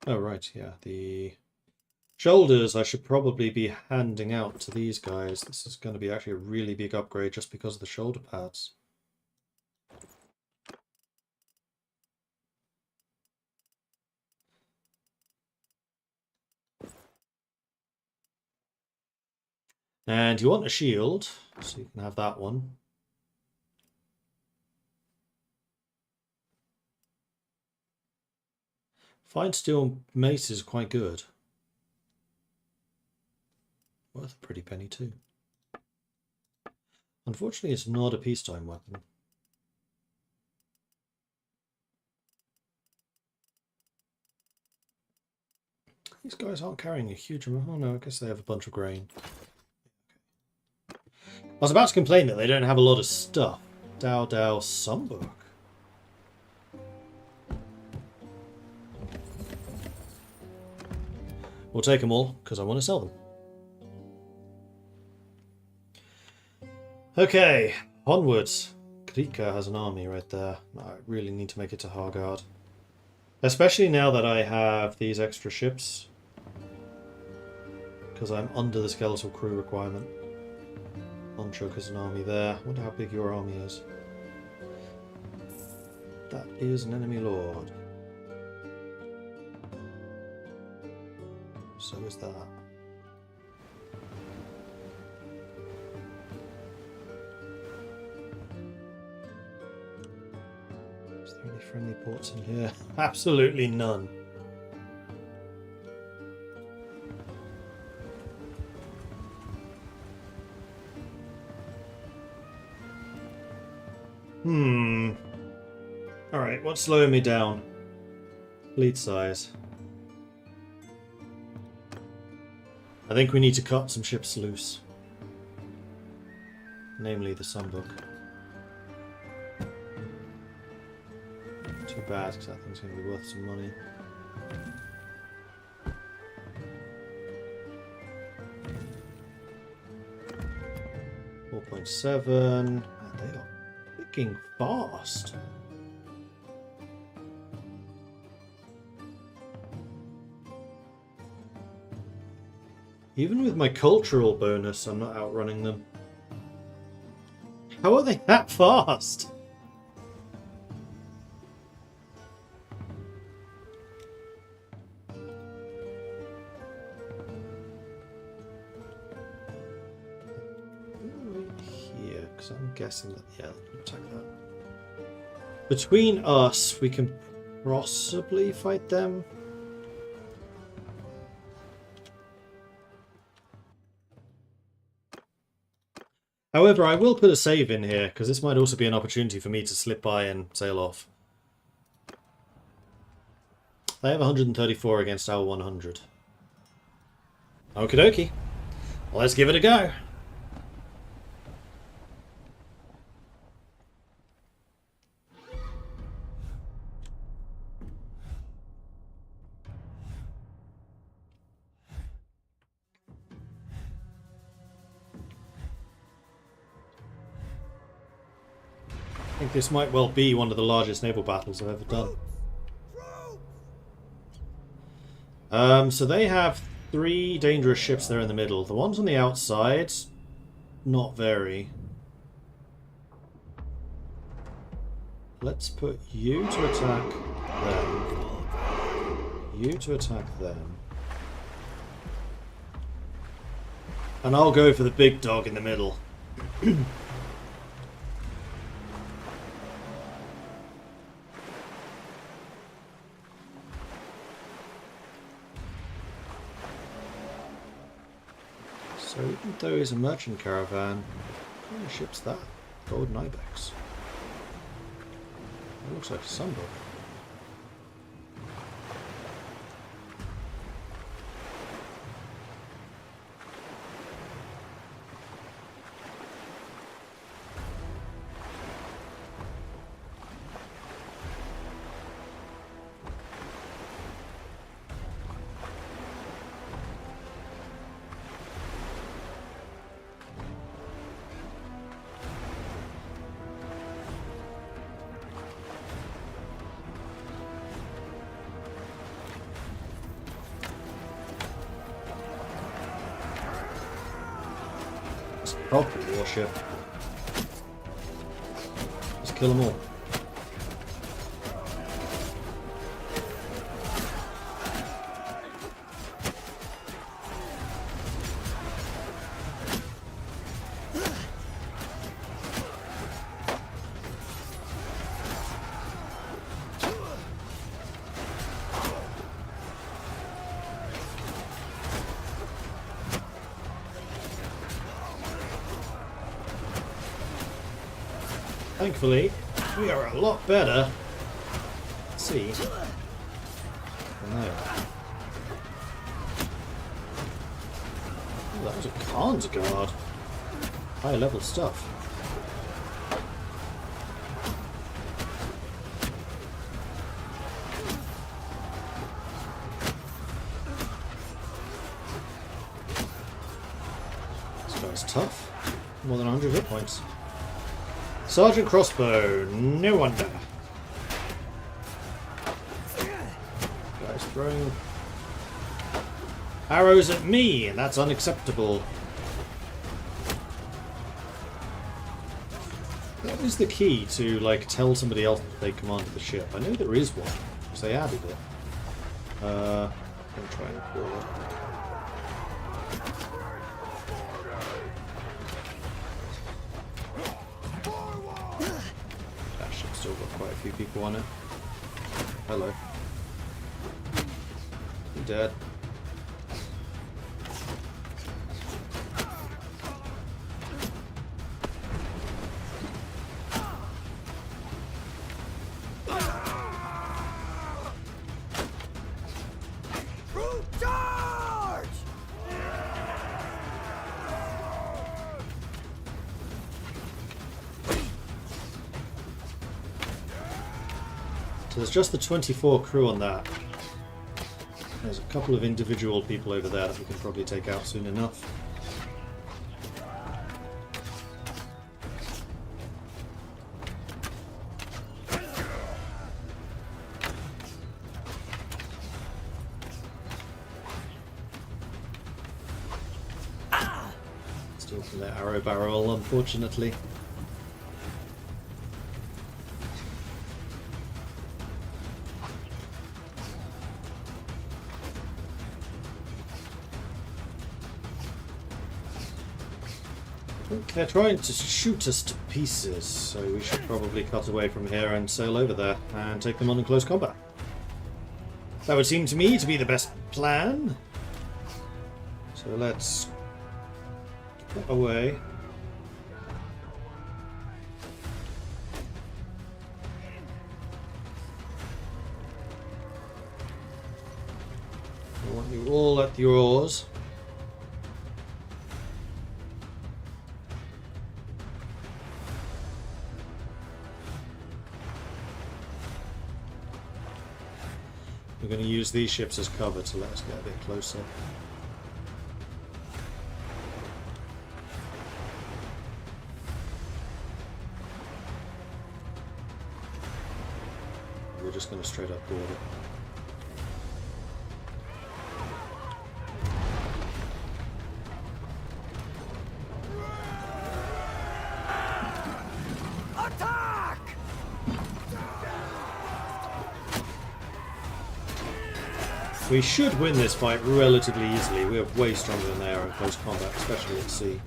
Oh right, yeah, the shoulders I should probably be handing out to these guys. This is going to be actually a really big upgrade just because of the shoulder pads. And you want a shield, so you can have that one. Fine steel mace is quite good. Worth a pretty penny too. Unfortunately, it's not a peacetime weapon. These guys aren't carrying a huge amount. Oh no, I guess they have a bunch of grain. I was about to complain that they don't have a lot of stuff. Dow Sumbook. We'll take them all, because I want to sell them. Okay, onwards. Krika has an army right there. I really need to make it to Hargard. Especially now that I have these extra ships. Because I'm under the skeletal crew requirement. Onchuk has an army there. I wonder how big your army is. That is an enemy lord. So is that. Is there any friendly ports in here? Absolutely none. Alright, what's slowing me down? Fleet size. I think we need to cut some ships loose. Namely the Sumbook. Too bad, because that thing's going to be worth some money. .7. They are freaking fast. Even with my cultural bonus, I'm not outrunning them. How are they that fast? Here, because I'm guessing that, yeah, attack that. Between us, we can possibly fight them. However, I will put a save in here, because this might also be an opportunity for me to slip by and sail off. They have 134 against our 100. Okie dokie. Well, let's give it a go. I think this might well be one of the largest naval battles I've ever done. So they have 3 dangerous ships there in the middle. The ones on the outside, not very. let's put you to attack them. You to attack them. And I'll go for the big dog in the middle. So even though he's a merchant caravan, what kind of ship's that? Golden Ibex. It looks like a sunbook. Proper warship. Just kill them all. Thankfully, we are a lot better. Let's see. No. Oh, that was a Khan's guard. High level stuff. This guy's tough. More than 100 hit points. Sergeant Crossbow, no wonder. Guy's throwing arrows at me, and that's unacceptable. What is the key to, like, tell somebody else that they command the ship? I know there is one, because they added it. I'm going to try and call it. Still got quite a few people on it. Hello. You dead? So there's just the 24 crew on that. There's a couple of individual people over there that we can probably take out soon enough. Still from their arrow barrel, unfortunately. They're trying to shoot us to pieces, so we should probably cut away from here and sail over there and take them on in close combat. That would seem to me to be the best plan. So let's get away. I want you all at your oars. We're going to use these ships as cover to let us get a bit closer. We're just going to straight up board it. Attack! We should win this fight relatively easily. We are way stronger than they are in close combat, especially at sea.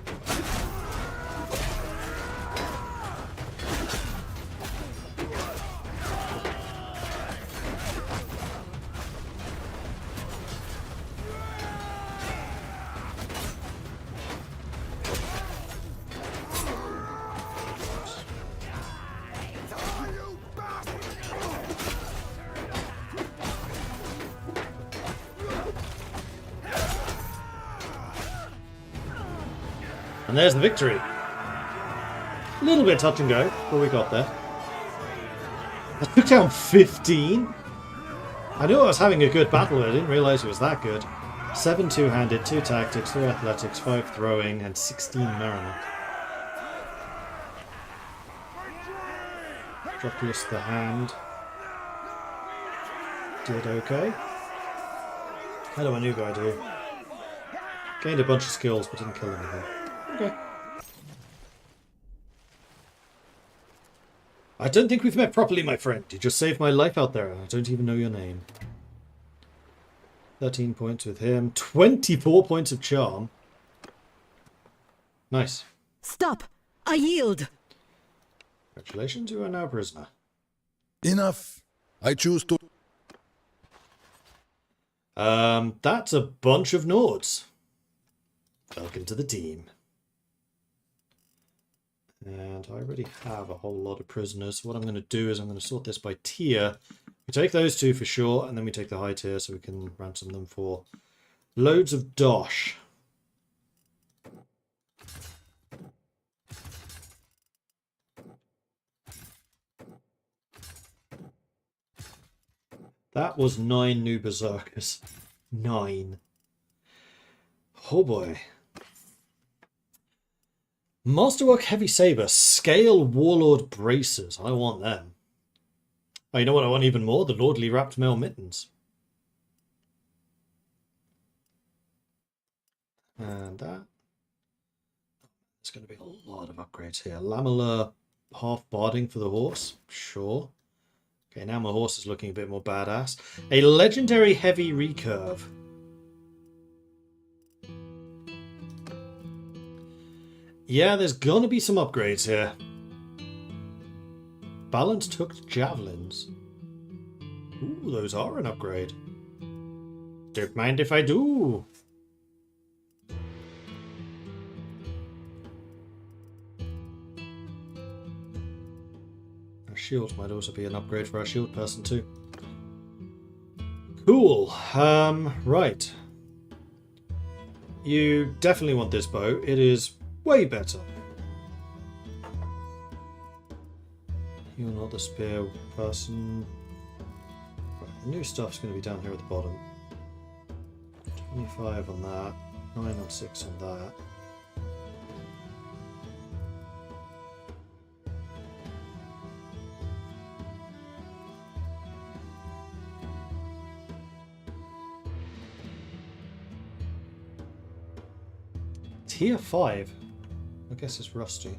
And there's the victory. A little bit touch and go, but we got there. I took down 15. I knew I was having a good battle, but I didn't realise it was that good. 7 two-handed, 2 tactics, 3 athletics, 5 throwing, and 16 merriment. Dropped us the hand. Did okay. How do a new guy do? Gained a bunch of skills, but didn't kill anything. Okay. I don't think we've met properly, my friend. You just saved my life out there, and I don't even know your name. 13 points with him. 24 points of charm. Nice. Stop! I yield! Congratulations, you are now a prisoner. Enough. I choose to... That's a bunch of Nords. Welcome to the team. And I already have a whole lot of prisoners. What I'm going to do is I'm going to sort this by tier. We take those two for sure, and then we take the high tier so we can ransom them for loads of dosh. That was 9 new berserkers. 9. Oh boy. Masterwork Heavy Saber, Scale Warlord Bracers. I want them. Oh, you know what I want even more? The Lordly Wrapped Mail Mittens. And that. There's going to be a lot of upgrades here. Lamellar half barding for the horse. Sure. Okay, now my horse is looking a bit more badass. A Legendary Heavy Recurve. Yeah, there's gonna be some upgrades here. Balanced hooked javelins. Ooh, those are an upgrade. Don't mind if I do. Our shield might also be an upgrade for our shield person too. Cool. Right. You definitely want this bow. It is way better. You're not the spear person. Right, the new stuff's going to be down here at the bottom. 25 on that. 9 on 6 on that. Tier 5. I guess it's rusty.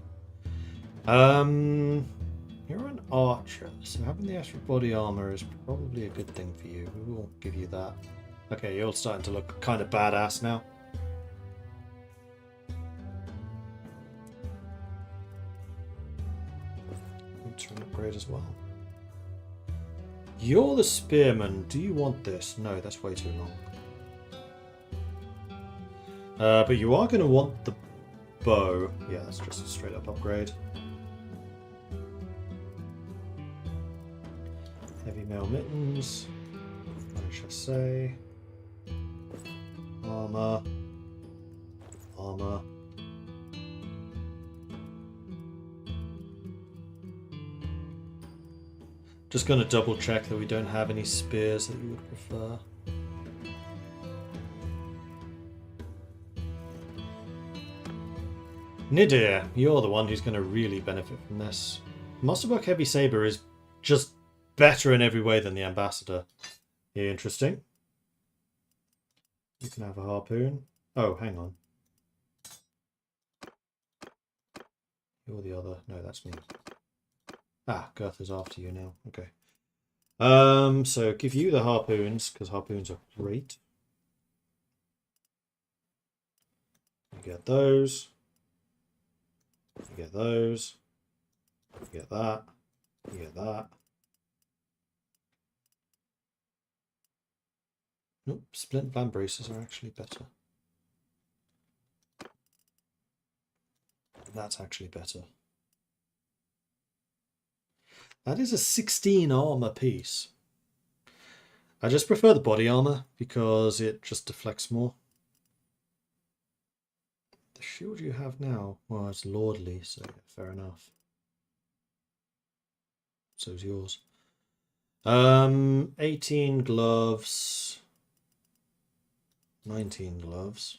You're an archer, so having the extra body armor is probably a good thing for you. We will give you that. Okay, you're starting to look kind of badass now. Boots are an upgrade as well. You're the spearman. Do you want this? No, that's way too long. But you are going to want the bow. Yeah, that's just a straight up upgrade. Heavy mail mittens. What should I say? Armor. Armor. Just going to double check that we don't have any spears that you would prefer. Nidir, you're the one who's going to really benefit from this. Masterwork Heavy Saber is just better in every way than the Ambassador. Interesting. You can have a harpoon. Oh, hang on. You're the other. No, that's me. Ah, Girth is after you now. Okay. So give you the harpoons, because harpoons are great. You get those. You get those. You get that. You get that. Nope, splint band braces are actually better. That's actually better. That is a 16 armor piece. I just prefer the body armor because it just deflects more. The shield you have now, well, it's lordly, so fair enough. So's yours. 18 gloves. 19 gloves.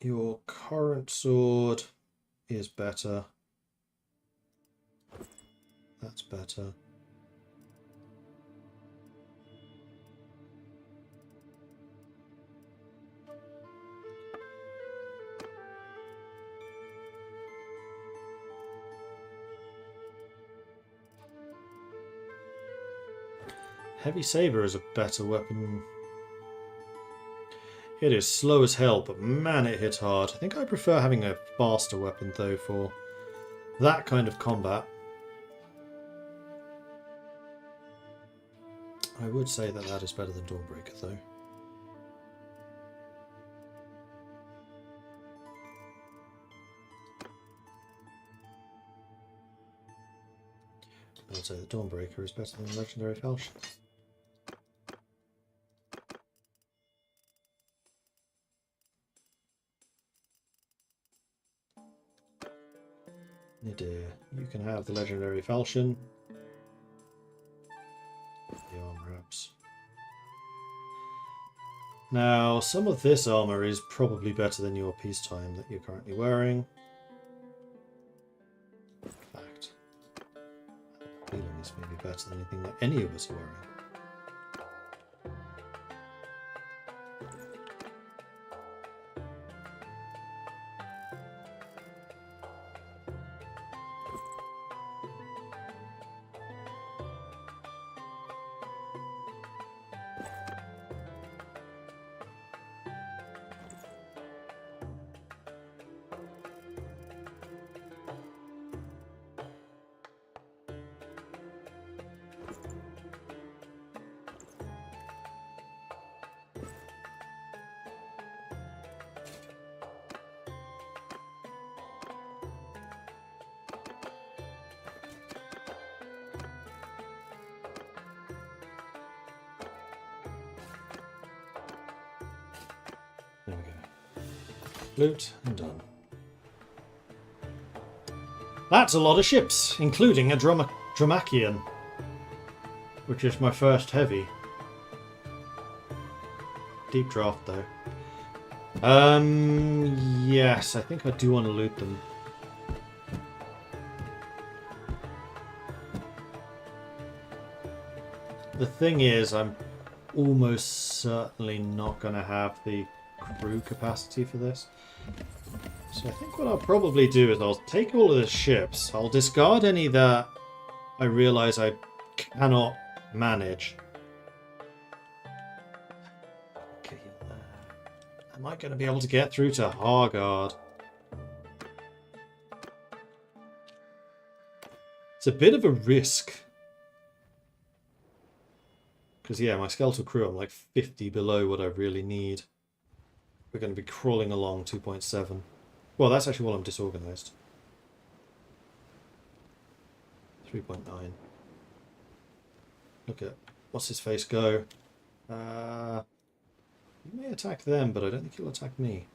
Your current sword is better. That's better. Heavy saber is a better weapon. It is slow as hell, but man, it hits hard. I think I prefer having a faster weapon, though, for that kind of combat. I would say that that is better than Dawnbreaker, though. I would say that Dawnbreaker is better than Legendary Falchion. Dear, you can have the Legendary Falchion. The arm wraps. Now, some of this armor is probably better than your peacetime that you're currently wearing. In fact, I have a feeling this may be better than anything that any of us are wearing. There we go. Loot and done. That's a lot of ships, including a Dromachian, which is my first heavy. Deep draft though. Yes, I think I do want to loot them. The thing is, I'm almost certainly not going to have the crew capacity for this. So I think what I'll probably do is I'll take all of the ships, I'll discard any that I realise I cannot manage. Okay, am I going to be able to get through to Hargard? It's a bit of a risk. Because yeah, my skeletal crew, I'm like 50 below what I really need. We're going to be crawling along 2.7. Well, that's actually while I'm disorganized. 3.9. Look at what's his face go. He may attack them, but I don't think he'll attack me.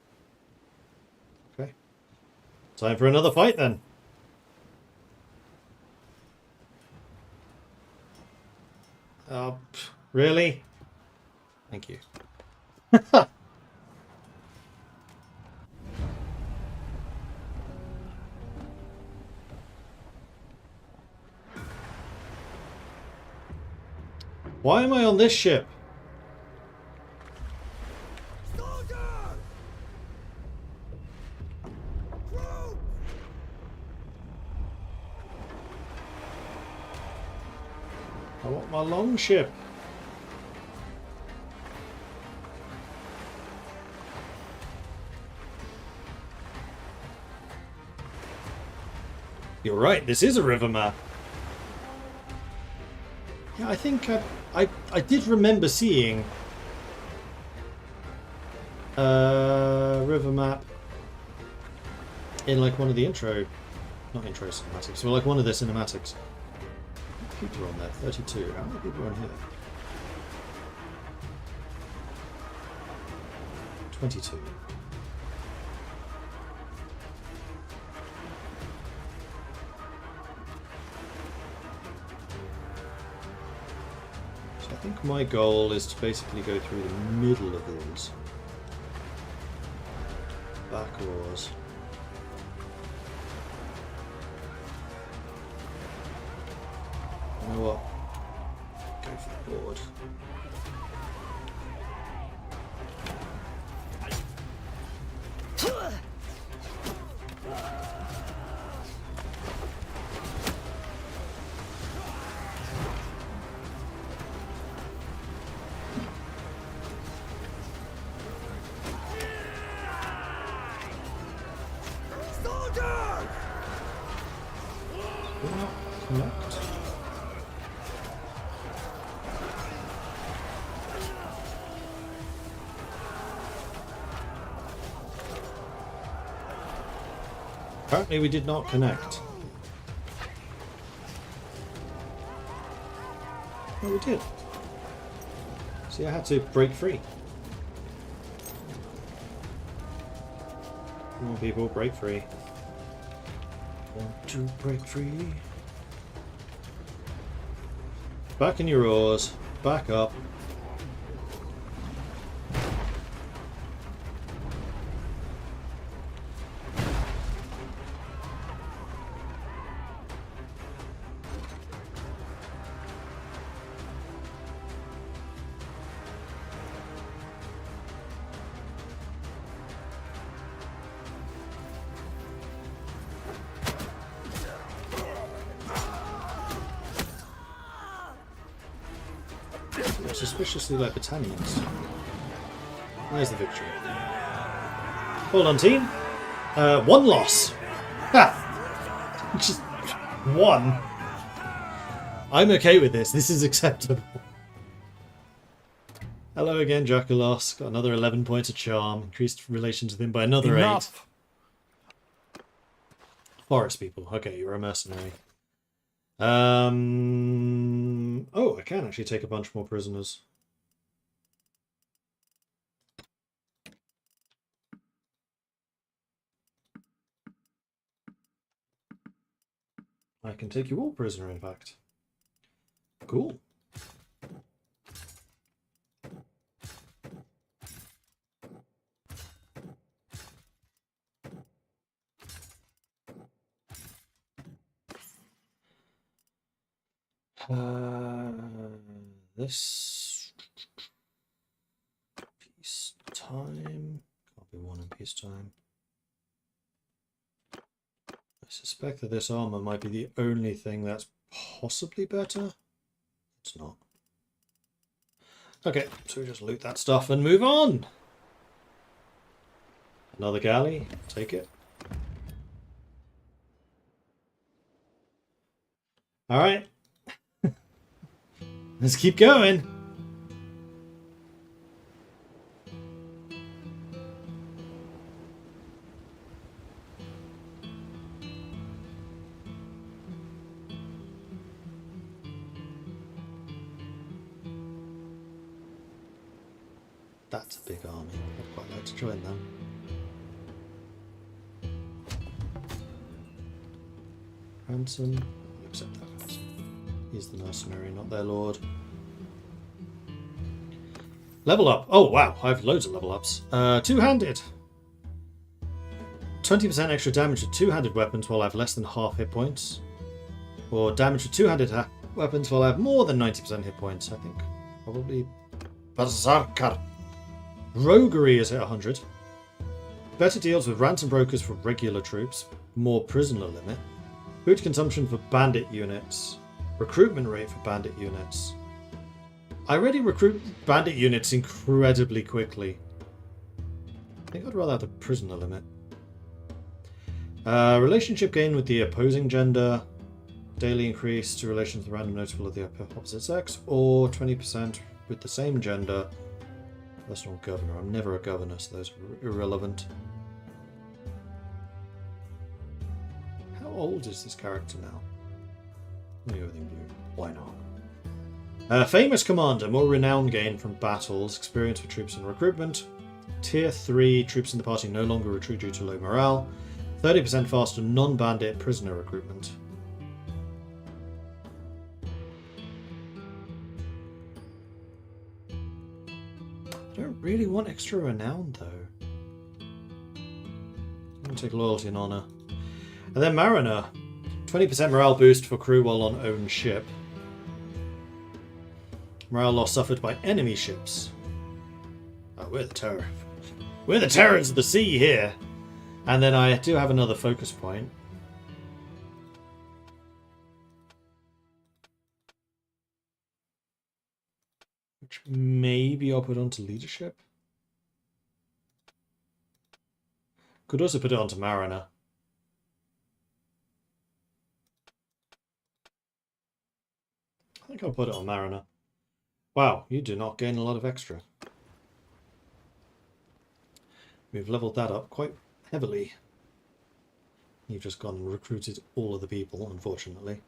Okay. Time for another fight then. Really? Thank you. Why am I on this ship? Soldier! Crew! want my long ship. You're right, this is a river map. Yeah, I think I did remember seeing a river map in like one of the not intro cinematics, but like one of the cinematics. How many people are on there? 32. How many people are on here? 22. I think my goal is to basically go through the middle of these. Back oars. You know what? Go for the board. Soldier! Connect. Apparently we did not connect. Oh, we did. See, I had to break free. Come on, people, break free. Want to break free. Back in your oars. Back up. Suspiciously like battalions. Where's the victory? Hold on, team. One loss. Ha! Just one. I'm okay with this. This is acceptable. Hello again, Draculos. Got another 11 points of charm. Increased relations with him by another 8. Forest people. Okay, you're a mercenary. Oh, I can actually take a bunch more prisoners. I can take you all prisoner, in fact. Cool. This peacetime can't be won in peacetime. I suspect that this armor might be the only thing that's possibly better. It's not. Okay, so we just loot that stuff and move on. Another galley, take it. All right. Let's keep going. That's a big army. I'd quite like to join them. Ransom. I'll accept that ransom. He's the mercenary, not their lord. Level up. Oh, wow. I have loads of level ups. Two-handed. 20% extra damage with two-handed weapons while I have less than half hit points. Or damage with two-handed weapons while I have more than 90% hit points. I think probably Berserker. Roguery is at 100. Better deals with ransom brokers for regular troops. More prisoner limit. Food consumption for bandit units. Recruitment rate for bandit units. I already recruit bandit units incredibly quickly. I think I'd rather have the prisoner limit. Relationship gain with the opposing gender. Daily increase to relations with random notable of the opposite sex. Or 20% with the same gender. Personal governor. I'm never a governor, so those are irrelevant. How old is this character now? Everything blue. Why not? Famous commander. More renown gain from battles. Experience for troops and recruitment. Tier 3. Troops in the party no longer retreat due to low morale. 30% faster non-bandit prisoner recruitment. I don't really want extra renown though. I'm going to take loyalty and honor. And then Mariner. 20% morale boost for crew while on own ship. Morale loss suffered by enemy ships. Oh, we're the terror. We're the terrors of the sea here. And then I do have another focus point. Which maybe I'll put onto leadership. Could also put it onto Mariner. I think I'll put it on Mariner. Wow, you do not gain a lot of extra. We've leveled that up quite heavily. You've just gone and recruited all of the people, unfortunately.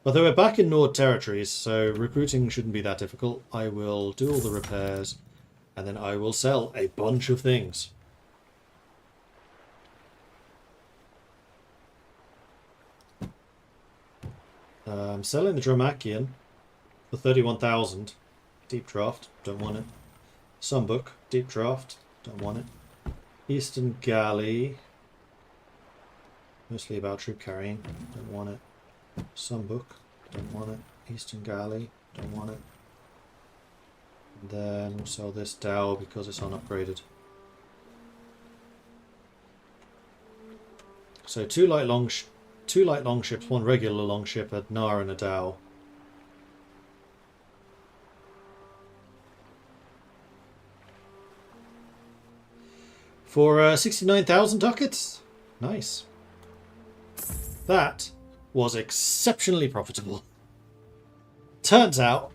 Although we're back in Nord territories, so recruiting shouldn't be that difficult. I will do all the repairs, and then I will sell a bunch of things. I'm selling the Dromachian for 31,000. Deep draft, don't want it. Sunbook, deep draft, don't want it. Eastern Galley, mostly about troop carrying, don't want it. Sunbook, don't want it. Eastern Galley, don't want it. And then we'll sell this Dow because it's unupgraded. So two light longships, one regular longship, a Nar and a Dow. For 69,000 ducats? Nice. That was exceptionally profitable. Turns out,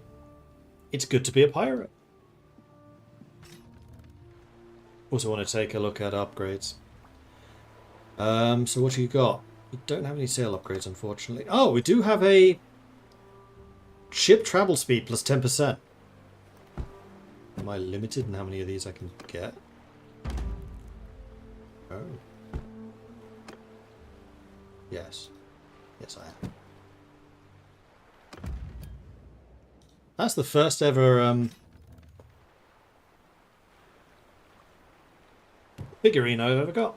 it's good to be a pirate. Also want to take a look at upgrades. So what do you got? We don't have any sail upgrades, unfortunately. Oh, we do have a ship travel speed plus 10%. Am I limited in how many of these I can get? Oh. Yes. Yes, I am. That's the first ever figurine I've ever got.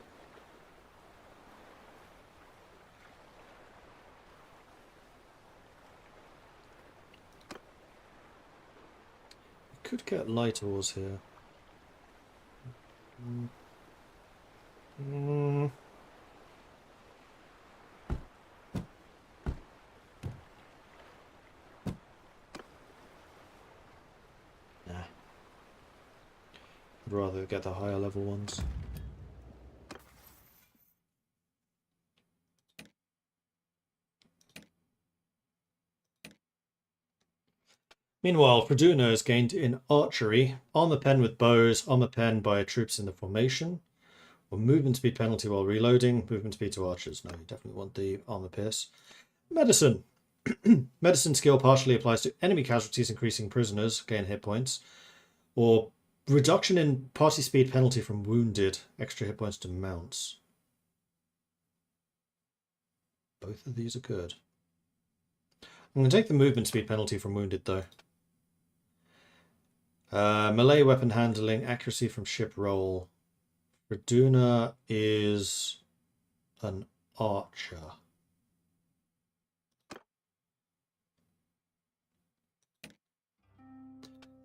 Could get light ores here. Nah. I'd rather get the higher level ones. Meanwhile, Fraduna has gained in archery, armor pen with bows, armor pen by troops in the formation, or movement speed penalty while reloading, movement speed to archers. No, you definitely want the armor pierce. Medicine. Medicine skill partially applies to enemy casualties, increasing prisoners, gain hit points, or reduction in party speed penalty from wounded, extra hit points to mounts. Both of these are good. I'm going to take the movement speed penalty from wounded, though. Melee weapon handling, accuracy from ship roll. Fraduna is an archer.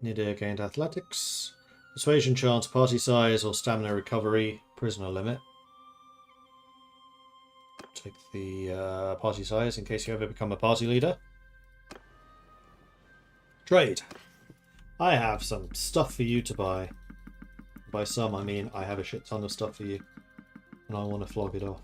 Nidir gained athletics. Persuasion chance, party size, or stamina recovery. Prisoner limit. Take the party size in case you ever become a party leader. Trade. I have some stuff for you to buy. By some, I mean I have a shit ton of stuff for you. And I want to flog it off.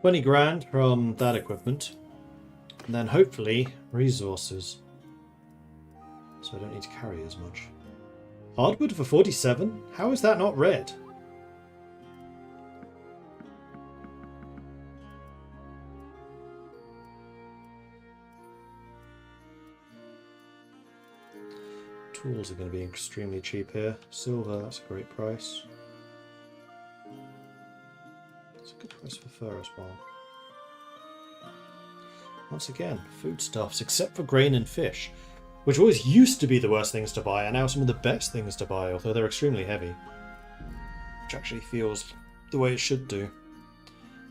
$20,000 from that equipment. And then hopefully resources. So I don't need to carry as much. Hardwood for 47? How is that not red? Tools are going to be extremely cheap here. Silver, that's a great price. It's a good price for fur as well. Once again, foodstuffs, except for grain and fish, which always used to be the worst things to buy, are now some of the best things to buy, although they're extremely heavy. Which actually feels the way it should do.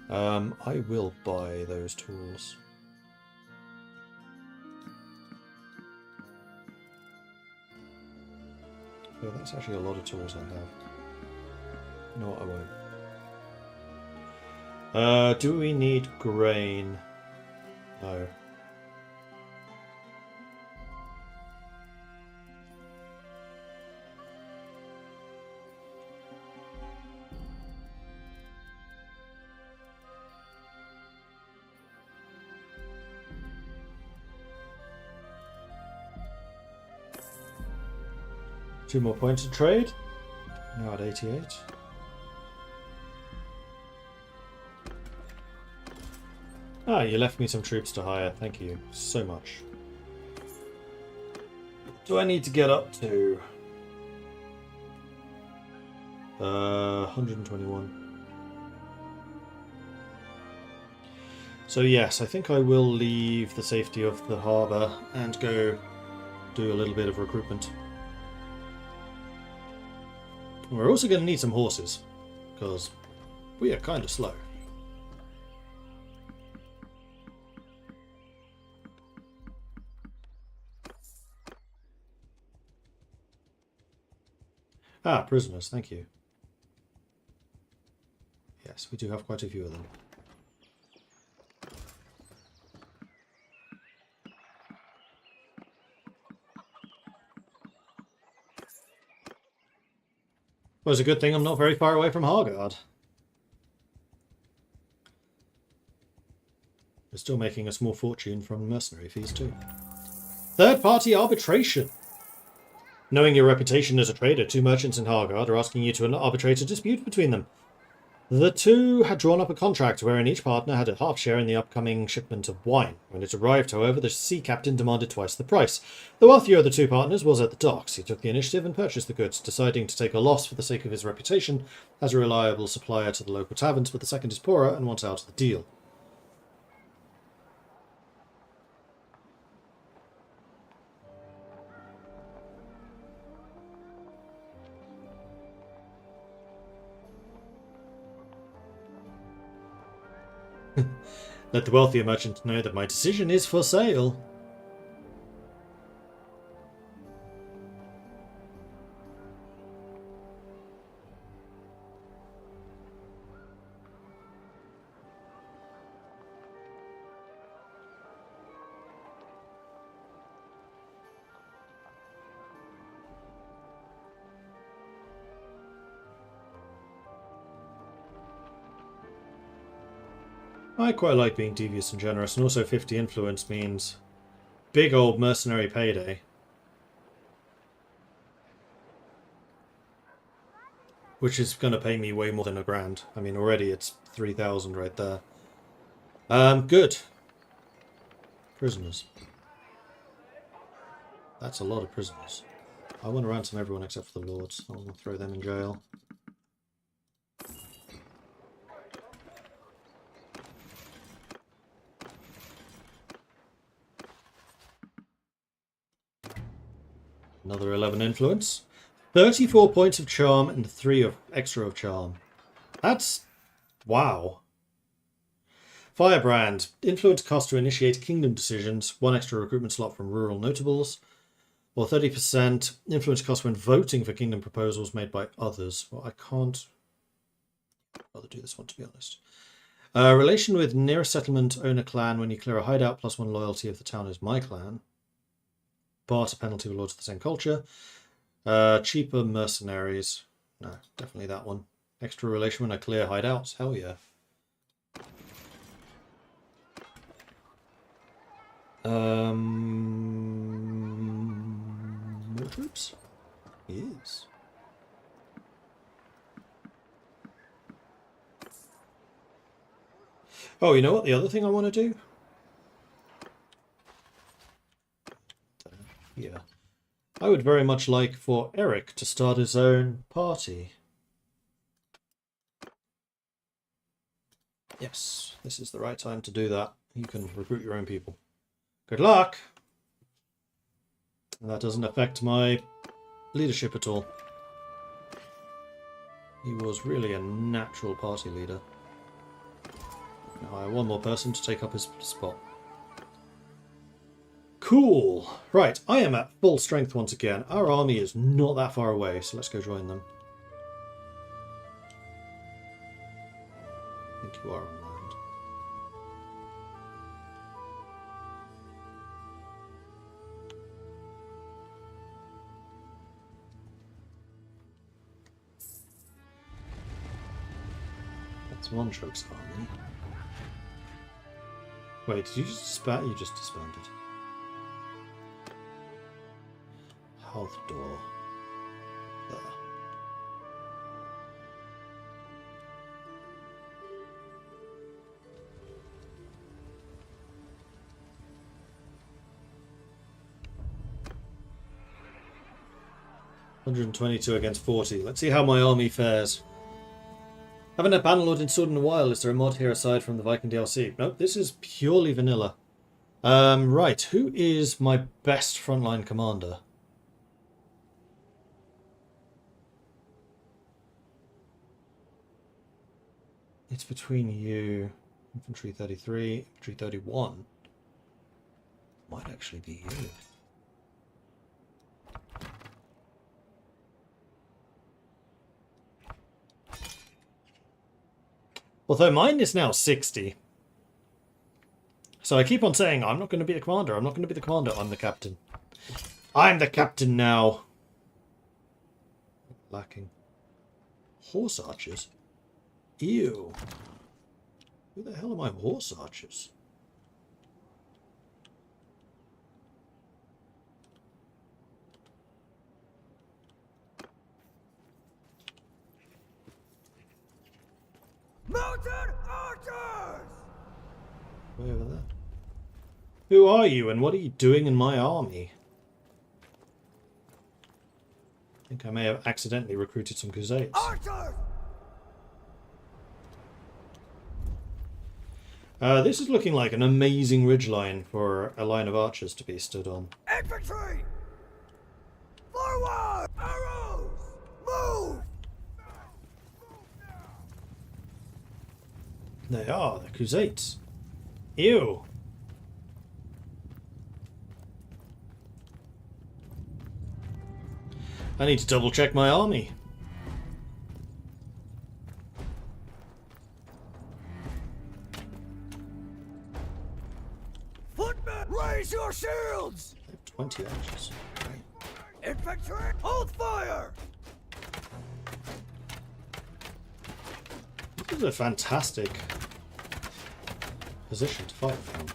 I will buy those tools. Oh, that's actually a lot of tools I have. No, I won't. Do we need grain? No. Two more points of trade. Now at 88. Ah, you left me some troops to hire. Thank you so much. Do I need to get up to 121? So yes, I think I will leave the safety of the harbour and go do a little bit of recruitment. We're also going to need some horses, because we are kind of slow. Ah, prisoners, thank you. Yes, we do have quite a few of them. Well, it's a good thing I'm not very far away from Hargard. We're still making a small fortune from mercenary fees too. Third-party arbitration. Knowing your reputation as a trader, two merchants in Hargard are asking you to arbitrate a dispute between them. The two had drawn up a contract wherein each partner had a half share in the upcoming shipment of wine. When it arrived, however, the sea captain demanded twice the price. The wealthier of the two partners was at the docks. He took the initiative and purchased the goods, deciding to take a loss for the sake of his reputation as a reliable supplier to the local taverns, but the second is poorer and wants out of the deal. Let the wealthier merchant know that my decision is for sale. I quite like being devious and generous, and also 50 influence means big old mercenary payday. Which is going to pay me way more than $1,000. I mean, already it's 3,000 right there. Good. Prisoners. That's a lot of prisoners. I want to ransom everyone except for the lords. I want to throw them in jail. Another 11 influence. 34 points of charm and 3 of extra of charm. That's... wow. Firebrand. Influence cost to initiate kingdom decisions. 1 extra recruitment slot from rural notables. Or 30% influence cost when voting for kingdom proposals made by others. Well, I can't... I'd rather do this one, to be honest. Relation with nearest settlement, owner clan. When you clear a hideout, +1 loyalty if the town is my clan. Barter penalty with lords of the same culture. Cheaper mercenaries. No, definitely that one. Extra relation when I clear hideouts. Hell yeah. More troops? Yes. Oh, you know what? The other thing I want to do? Yeah. I would very much like for Eric to start his own party. Yes, this is the right time to do that. You can recruit your own people. Good luck! And that doesn't affect my leadership at all. He was really a natural party leader. Now I have one more person to take up his spot. Cool! Right, I am at full strength once again. Our army is not that far away, so let's go join them. I think you are on land. That's one joke's army. Wait, did you just disband? You just disbanded. Health door. There. $122 against 40. Let's see how my army fares. Haven't had Bannerlord installed in a while. Is there a mod here aside from the Viking DLC? Nope, this is purely vanilla. Right, who is my best frontline commander? It's between you. Infantry 33, Infantry 31. Might actually be you. Although mine is now 60. So I keep on saying, I'm not going to be the commander. I'm not going to be the commander. I'm the captain. I'm the captain now. Lacking. Horse archers? Ew. Who the hell are my horse archers? Mounted archers! Way over there. Who are you and what are you doing in my army? I think I may have accidentally recruited some Crusades. Archers! This is looking like an amazing ridgeline for a line of archers to be stood on. Infantry! Forward! Arrows! Move! They are, the Crusades. Ew. I need to double check my army. Footmen! Raise your shields! I have 20 archers. Right. Infantry! Hold fire! This is a fantastic position to fight from.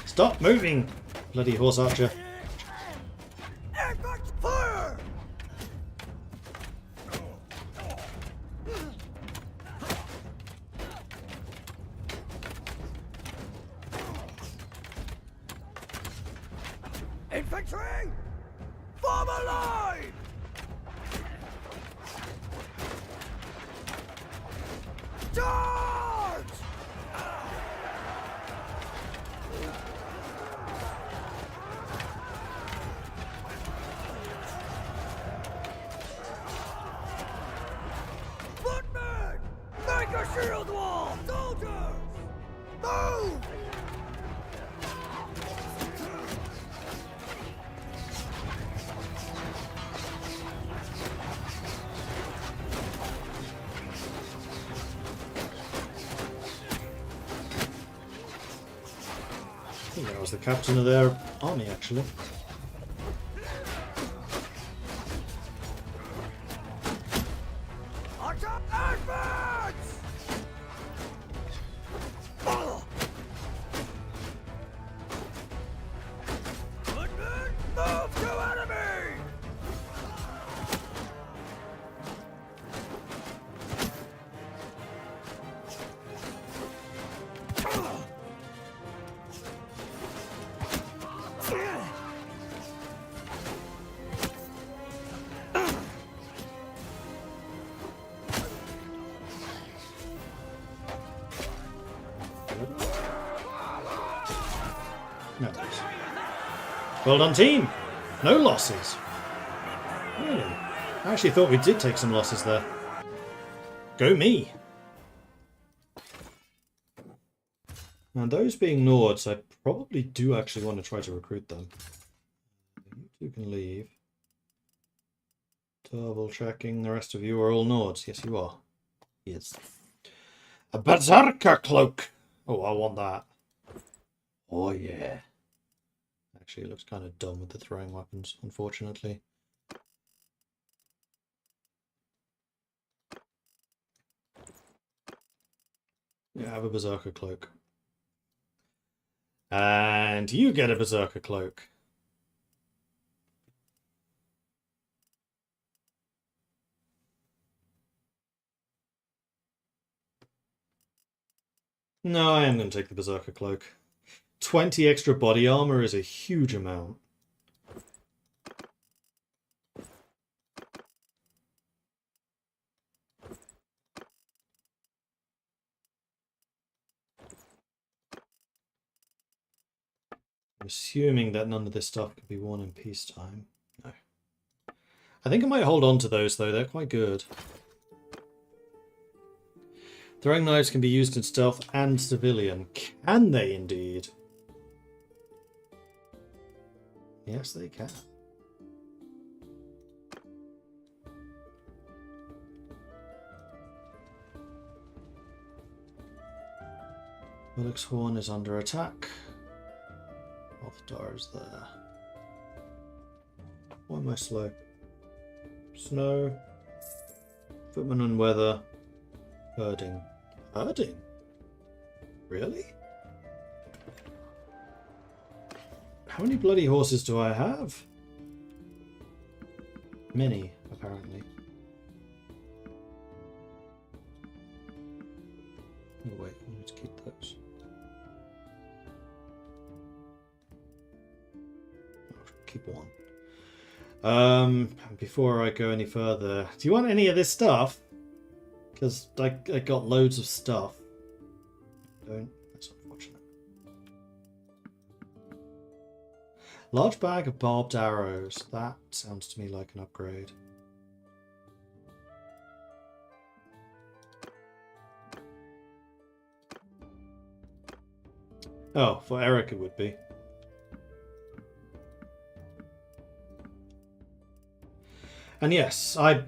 Stop moving, bloody horse archer. Infantry! Fire! Infantry! Form a line! Charge! Footmen! Make a shield wall! Soldiers! Move! I think I was the captain of their army, actually. Attack! Advance! Footmen, move to enemy! No. Well done, team. No losses. Really? I actually thought we did take some losses there. Go me. Now, those being Nords, I probably do actually want to try to recruit them. You two can leave. Double checking. The rest of you are all Nords. Yes, you are. Yes. A Berserker cloak. Oh, I want that. Oh, yeah. Actually, it looks kind of dumb with the throwing weapons, unfortunately. Yeah, have a Berserker cloak. And you get a Berserker cloak. No, I am going to take the Berserker cloak. 20 extra body armor is a huge amount. I'm assuming that none of this stuff could be worn in peacetime. No. I think I might hold on to those, though. They're quite good. Throwing knives can be used in stealth and civilian. Can they indeed? Yes, they can. Willick's Horn is under attack. Hothdar is there. Why am I slow? Snow. Footman and weather. Herding. Herding? Really? How many bloody horses do I have? Many, apparently. Oh wait, I need to keep those. I'll keep one. Before I go any further, do you want any of this stuff? Because I got loads of stuff. Don't. That's unfortunate. Large bag of barbed arrows. That sounds to me like an upgrade. Oh, for Eric it would be. And yes, I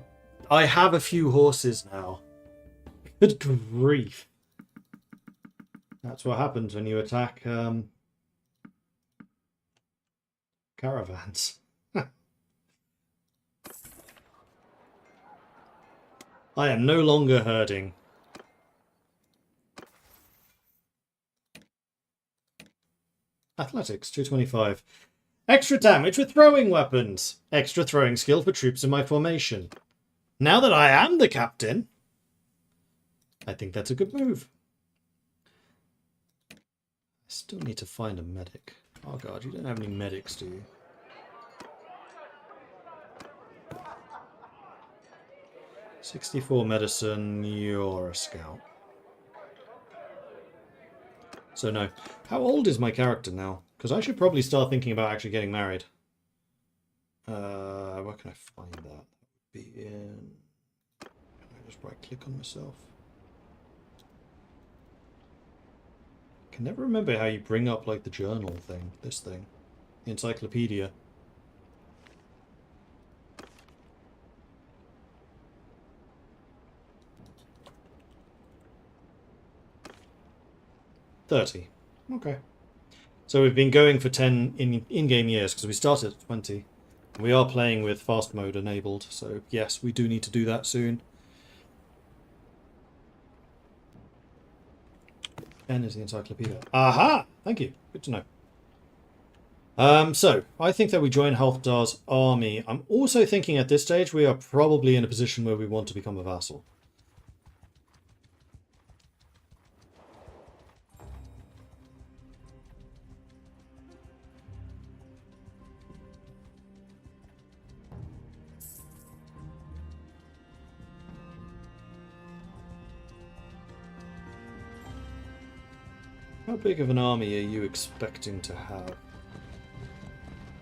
have a few horses now. Good grief. That's what happens when you attack caravans. I am no longer herding. Athletics, 225. Extra damage with throwing weapons. Extra throwing skill for troops in my formation. Now that I am the captain, I think that's a good move. I still need to find a medic. Oh god, you don't have any medics, do you? 64 medicine, you're a scout. So no. How old is my character now? Because I should probably start thinking about actually getting married. Where can I find that? That would be in... Can I just right click on myself? I can never remember how you bring up like the journal thing, this thing. The encyclopedia. $30. Okay. So we've been going for 10 in-game years because we started at 20. We are playing with fast mode enabled, so yes, we do need to do that soon. 10 is the encyclopedia. Aha! Thank you. Good to know. So, I think that we join Halfdar's army. I'm also thinking at this stage we are probably in a position where we want to become a vassal. How big of an army are you expecting to have?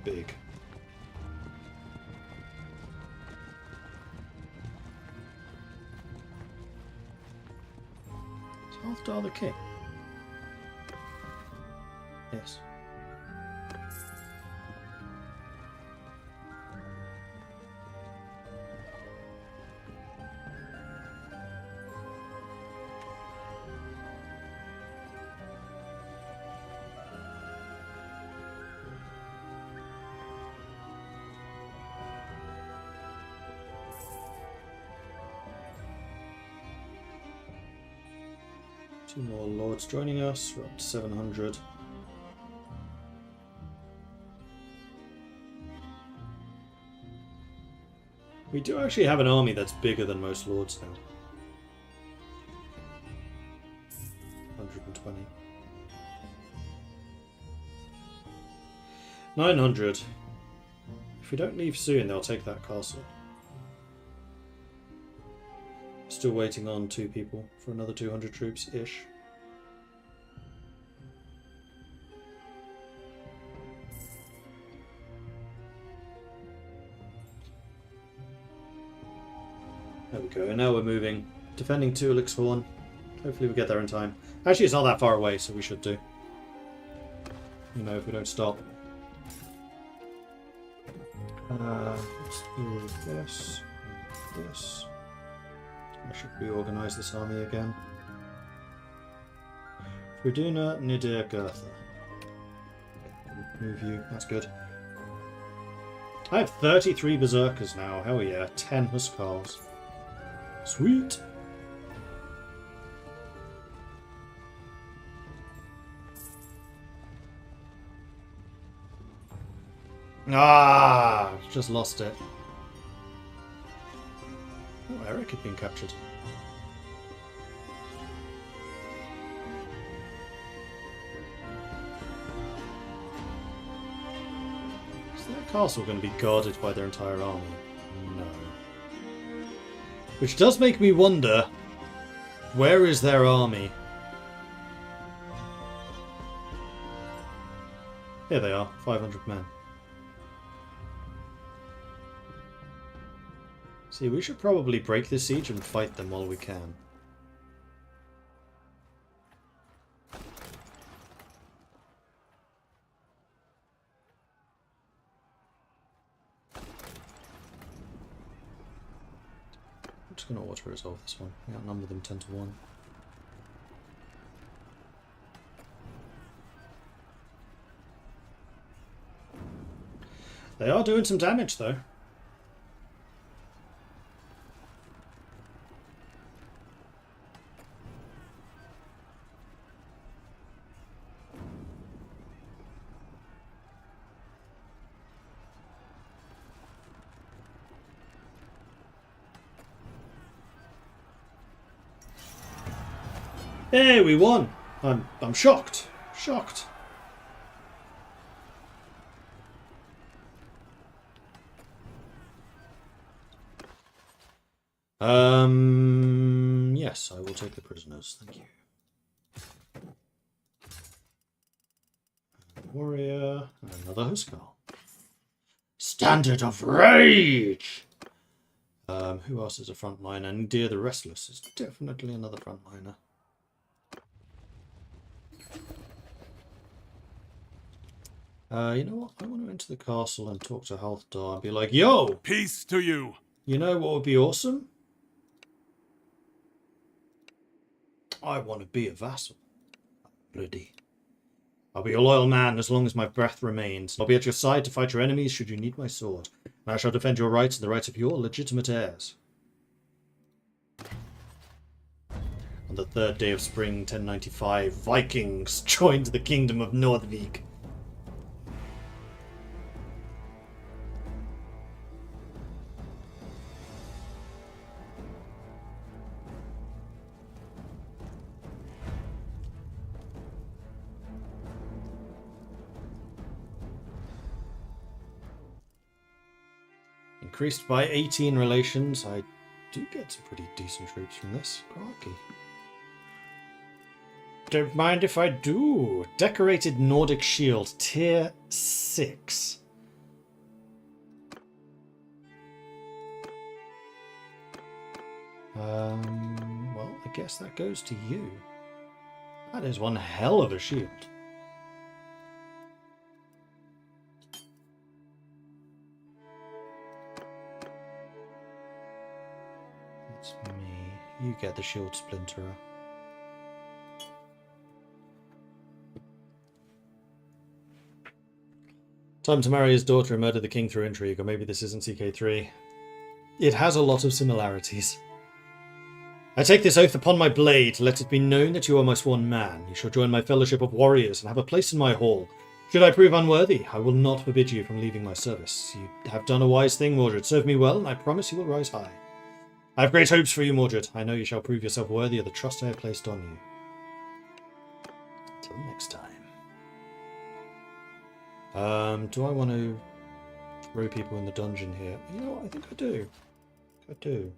Big. Is Halfdar the king? Yes. Two more lords joining us. We're up to 700. We do actually have an army that's bigger than most lords now. 120. 900. If we don't leave soon, they'll take that castle. Still waiting on 2 people for another 200 troops-ish. There we go, and now we're moving. Defending Tulix Horn. Hopefully we get there in time. Actually, it's not that far away, so we should do. You know, if we don't stop. Let's do this. This. I should reorganize this army again. Friduna, Nidir, Gertha. Move you, that's good. I have 33 berserkers now, hell yeah, 10 Huskars. Sweet! Ah, just lost it. Oh, Eric had been captured. Is that castle going to be guarded by their entire army? No. Which does make me wonder, where is their army? Here they are, 500 men. See, we should probably break this siege and fight them while we can. I'm just going to auto-resolve this one. We outnumber them 10 to 1. They are doing some damage, though. Hey, we won! I'm shocked. Shocked. Yes, I will take the prisoners. Thank you. Warrior, and another Huskar. Standard of Rage! Who else is a frontliner? And Deer the Restless is definitely another frontliner. You know what? I want to enter the castle and talk to Halfdar and be like, yo! Peace to you. You know what would be awesome? I want to be a vassal. Bloody. I'll be a loyal man as long as my breath remains. I'll be at your side to fight your enemies should you need my sword. And I shall defend your rights and the rights of your legitimate heirs. On the third day of spring, 1095, Vikings joined the kingdom of Nordvik. Increased by 18 relations. I do get some pretty decent troops from this. Crikey. Don't mind if I do. Decorated Nordic Shield, Tier 6. Well, I guess that goes to you. That is one hell of a shield. That's me. You get the shield splinterer. Time to marry his daughter and murder the king through intrigue, or maybe this isn't CK3. It has a lot of similarities. I take this oath upon my blade, let it be known that you are my sworn man. You shall join my fellowship of warriors and have a place in my hall. Should I prove unworthy, I will not forbid you from leaving my service. You have done a wise thing, Mordred. Serve me well, and I promise you will rise high. I have great hopes for you, Mordred. I know you shall prove yourself worthy of the trust I have placed on you. Until next time. Do I want to throw people in the dungeon here? You know what? I think I do. I do.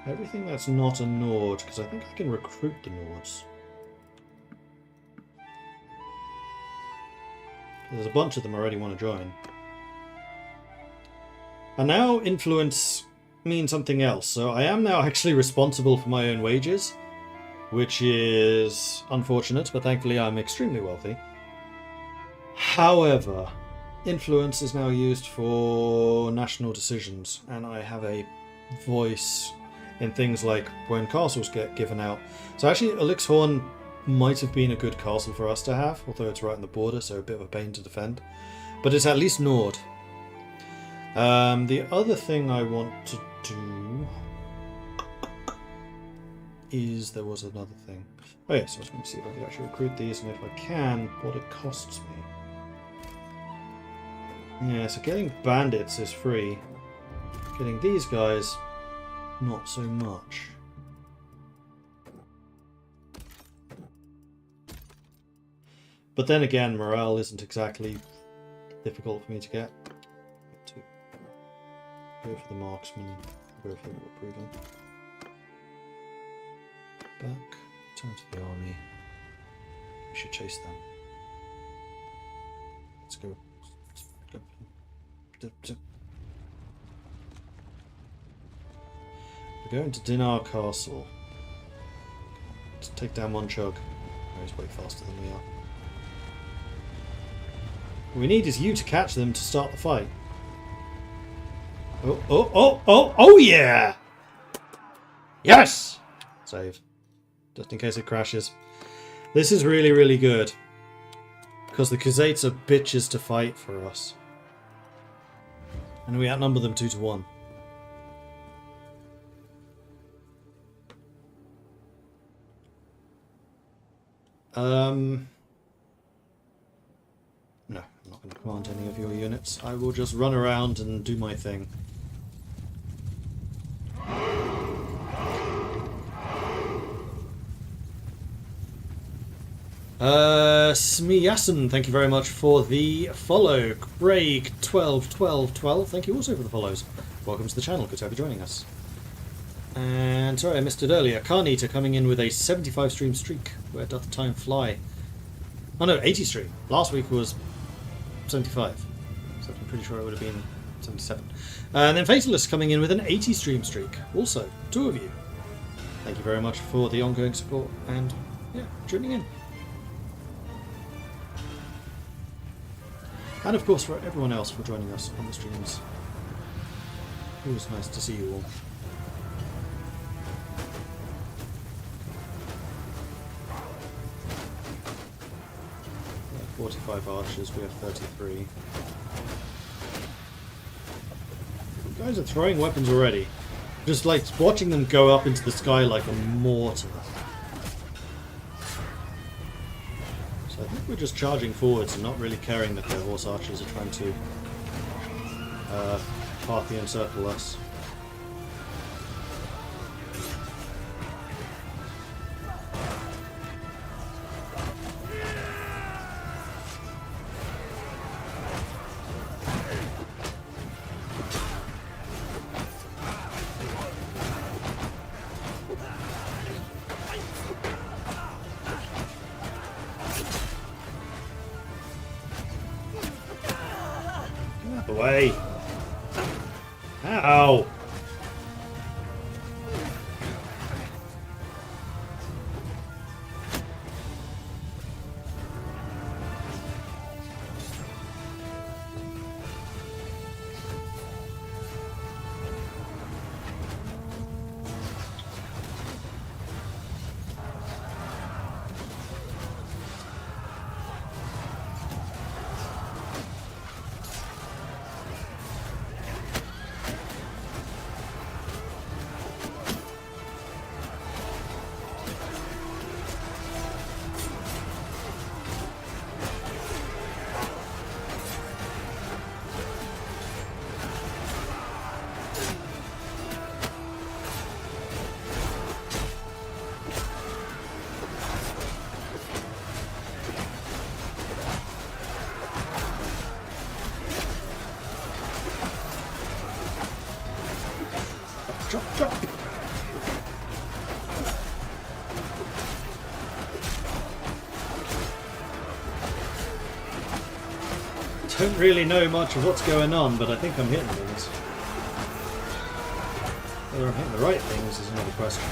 Everything that's not a Nord, because I think I can recruit the Nords. There's a bunch of them already want to join. And now influence means something else. So I am now actually responsible for my own wages, which is unfortunate, but thankfully I'm extremely wealthy. However, influence is now used for national decisions, and I have a voice in things like when castles get given out. So actually, Elixhorn might have been a good castle for us to have, although it's right on the border, so a bit of a pain to defend. But it's at least Nord. The other thing I want to do is there was another thing. Oh yes, I was going to see if I could actually recruit these, and if I can, what it costs me. Yeah, so getting bandits is free. Getting these guys, not so much. But then again, morale isn't exactly difficult for me to get. Go for the marksman, go for the breeding. Back, turn to the army. We should chase them. Let's go. We're going to Dinar Castle. Let's take down one chug. Oh, he's way faster than we are. What we need is you to catch them to start the fight. Oh, yeah! Yes! Save. Just in case it crashes. This is really, really good. Because the Khuzaits are bitches to fight for us. And we outnumber them 2-1. No, I'm not going to command any of your units. I will just run around and do my thing. Smiyasen, thank you very much for the follow. Craig 121212, thank you also for the follows. Welcome to the channel, good to have you joining us. And sorry I missed it earlier. Carnita coming in with a 75 stream streak. Where doth time fly? Oh no, 80 stream. Last week was 75. So I'm pretty sure it would have been 77. And then Fatalist coming in with an 80 stream streak. Also, 2 of you. Thank you very much for the ongoing support and yeah, tuning in. And of course for everyone else for joining us on the streams. Always nice to see you all. Yeah, 45 archers, we have 33. You guys are throwing weapons already. Just like watching them go up into the sky like a mortar. I think we're just charging forwards and not really caring that their horse archers are trying to Parthian circle us. Away! Ow! Drop, drop! Don't really know much of what's going on, but I think I'm hitting things. Whether I'm hitting the right things is another question.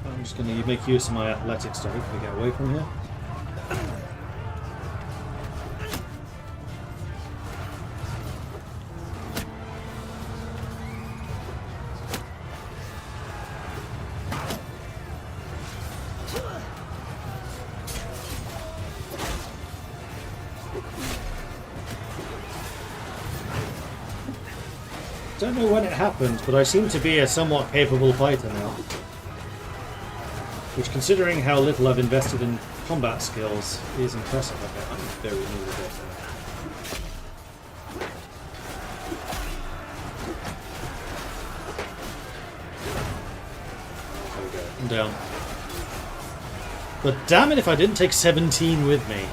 I'm just going to make use of my athletics to hopefully get away from here. Don't know when it happened, but I seem to be a somewhat capable fighter now. Which, considering how little I've invested in combat skills, is impressive. Okay, I'm very new with it. There we go, I'm down. But damn it if I didn't take 17 with me.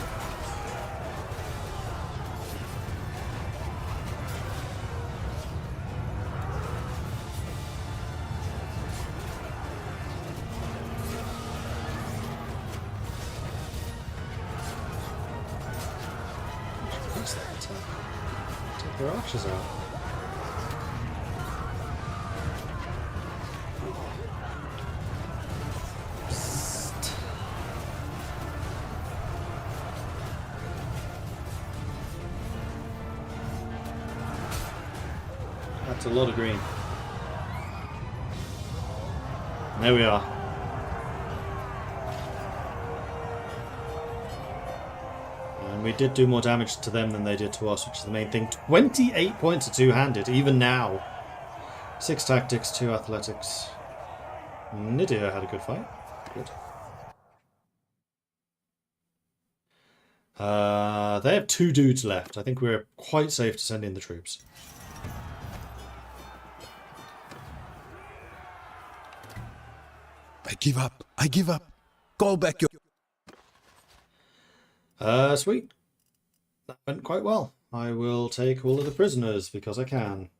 Take their archers out. That's a lot of green. There we are. And we did do more damage to them than they did to us, which is the main thing. 28 points of two-handed, even now. 6 tactics, 2 athletics. Nydia had a good fight. Good. They have 2 dudes left. I think we're quite safe to send in the troops. I give up. I give up. Call back your... Sweet. That went quite well. I will take all of the prisoners because I can.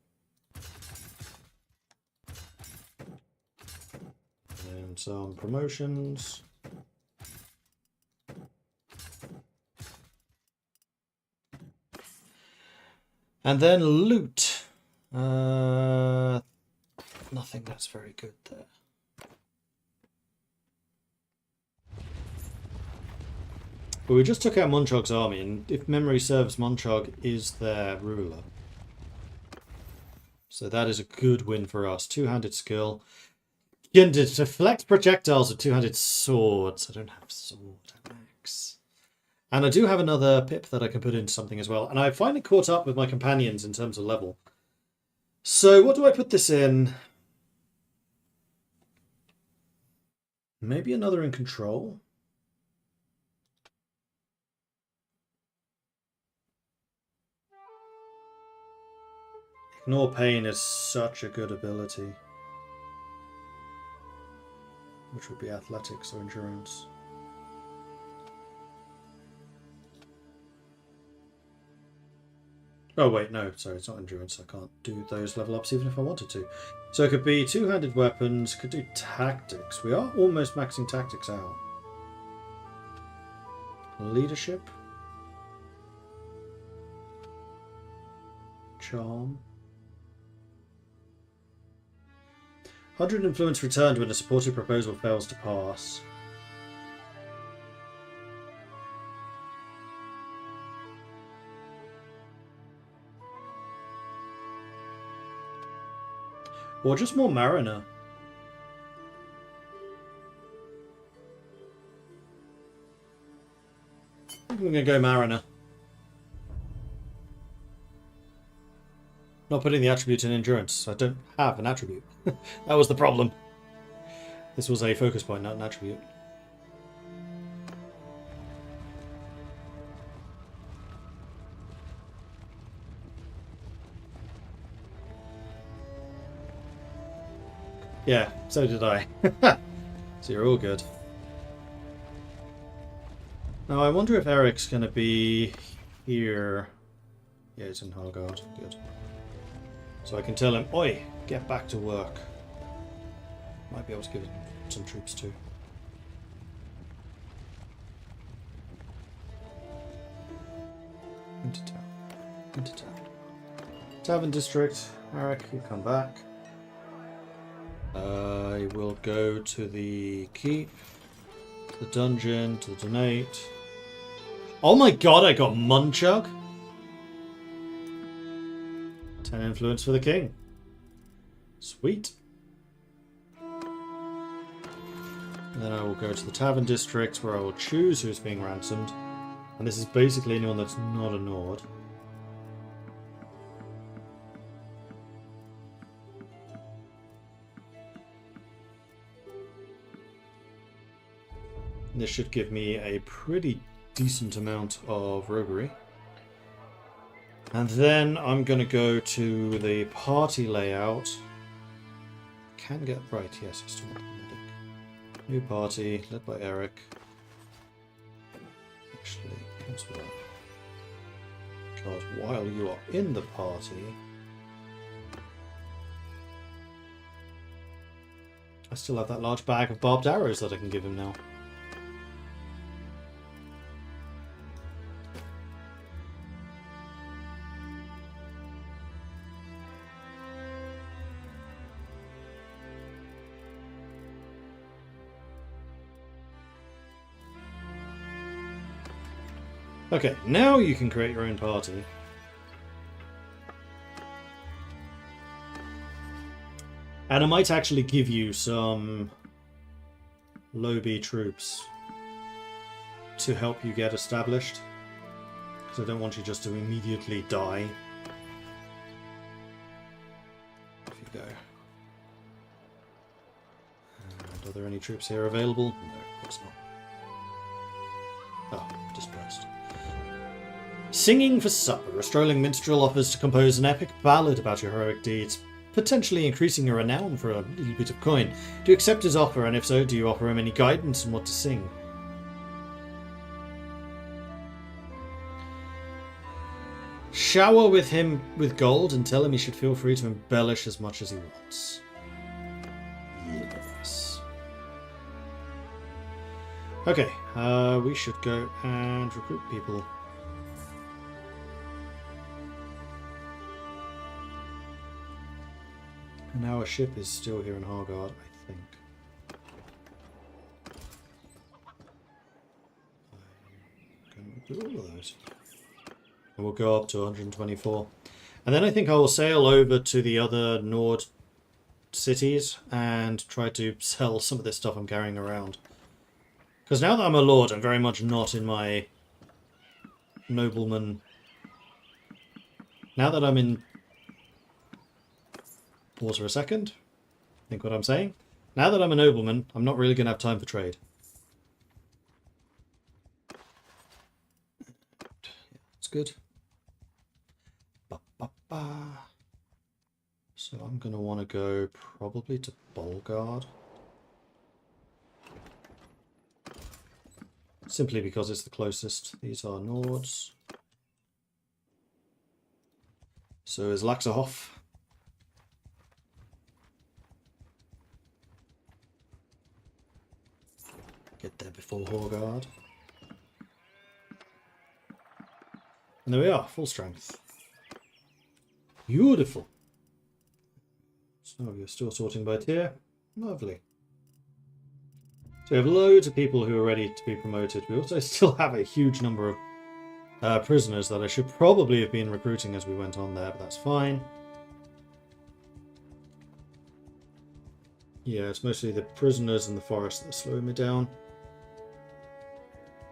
And some promotions. And then loot. Nothing that's very good there. But we just took out Munchog's army, and if memory serves, Munchog is their ruler. So that is a good win for us. Two-handed skill. You can deflect projectiles with two-handed swords. I don't have sword axe. And I do have another pip that I can put into something as well. And I finally caught up with my companions in terms of level. So what do I put this in? Maybe another in control? Ignore pain is such a good ability. Which would be athletics or endurance. Oh wait, no, sorry, it's not endurance. I can't do those level ups even if I wanted to. So it could be two-handed weapons, could do tactics. We are almost maxing tactics out. Leadership. Charm. 100 influence returned when a supported proposal fails to pass. Or just more Mariner. I think we're going to go Mariner. Not putting the attribute in endurance. I don't have an attribute. That was the problem. This was a focus point, not an attribute. Yeah, so did I. So you're all good. Now I wonder if Eric's going to be here. Yeah, he's in Hallgard. Good. So I can tell him, oi, get back to work. Might be able to give him some troops too. Into town. Into town. Tavern district. Eric, you come back. I will go to the keep, to the dungeon, to the donate. Oh my god, I got Munchug! 10 influence for the king. Sweet. And then I will go to the tavern district where I will choose who's being ransomed. And this is basically anyone that's not a Nord. This should give me a pretty decent amount of roguery. And then I'm going to go to the party layout. Can get... Right, yes, I still want the medic. New party, led by Eric. Actually, here's what. God, while you are in the party... I still have that large bag of barbed arrows that I can give him now. Okay, now you can create your own party. And I might actually give you some low B troops to help you get established. Because I don't want you just to immediately die. Off you go. And are there any troops here available? No, of course not. Oh, dispersed. Singing for supper. A strolling minstrel offers to compose an epic ballad about your heroic deeds, potentially increasing your renown for a little bit of coin. Do you accept his offer, and if so, do you offer him any guidance on what to sing? Shower with him with gold and tell him he should feel free to embellish as much as he wants. Yes. Okay, we should go and recruit people. And our ship is still here in Hargard, I think. I'm going to do all of those. And we'll go up to 124. And then I think I will sail over to the other Nord cities and try to sell some of this stuff I'm carrying around. Because now that I'm a lord, I'm very much not in my nobleman. Now that I'm in... Pause for a second. Think what I'm saying. Now that I'm a nobleman, I'm not really going to have time for trade. That's good. So I'm going to want to go probably to Bolgard. Simply because it's the closest. These are Nords. So is Laxerhof. Get there before Horgard. And there we are, full strength. Beautiful. So you're still sorting by tier. Lovely. So we have loads of people who are ready to be promoted. We also still have a huge number of prisoners that I should probably have been recruiting as we went on there, but that's fine. Yeah, it's mostly the prisoners in the forest that are slowing me down.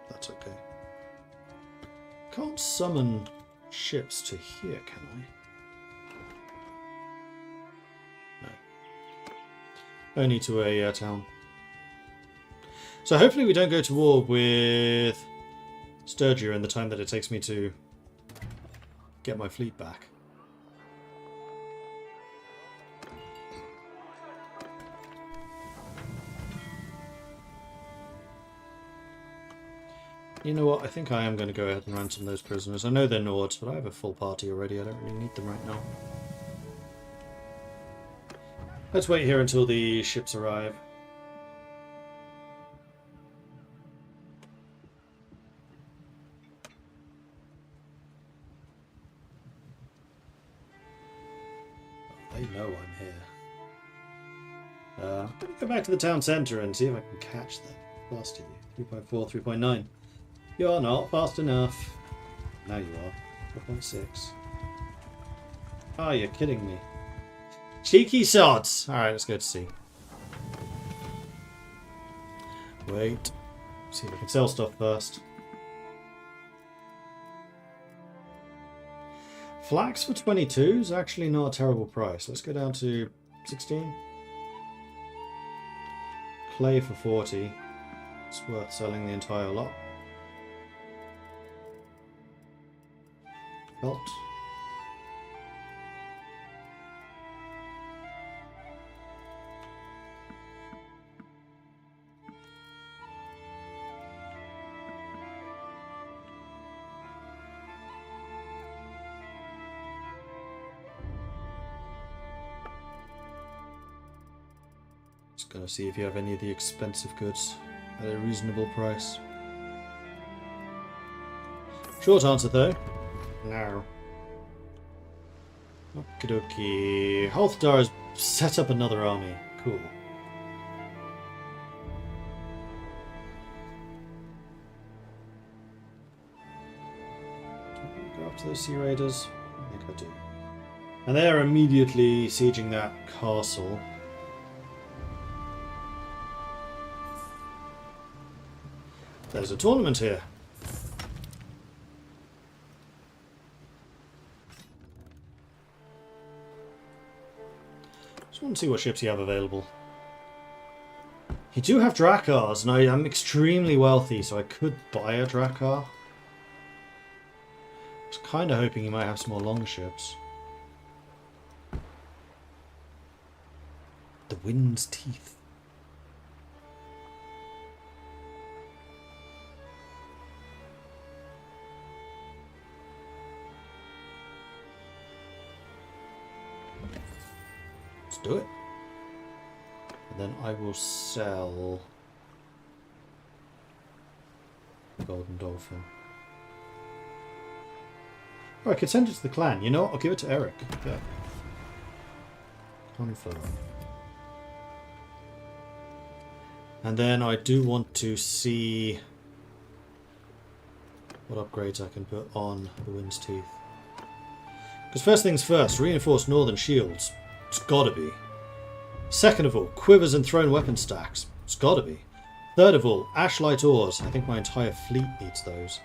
That's okay. Can't summon ships to here, can I? No. Only to a town. So hopefully we don't go to war with Sturgia in the time that it takes me to get my fleet back. You know what, I think I am going to go ahead and ransom those prisoners. I know they're Nords, but I have a full party already. I don't really need them right now. Let's wait here until the ships arrive. They know I'm here. I'm going to go back to the town centre and see if I can catch them. Faster you. 3.4, 3.9. You're not fast enough. Now you are. 4.6. Oh, you're kidding me. Cheeky sods! Alright, let's go to sea. Wait. See if I can sell stuff first. Flax for 22 is actually not a terrible price. Let's go down to 16. Clay for 40. It's worth selling the entire lot. Belt. Just gonna see if you have any of the expensive goods at a reasonable price. Short answer though. No. Okie dokie. Halfdar has set up another army. Cool. Do I go after those Sea Raiders? I think I do. And they are immediately sieging that castle. There's a tournament here. Just want to see what ships you have available. You do have Drakars, and I am extremely wealthy, so I could buy a Drakar. I was kind of hoping you might have some more long ships. The Wind's Teeth. Let's do it. And then I will sell the Golden Dolphin. Oh, I could send it to the clan. You know what? I'll give it to Eric. Yeah. Confirm. And then I do want to see what upgrades I can put on the Wind's Teeth. Because first things first, reinforced northern shields. It's gotta be. Second of all, quivers and thrown weapon stacks. It's gotta be. Third of all, ashlight ores. I think my entire fleet needs those.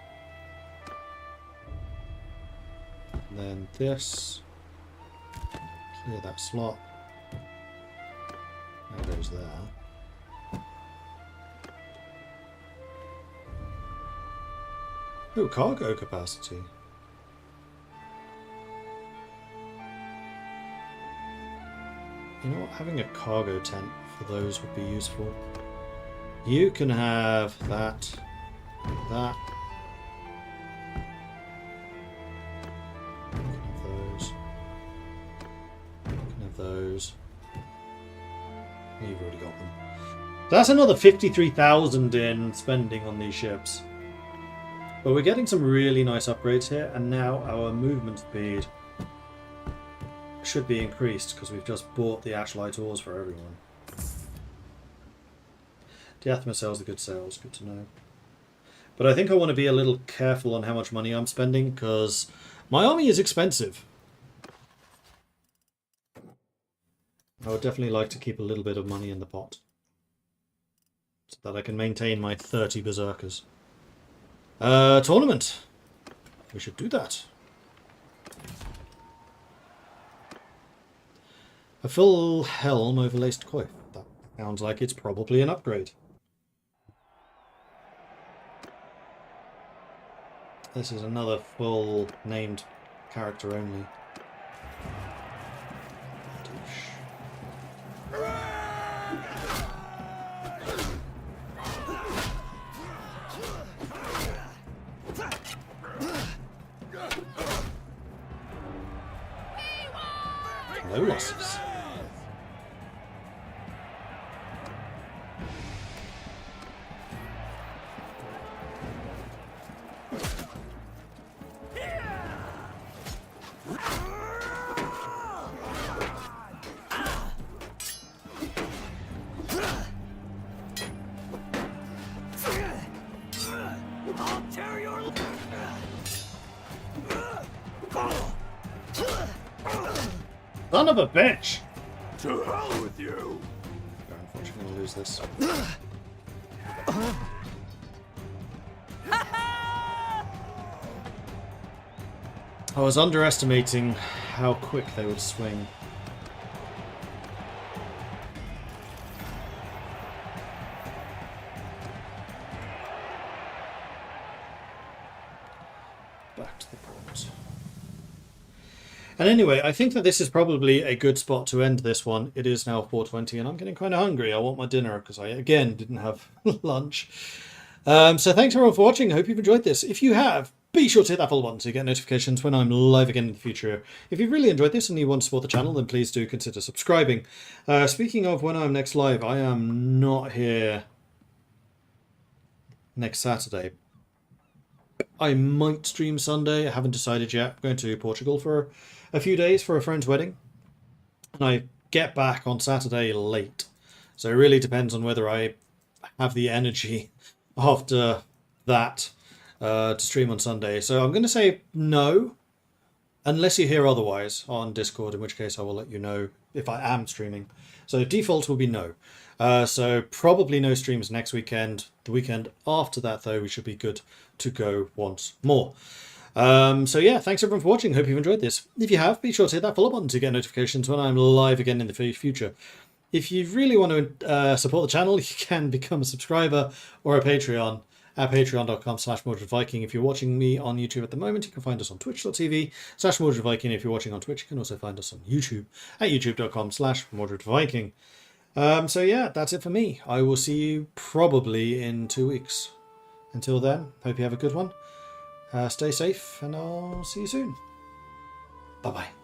And then this. Clear that slot. That goes there. Oh, cargo capacity. You know what? Having a cargo tent for those would be useful. You can have that. That. You can have those. You can have those. You've already got them. That's another 53,000 in spending on these ships. But we're getting some really nice upgrades here, and now our movement speed should be increased because we've just bought the ashlight ores for everyone. Diathma sells the good sales, good to know. But I think I want to be a little careful on how much money I'm spending because my army is expensive. I would definitely like to keep a little bit of money in the pot so that I can maintain my 30 berserkers. Tournament. We should do that. A full helm overlaced coif. That sounds like it's probably an upgrade. This is another full named character only. No losses. I'll tear your... Son of a bitch! To hell with you! Unfortunately, I'm going to lose this. I was underestimating how quick they would swing. Back to the port. And anyway, I think that this is probably a good spot to end this one. It is now 4:20 and I'm getting kind of hungry. I want my dinner because I, again, didn't have lunch. So thanks everyone for watching. I hope you've enjoyed this. If you have, be sure to hit that follow button to get notifications when I'm live again in the future. If you've really enjoyed this and you want to support the channel, then please do consider subscribing. Speaking of when I'm next live, I am not here next Saturday. I might stream Sunday. I haven't decided yet. I'm going to Portugal for a few days for a friend's wedding. And I get back on Saturday late. So it really depends on whether I have the energy after that to stream on Sunday. So I'm going to say no. Unless you hear otherwise on Discord, in which case I will let you know if I am streaming. So default will be no. So probably no streams next weekend. The weekend after that, though, we should be good to go once more. So yeah, thanks everyone for watching. Hope you've enjoyed this. If you have, be sure to hit that follow button to get notifications when I'm live again in the future. If you really want to support the channel, you can become a subscriber or a Patreon at patreon.com/MordredViking. If you're watching me on YouTube at the moment, you can find us on twitch.tv/MordredViking. If you're watching on Twitch, you can also find us on YouTube at youtube.com/MordredViking. So yeah, that's it for me. I will see you probably in 2 weeks. Until then, hope you have a good one. Stay safe, and I'll see you soon. Bye-bye.